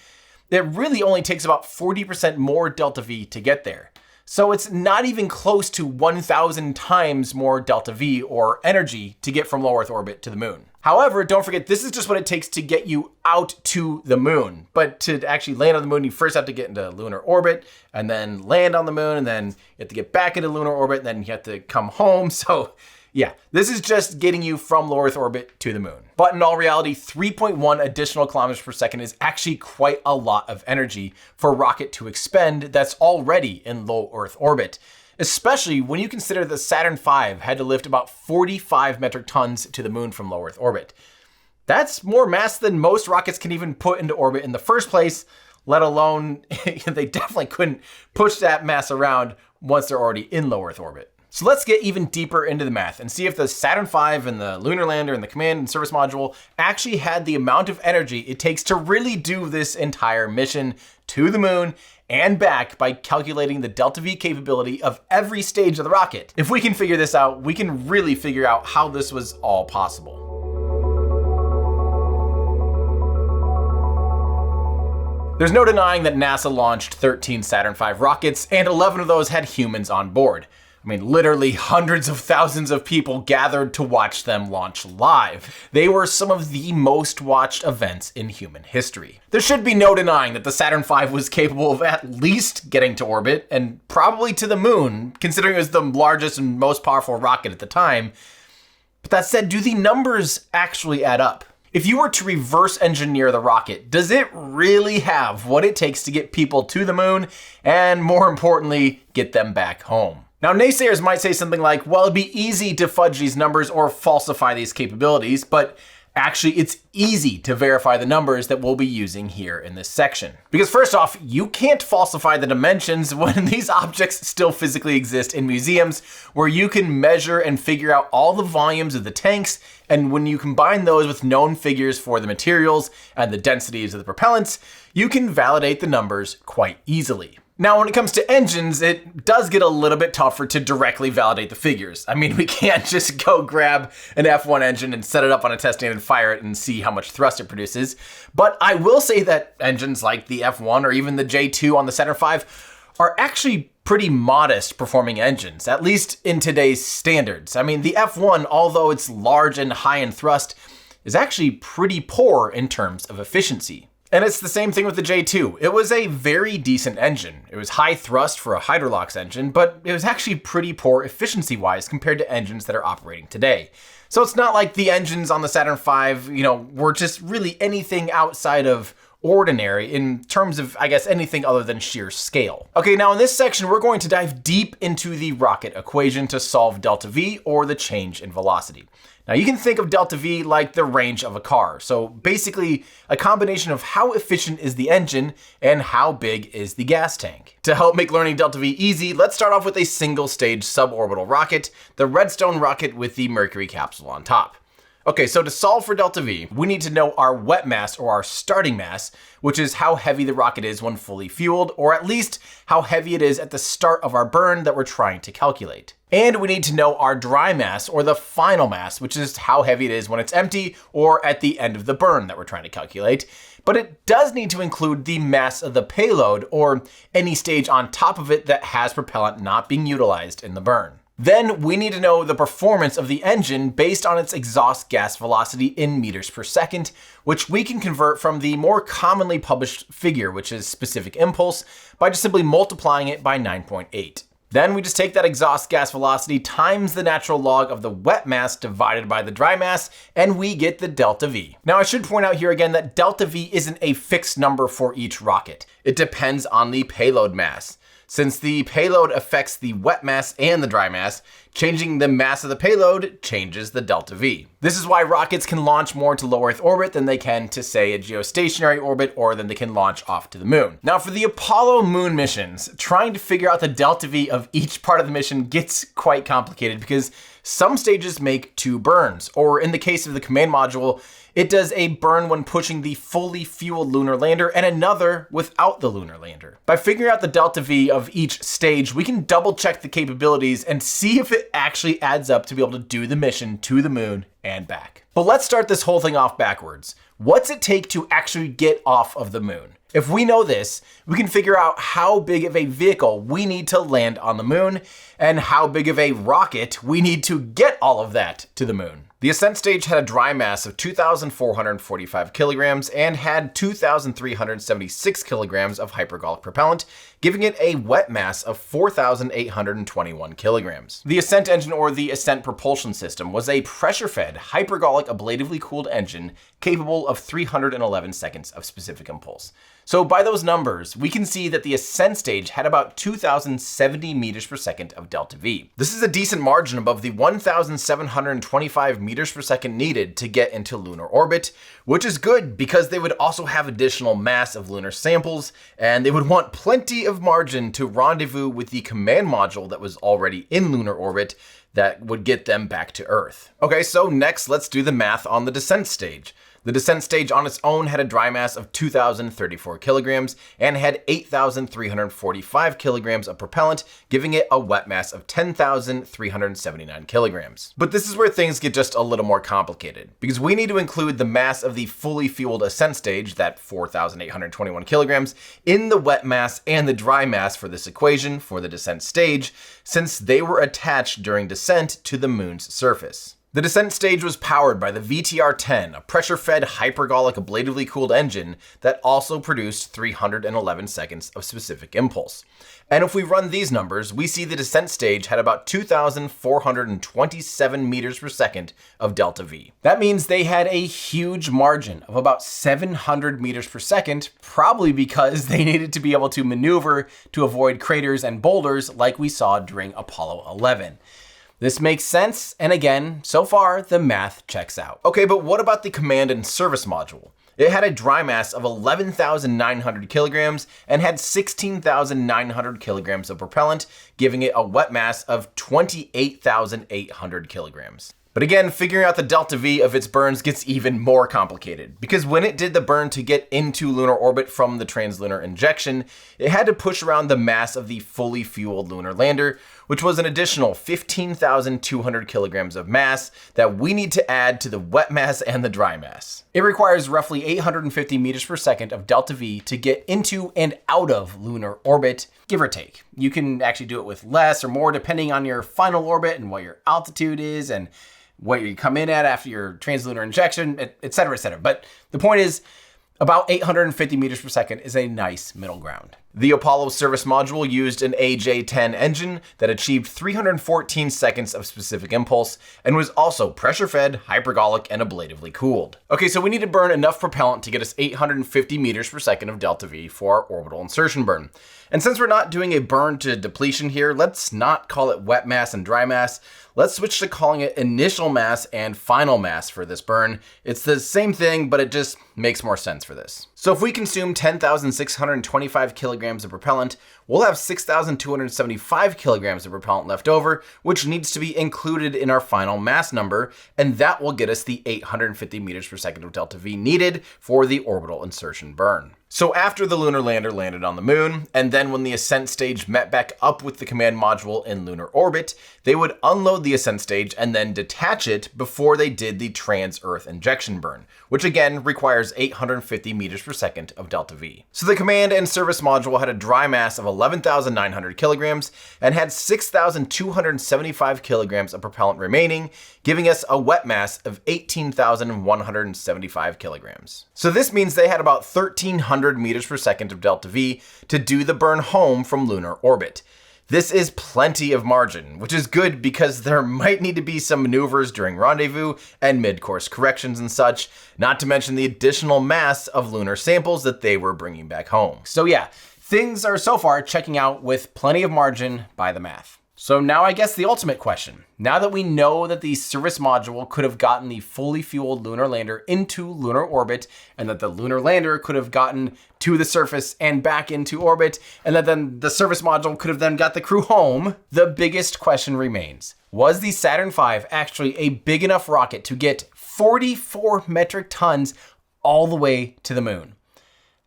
it really only takes about 40% more delta V to get there. So it's not even close to 1,000 times more delta V or energy to get from low Earth orbit to the moon. However, don't forget, this is just what it takes to get you out to the moon. But to actually land on the moon, you first have to get into lunar orbit and then land on the moon, and then you have to get back into lunar orbit, and then you have to come home. So yeah, this is just getting you from low Earth orbit to the moon. But in all reality, 3.1 additional kilometers per second is actually quite a lot of energy for a rocket to expend that's already in low Earth orbit, especially when you consider that Saturn V had to lift about 45 metric tons to the moon from low Earth orbit. That's more mass than most rockets can even put into orbit in the first place, let alone they definitely couldn't push that mass around once they're already in low Earth orbit. So let's get even deeper into the math and see if the Saturn V and the lunar lander and the command and service module actually had the amount of energy it takes to really do this entire mission to the moon and back by calculating the delta V capability of every stage of the rocket. If we can figure this out, we can really figure out how this was all possible. There's no denying that NASA launched 13 Saturn V rockets, and 11 of those had humans on board. I mean, literally hundreds of thousands of people gathered to watch them launch live. They were some of the most watched events in human history. There should be no denying that the Saturn V was capable of at least getting to orbit, and probably to the moon, considering it was the largest and most powerful rocket at the time. But that said, do the numbers actually add up? If you were to reverse engineer the rocket, does it really have what it takes to get people to the moon, and more importantly, get them back home? Now, naysayers might say something like, well, it'd be easy to fudge these numbers or falsify these capabilities, but actually it's easy to verify the numbers that we'll be using here in this section. Because first off, you can't falsify the dimensions when these objects still physically exist in museums where you can measure and figure out all the volumes of the tanks, and when you combine those with known figures for the materials and the densities of the propellants, you can validate the numbers quite easily. Now, when it comes to engines, it does get a little bit tougher to directly validate the figures. I mean, we can't just go grab an F1 engine and set it up on a test stand and fire it and see how much thrust it produces. But I will say that engines like the F1 or even the J2 on the Saturn V are actually pretty modest performing engines, at least in today's standards. I mean, the F1, although it's large and high in thrust, is actually pretty poor in terms of efficiency. And it's the same thing with the J2. It was a very decent engine. It was high thrust for a Hydrolox engine, but it was actually pretty poor efficiency-wise compared to engines that are operating today. So it's not like the engines on the Saturn V, were just really anything outside of ordinary in terms of, I guess, anything other than sheer scale. Okay, now in this section, we're going to dive deep into the rocket equation to solve delta V, or the change in velocity. Now you can think of delta V like the range of a car. So basically a combination of how efficient is the engine and how big is the gas tank. To help make learning delta V easy, let's start off with a single stage suborbital rocket, the Redstone rocket with the Mercury capsule on top. Okay, so to solve for delta V, we need to know our wet mass, or our starting mass, which is how heavy the rocket is when fully fueled, or at least how heavy it is at the start of our burn that we're trying to calculate. And we need to know our dry mass, or the final mass, which is how heavy it is when it's empty or at the end of the burn that we're trying to calculate. But it does need to include the mass of the payload, or any stage on top of it that has propellant not being utilized in the burn. Then we need to know the performance of the engine based on its exhaust gas velocity in meters per second, which we can convert from the more commonly published figure, which is specific impulse, by just simply multiplying it by 9.8. Then we just take that exhaust gas velocity times the natural log of the wet mass divided by the dry mass, and we get the delta V. Now I should point out here again that delta V isn't a fixed number for each rocket. It depends on the payload mass. Since the payload affects the wet mass and the dry mass, changing the mass of the payload changes the delta V. This is why rockets can launch more to low Earth orbit than they can to, say, a geostationary orbit, or than they can launch off to the moon. Now for the Apollo moon missions, trying to figure out the delta V of each part of the mission gets quite complicated because some stages make 2 burns, or in the case of the command module, it does a burn when pushing the fully fueled lunar lander and another without the lunar lander. By figuring out the delta V of each stage, we can double check the capabilities and see if it actually adds up to be able to do the mission to the moon and back. But let's start this whole thing off backwards. What's it take to actually get off of the moon? If we know this, we can figure out how big of a vehicle we need to land on the moon and how big of a rocket we need to get all of that to the moon. The ascent stage had a dry mass of 2,445 kilograms and had 2,376 kilograms of hypergolic propellant, giving it a wet mass of 4,821 kilograms. The ascent engine, or the ascent propulsion system, was a pressure-fed, hypergolic, ablatively cooled engine capable of 311 seconds of specific impulse. So by those numbers, we can see that the ascent stage had about 2,070 meters per second of delta V. This is a decent margin above the 1,725 meters per second needed to get into lunar orbit, which is good because they would also have additional mass of lunar samples, and they would want plenty of margin to rendezvous with the command module that was already in lunar orbit that would get them back to Earth. Okay, so next let's do the math on the descent stage. The descent stage on its own had a dry mass of 2,034 kilograms and had 8,345 kilograms of propellant, giving it a wet mass of 10,379 kilograms. But this is where things get just a little more complicated, because we need to include the mass of the fully fueled ascent stage, that 4,821 kilograms, in the wet mass and the dry mass for this equation for the descent stage, since they were attached during descent to the moon's surface. The descent stage was powered by the VTR-10, a pressure-fed, hypergolic, ablatively cooled engine that also produced 311 seconds of specific impulse. And if we run these numbers, we see the descent stage had about 2,427 meters per second of delta V. That means they had a huge margin of about 700 meters per second, probably because they needed to be able to maneuver to avoid craters and boulders like we saw during Apollo 11. This makes sense, and again, so far, the math checks out. Okay, but what about the command and service module? It had a dry mass of 11,900 kilograms and had 16,900 kilograms of propellant, giving it a wet mass of 28,800 kilograms. But again, figuring out the delta V of its burns gets even more complicated, because when it did the burn to get into lunar orbit from the translunar injection, it had to push around the mass of the fully fueled lunar lander, which was an additional 15,200 kilograms of mass that we need to add to the wet mass and the dry mass. It requires roughly 850 meters per second of delta V to get into and out of lunar orbit, give or take. You can actually do it with less or more depending on your final orbit and what your altitude is and what you come in at after your translunar injection, et cetera, et cetera. But the point is, about 850 meters per second is a nice middle ground. The Apollo service module used an AJ-10 engine that achieved 314 seconds of specific impulse and was also pressure-fed, hypergolic, and ablatively cooled. Okay, so we need to burn enough propellant to get us 850 meters per second of delta V for our orbital insertion burn. And since we're not doing a burn to depletion here, let's not call it wet mass and dry mass. Let's switch to calling it initial mass and final mass for this burn. It's the same thing, but it just makes more sense for this. So if we consume 10,625 kilograms of propellant, we'll have 6,275 kilograms of propellant left over, which needs to be included in our final mass number, and that will get us the 850 meters per second of delta V needed for the orbital insertion burn. So after the lunar lander landed on the moon, and then when the ascent stage met back up with the command module in lunar orbit, they would unload the ascent stage and then detach it before they did the trans-Earth injection burn, which again requires 850 meters per second of delta V. So the command and service module had a dry mass of 11,900 kilograms and had 6,275 kilograms of propellant remaining, giving us a wet mass of 18,175 kilograms. So this means they had about 1,300 meters per second of delta V to do the burn home from lunar orbit. This is plenty of margin, which is good because there might need to be some maneuvers during rendezvous and mid-course corrections and such, not to mention the additional mass of lunar samples that they were bringing back home. So yeah, things are so far checking out with plenty of margin by the math. So now I guess the ultimate question. Now that we know that the service module could have gotten the fully fueled lunar lander into lunar orbit, and that the lunar lander could have gotten to the surface and back into orbit, and that then the service module could have then got the crew home, the biggest question remains. Was the Saturn V actually a big enough rocket to get 44 metric tons all the way to the moon?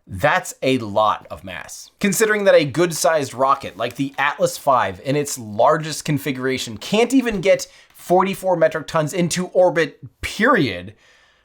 That's a lot of mass. Considering that a good-sized rocket like the Atlas V in its largest configuration can't even get 44 metric tons into orbit, period,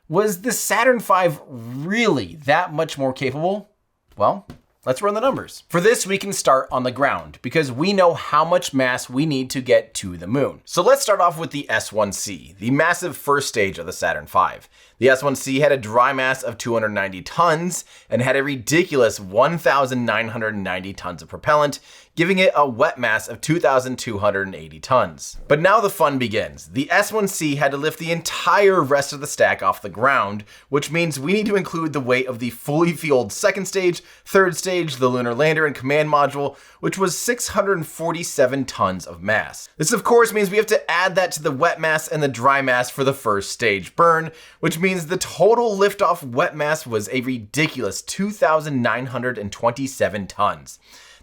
was the Saturn V really that much more capable? Well, let's run the numbers. For this, we can start on the ground because we know how much mass we need to get to the moon. So let's start off with the S1C, the massive first stage of the Saturn V. The S1C had a dry mass of 290 tons and had a ridiculous 1,990 tons of propellant, giving it a wet mass of 2,280 tons. But now the fun begins. The S1C had to lift the entire rest of the stack off the ground, which means we need to include the weight of the fully fueled second stage, third stage, the lunar lander, and command module, which was 647 tons of mass. This of course means we have to add that to the wet mass and the dry mass for the first stage burn, which means the total liftoff wet mass was a ridiculous 2,927 tons.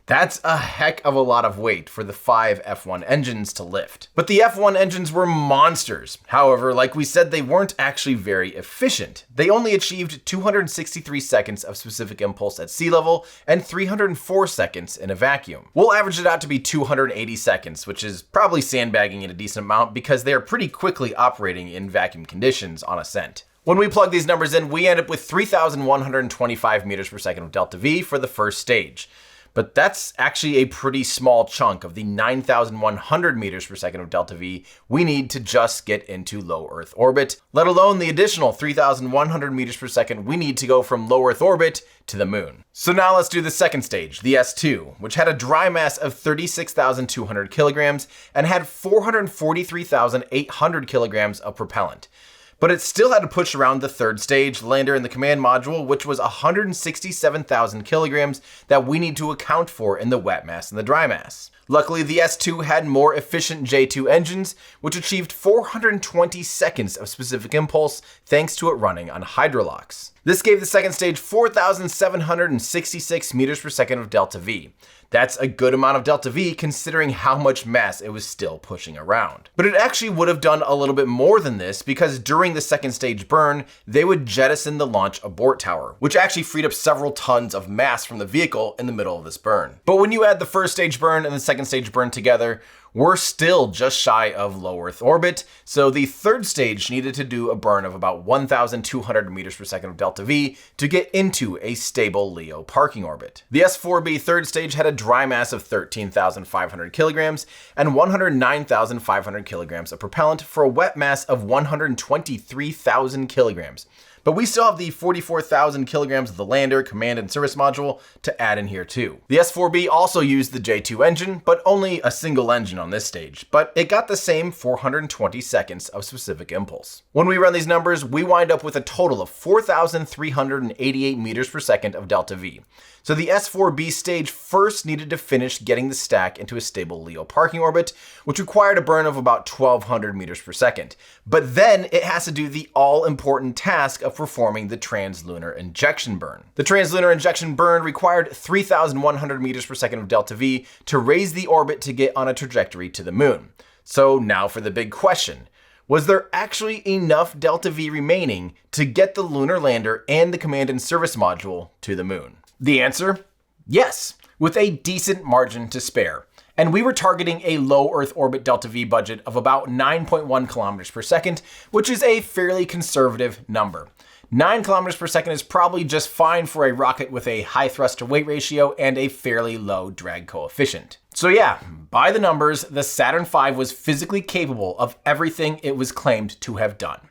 That's a heck of a lot of weight for the 5 F1 engines to lift. But the F1 engines were monsters. However, like we said, they weren't actually very efficient. They only achieved 263 seconds of specific impulse at sea level and 304 seconds in a vacuum. We'll average it out to be 280 seconds, which is probably sandbagging it a decent amount because they are pretty quickly operating in vacuum conditions on ascent. When we plug these numbers in, we end up with 3,125 meters per second of delta V for the first stage. But that's actually a pretty small chunk of the 9,100 meters per second of delta V we need to just get into low Earth orbit, let alone the additional 3,100 meters per second we need to go from low Earth orbit to the moon. So now let's do the second stage, the S2, which had a dry mass of 36,200 kilograms and had 443,800 kilograms of propellant. But it still had to push around the third stage, lander, and the command module, which was 167,000 kilograms that we need to account for in the wet mass and the dry mass. Luckily, the S2 had more efficient J2 engines, which achieved 420 seconds of specific impulse thanks to it running on hydrolox. This gave the second stage 4,766 meters per second of delta V. That's a good amount of delta V considering how much mass it was still pushing around. But it actually would have done a little bit more than this because during the second stage burn, they would jettison the launch abort tower, which actually freed up several tons of mass from the vehicle in the middle of this burn. But when you add the first stage burn and the second stage burn together, we're still just shy of low Earth orbit, so the third stage needed to do a burn of about 1,200 meters per second of delta V to get into a stable LEO parking orbit. The S4B third stage had a dry mass of 13,500 kilograms and 109,500 kilograms of propellant for a wet mass of 123,000 kilograms. But we still have the 44,000 kilograms of the lander, command, and service module to add in here too. The S4B also used the J2 engine, but only a single engine on this stage, but it got the same 420 seconds of specific impulse. When we run these numbers, we wind up with a total of 4,388 meters per second of delta V. So the S4B stage first needed to finish getting the stack into a stable LEO parking orbit, which required a burn of about 1,200 meters per second. But then it has to do the all-important task of performing the translunar injection burn. The translunar injection burn required 3,100 meters per second of delta V to raise the orbit to get on a trajectory to the moon. So now for the big question. Was there actually enough delta V remaining to get the lunar lander and the command and service module to the moon? The answer? Yes, with a decent margin to spare. And we were targeting a low Earth orbit delta V budget of about 9.1 kilometers per second, which is a fairly conservative number. 9 kilometers per second is probably just fine for a rocket with a high thrust to weight ratio and a fairly low drag coefficient. So yeah, by the numbers, the Saturn V was physically capable of everything it was claimed to have done.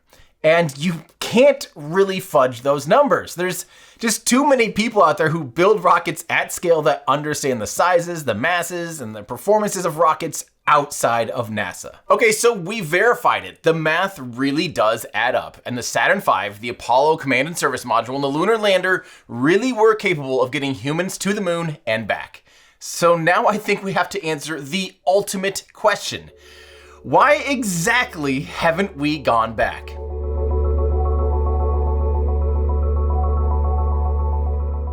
And you can't really fudge those numbers. There's just too many people out there who build rockets at scale that understand the sizes, the masses, and the performances of rockets outside of NASA. Okay, so we verified it. The math really does add up, and the Saturn V, the Apollo command and service module, and the lunar lander really were capable of getting humans to the moon and back. So now I think we have to answer the ultimate question. Why exactly haven't we gone back?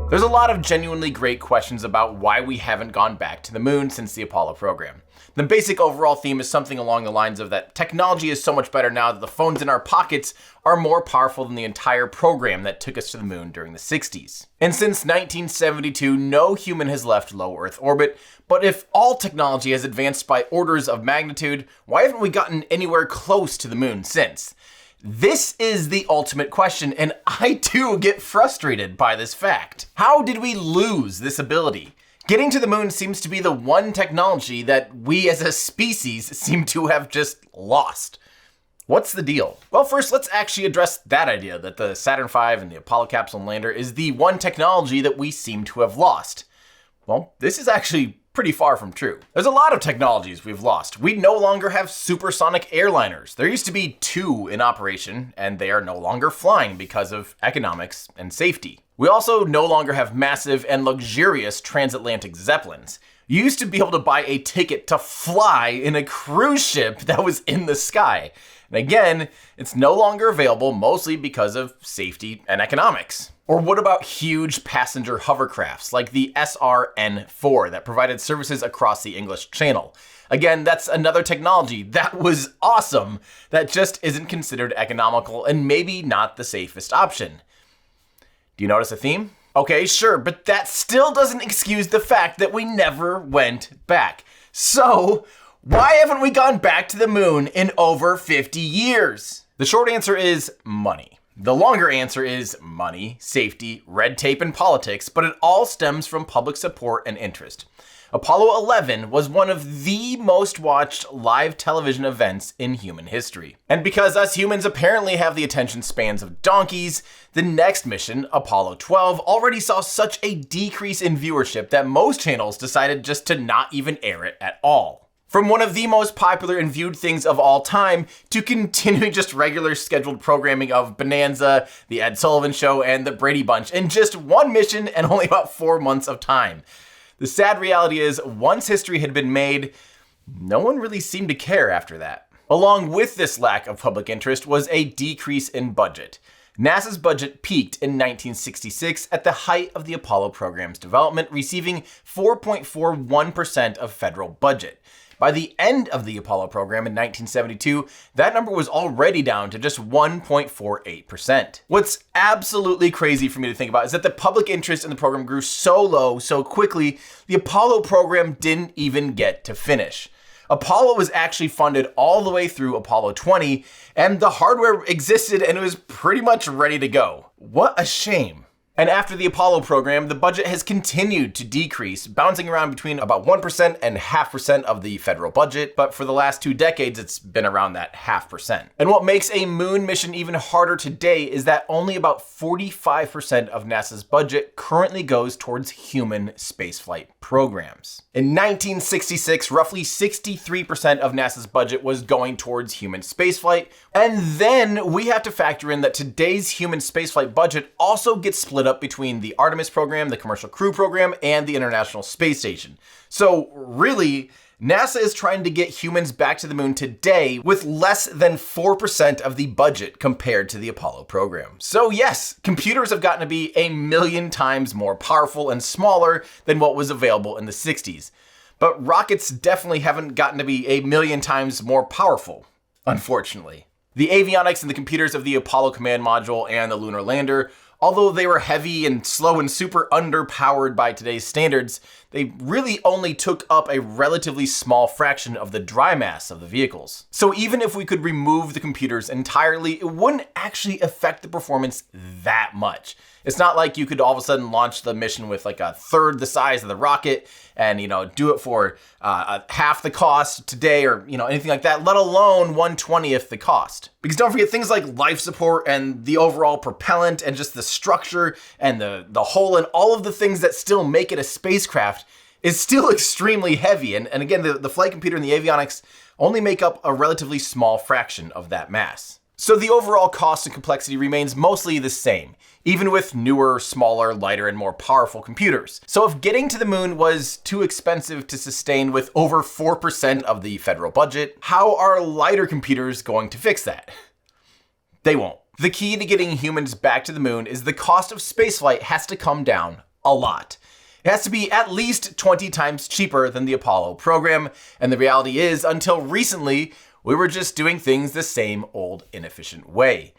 There's a lot of genuinely great questions about why we haven't gone back to the moon since the Apollo program. The basic overall theme is something along the lines of that technology is so much better now that the phones in our pockets are more powerful than the entire program that took us to the moon during the 60s. And since 1972, no human has left low Earth orbit, but if all technology has advanced by orders of magnitude, why haven't we gotten anywhere close to the moon since? This is the ultimate question, and I too get frustrated by this fact. How did we lose this ability? Getting to the moon seems to be the one technology that we as a species seem to have just lost. What's the deal? Well, first, let's actually address that idea that the Saturn V and the Apollo capsule and lander is the one technology that we seem to have lost. Well, this is actually pretty far from true. There's a lot of technologies we've lost. We no longer have supersonic airliners. There used to be 2 in operation, and they are no longer flying because of economics and safety. We also no longer have massive and luxurious transatlantic zeppelins. You used to be able to buy a ticket to fly in a cruise ship that was in the sky. And again, it's no longer available mostly because of safety and economics. Or what about huge passenger hovercrafts like the SRN-4 that provided services across the English Channel? Again, that's another technology that was awesome that just isn't considered economical and maybe not the safest option. Do you notice a theme? Okay, sure, but that still doesn't excuse the fact that we never went back. So, why haven't we gone back to the moon in over 50 years? The short answer is money. The longer answer is money, safety, red tape, and politics, but it all stems from public support and interest. Apollo 11 was one of the most watched live television events in human history. And because us humans apparently have the attention spans of donkeys, the next mission, Apollo 12, already saw such a decrease in viewership that most channels decided just to not even air it at all. From one of the most popular and viewed things of all time to continuing just regular scheduled programming of Bonanza, The Ed Sullivan Show, and The Brady Bunch in just one mission and only about 4 months of time. The sad reality is, once history had been made, no one really seemed to care after that. Along with this lack of public interest was a decrease in budget. NASA's budget peaked in 1966 at the height of the Apollo program's development, receiving 4.41% of federal budget. By the end of the Apollo program in 1972, that number was already down to just 1.48%. What's absolutely crazy for me to think about is that the public interest in the program grew so low so quickly, the Apollo program didn't even get to finish. Apollo was actually funded all the way through Apollo 20, and the hardware existed and it was pretty much ready to go. What a shame. And after the Apollo program, the budget has continued to decrease, bouncing around between about 1% and 0.5% of the federal budget, but for the last 2 decades, it's been around that 0.5%. And what makes a moon mission even harder today is that only about 45% of NASA's budget currently goes towards human spaceflight programs. In 1966, roughly 63% of NASA's budget was going towards human spaceflight, and then we have to factor in that today's human spaceflight budget also gets split up between the Artemis program, the Commercial Crew program, and the International Space Station. So really, NASA is trying to get humans back to the moon today with less than 4% of the budget compared to the Apollo program. So yes, computers have gotten to be 1,000,000 times more powerful and smaller than what was available in the 60s. But rockets definitely haven't gotten to be 1,000,000 times more powerful, unfortunately. The avionics and the computers of the Apollo command module and the lunar lander, although they were heavy and slow and super underpowered by today's standards, they really only took up a relatively small fraction of the dry mass of the vehicles. So even if we could remove the computers entirely, it wouldn't actually affect the performance that much. It's not like you could all of a sudden launch the mission with like 1/3 the size of the rocket and, do it for half the cost today or, anything like that, let alone 1/20th the cost. Because don't forget things like life support and the overall propellant and just the structure and the hull and all of the things that still make it a spacecraft is still extremely heavy. And again, the flight computer and the avionics only make up a relatively small fraction of that mass. So the overall cost and complexity remains mostly the same, even with newer, smaller, lighter, and more powerful computers. So if getting to the moon was too expensive to sustain with over 4% of the federal budget, how are lighter computers going to fix that? They won't. The key to getting humans back to the moon is the cost of spaceflight has to come down a lot. It has to be at least 20 times cheaper than the Apollo program, and the reality is, until recently, we were just doing things the same old inefficient way.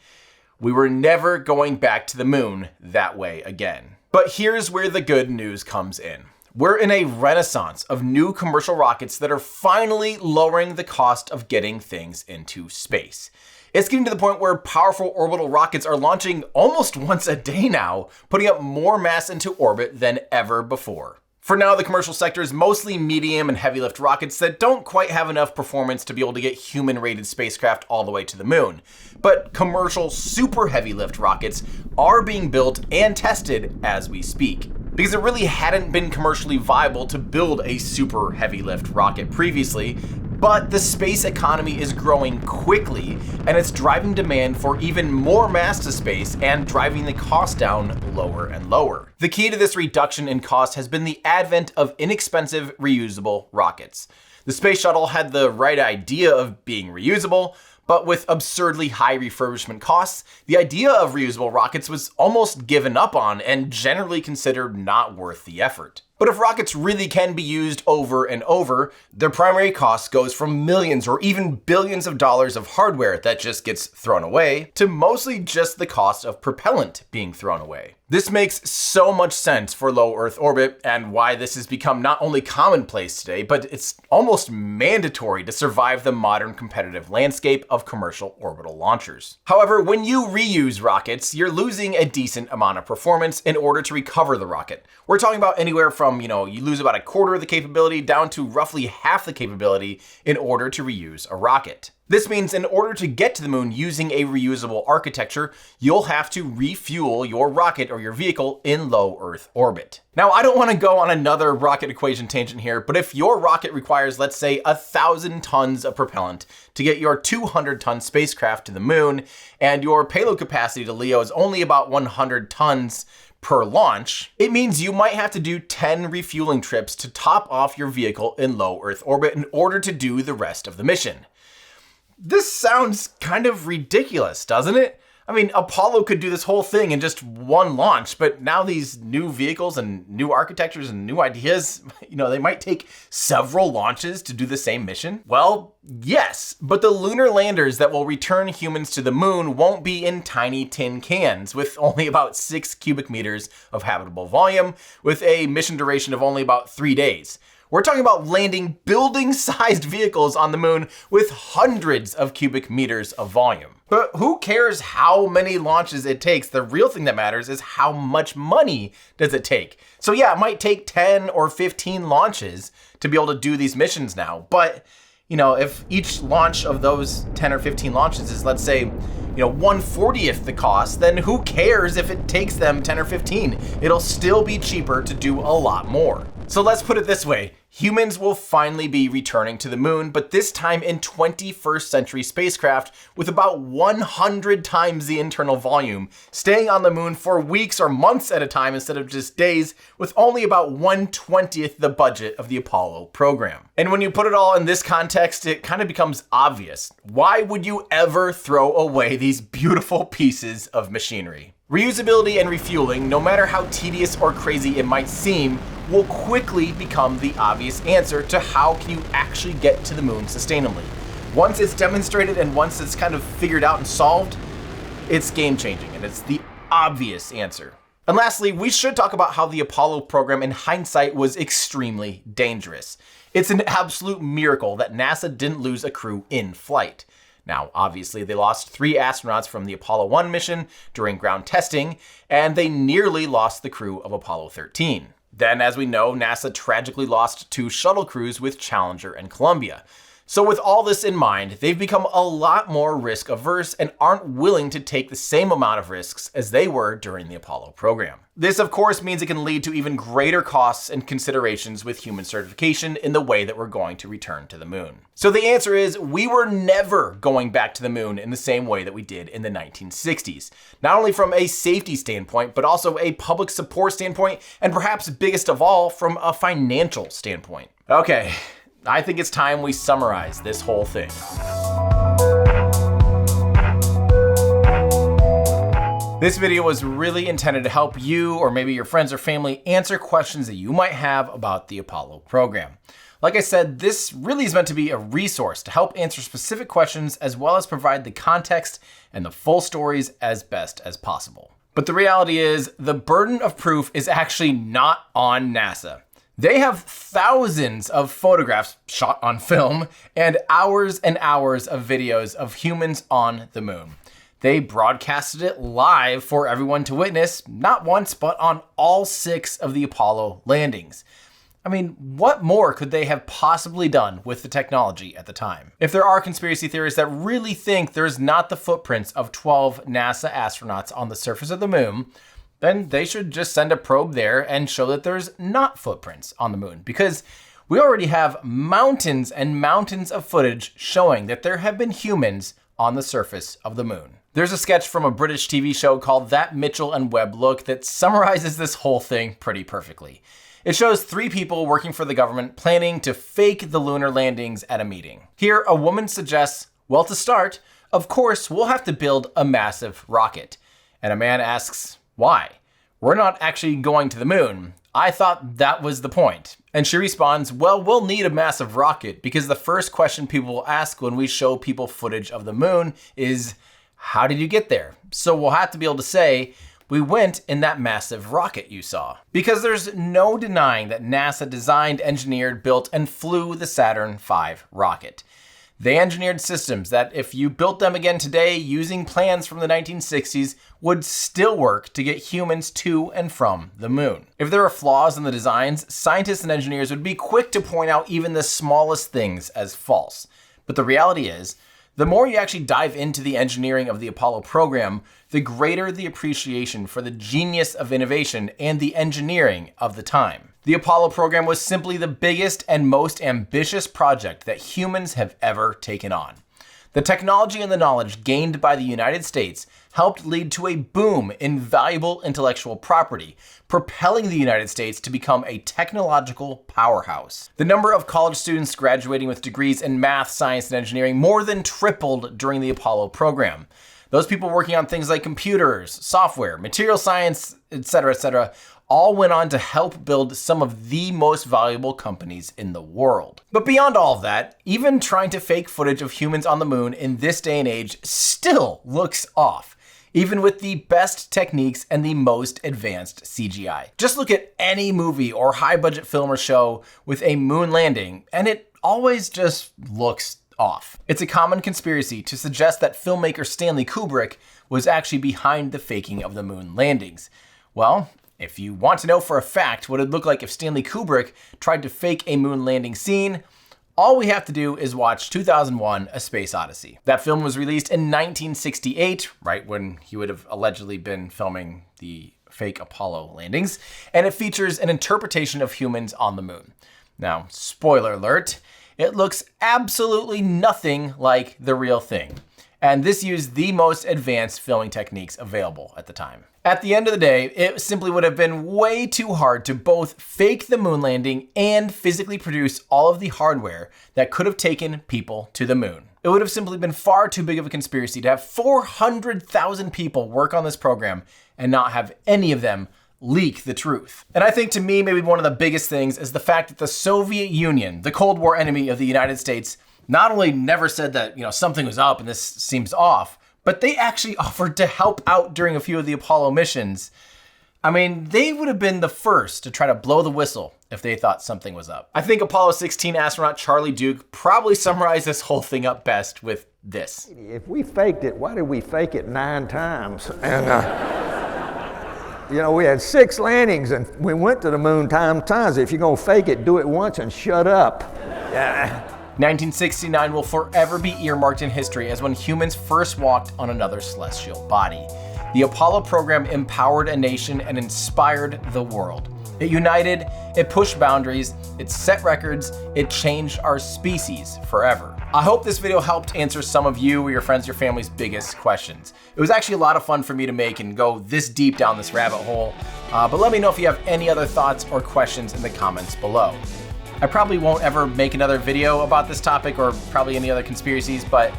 We were never going back to the moon that way again. But here's where the good news comes in. We're in a renaissance of new commercial rockets that are finally lowering the cost of getting things into space. It's getting to the point where powerful orbital rockets are launching almost once a day now, putting up more mass into orbit than ever before. For now, the commercial sector is mostly medium and heavy lift rockets that don't quite have enough performance to be able to get human-rated spacecraft all the way to the moon. But commercial super heavy lift rockets are being built and tested as we speak. Because it really hadn't been commercially viable to build a super heavy lift rocket previously, but the space economy is growing quickly and it's driving demand for even more mass to space and driving the cost down lower and lower. The key to this reduction in cost has been the advent of inexpensive reusable rockets. The space shuttle had the right idea of being reusable, but with absurdly high refurbishment costs, the idea of reusable rockets was almost given up on and generally considered not worth the effort. But if rockets really can be used over and over, their primary cost goes from millions or even billions of dollars of hardware that just gets thrown away to mostly just the cost of propellant being thrown away. This makes so much sense for low Earth orbit and why this has become not only commonplace today, but it's almost mandatory to survive the modern competitive landscape of commercial orbital launchers. However, when you reuse rockets, you're losing a decent amount of performance in order to recover the rocket. We're talking about anywhere from, you lose about 1/4 of the capability down to roughly half the capability in order to reuse a rocket. This means in order to get to the moon using a reusable architecture, you'll have to refuel your rocket or your vehicle in low Earth orbit. Now, I don't want to go on another rocket equation tangent here, but if your rocket requires, let's say, 1,000 tons of propellant to get your 200-ton spacecraft to the moon, and your payload capacity to LEO is only about 100 tons per launch, it means you might have to do 10 refueling trips to top off your vehicle in low Earth orbit in order to do the rest of the mission. This sounds kind of ridiculous, doesn't it? I mean, Apollo could do this whole thing in just one launch, but now these new vehicles and new architectures and new ideas, they might take several launches to do the same mission. Well, yes, but the lunar landers that will return humans to the moon won't be in tiny tin cans with only about 6 cubic meters of habitable volume, with a mission duration of only about 3 days. We're talking about landing building-sized vehicles on the moon with hundreds of cubic meters of volume. But who cares how many launches it takes? The real thing that matters is how much money does it take. So yeah, it might take 10 or 15 launches to be able to do these missions now. But, if each launch of those 10 or 15 launches is, let's say, 1/40th the cost, then who cares if it takes them 10 or 15? It'll still be cheaper to do a lot more. So let's put it this way. Humans will finally be returning to the moon, but this time in 21st century spacecraft with about 100 times the internal volume, staying on the moon for weeks or months at a time instead of just days, with only about 1/20th the budget of the Apollo program. And when you put it all in this context, it kind of becomes obvious. Why would you ever throw away these beautiful pieces of machinery? Reusability and refueling, no matter how tedious or crazy it might seem, will quickly become the obvious answer to how can you actually get to the moon sustainably. Once it's demonstrated and once it's kind of figured out and solved, it's game changing and it's the obvious answer. And lastly, we should talk about how the Apollo program in hindsight was extremely dangerous. It's an absolute miracle that NASA didn't lose a crew in flight. Now, obviously, they lost 3 astronauts from the Apollo 1 mission during ground testing, and they nearly lost the crew of Apollo 13. Then, as we know, NASA tragically lost 2 shuttle crews with Challenger and Columbia. So with all this in mind, they've become a lot more risk averse and aren't willing to take the same amount of risks as they were during the Apollo program. This, of course, means it can lead to even greater costs and considerations with human certification in the way that we're going to return to the moon. So the answer is, we were never going back to the moon in the same way that we did in the 1960s. Not only from a safety standpoint, but also a public support standpoint, and perhaps biggest of all, from a financial standpoint. Okay, I think it's time we summarize this whole thing. This video was really intended to help you or maybe your friends or family answer questions that you might have about the Apollo program. Like I said, this really is meant to be a resource to help answer specific questions as well as provide the context and the full stories as best as possible. But the reality is, the burden of proof is actually not on NASA. They have thousands of photographs shot on film and hours of videos of humans on the moon. They broadcasted it live for everyone to witness, not once, but on all 6 of the Apollo landings. I mean, what more could they have possibly done with the technology at the time? If there are conspiracy theorists that really think there's not the footprints of 12 NASA astronauts on the surface of the moon, then they should just send a probe there and show that there's not footprints on the moon, because we already have mountains and mountains of footage showing that there have been humans on the surface of the moon. There's a sketch from a British TV show called That Mitchell and Webb Look that summarizes this whole thing pretty perfectly. It shows 3 people working for the government planning to fake the lunar landings at a meeting. Here, a woman suggests, well, to start, of course, we'll have to build a massive rocket. And a man asks, why? We're not actually going to the moon. I thought that was the point. And she responds, well, we'll need a massive rocket because the first question people will ask when we show people footage of the moon is, how did you get there? So we'll have to be able to say, we went in that massive rocket you saw. Because there's no denying that NASA designed, engineered, built, and flew the Saturn V rocket. They engineered systems that, if you built them again today using plans from the 1960s, would still work to get humans to and from the moon. If there are flaws in the designs, scientists and engineers would be quick to point out even the smallest things as false. But the reality is, the more you actually dive into the engineering of the Apollo program, the greater the appreciation for the genius of innovation and the engineering of the time. The Apollo program was simply the biggest and most ambitious project that humans have ever taken on. The technology and the knowledge gained by the United States helped lead to a boom in valuable intellectual property, propelling the United States to become a technological powerhouse. The number of college students graduating with degrees in math, science, and engineering more than tripled during the Apollo program. Those people working on things like computers, software, material science, etc., all went on to help build some of the most valuable companies in the world. But beyond all of that, even trying to fake footage of humans on the moon in this day and age still looks off, even with the best techniques and the most advanced CGI. Just look at any movie or high-budget film or show with a moon landing, and it always just looks off. It's a common conspiracy to suggest that filmmaker Stanley Kubrick was actually behind the faking of the moon landings. Well, if you want to know for a fact what it'd look like if Stanley Kubrick tried to fake a moon landing scene, all we have to do is watch 2001: A Space Odyssey. That film was released in 1968, right when he would have allegedly been filming the fake Apollo landings, and it features an interpretation of humans on the moon. Now, spoiler alert, it looks absolutely nothing like the real thing. And this used the most advanced filming techniques available at the time. At the end of the day, it simply would have been way too hard to both fake the moon landing and physically produce all of the hardware that could have taken people to the moon. It would have simply been far too big of a conspiracy to have 400,000 people work on this program and not have any of them leak the truth. And I think to me, maybe one of the biggest things is the fact that the Soviet Union, the Cold War enemy of the United States, not only never said that, something was up and this seems off, but they actually offered to help out during a few of the Apollo missions. I mean, they would have been the first to try to blow the whistle if they thought something was up. I think Apollo 16 astronaut Charlie Duke probably summarized this whole thing up best with this. If we faked it, why did we fake it 9 times? And we had 6 landings and we went to the moon times. If you're gonna fake it, do it once and shut up. 1969 will forever be earmarked in history as when humans first walked on another celestial body. The Apollo program empowered a nation and inspired the world. It united, it pushed boundaries, it set records, it changed our species forever. I hope this video helped answer some of you or your friends, your family's biggest questions. It was actually a lot of fun for me to make and go this deep down this rabbit hole, but let me know if you have any other thoughts or questions in the comments below. I probably won't ever make another video about this topic or probably any other conspiracies, but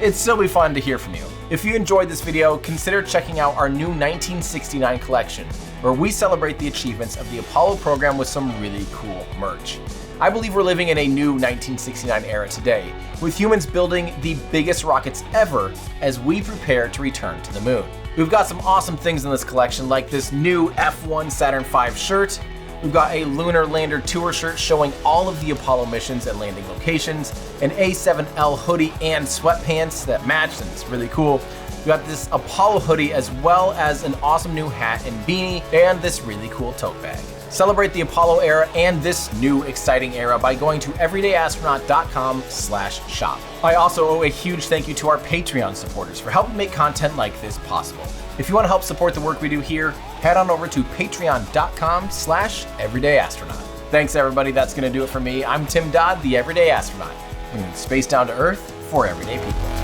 it'd still be fun to hear from you. If you enjoyed this video, consider checking out our new 1969 collection, where we celebrate the achievements of the Apollo program with some really cool merch. I believe we're living in a new 1969 era today, with humans building the biggest rockets ever as we prepare to return to the moon. We've got some awesome things in this collection, like this new F1 Saturn V shirt. We've got a Lunar Lander Tour shirt showing all of the Apollo missions and landing locations, an A7L hoodie and sweatpants that match, and it's really cool. We got this Apollo hoodie as well as an awesome new hat and beanie, and this really cool tote bag. Celebrate the Apollo era and this new exciting era by going to everydayastronaut.com/shop. I also owe a huge thank you to our Patreon supporters for helping make content like this possible. If you want to help support the work we do here, head on over to patreon.com/everydayastronaut. Thanks everybody, that's going to do it for me. I'm Tim Dodd, the Everyday Astronaut, bringing space down to Earth for everyday people.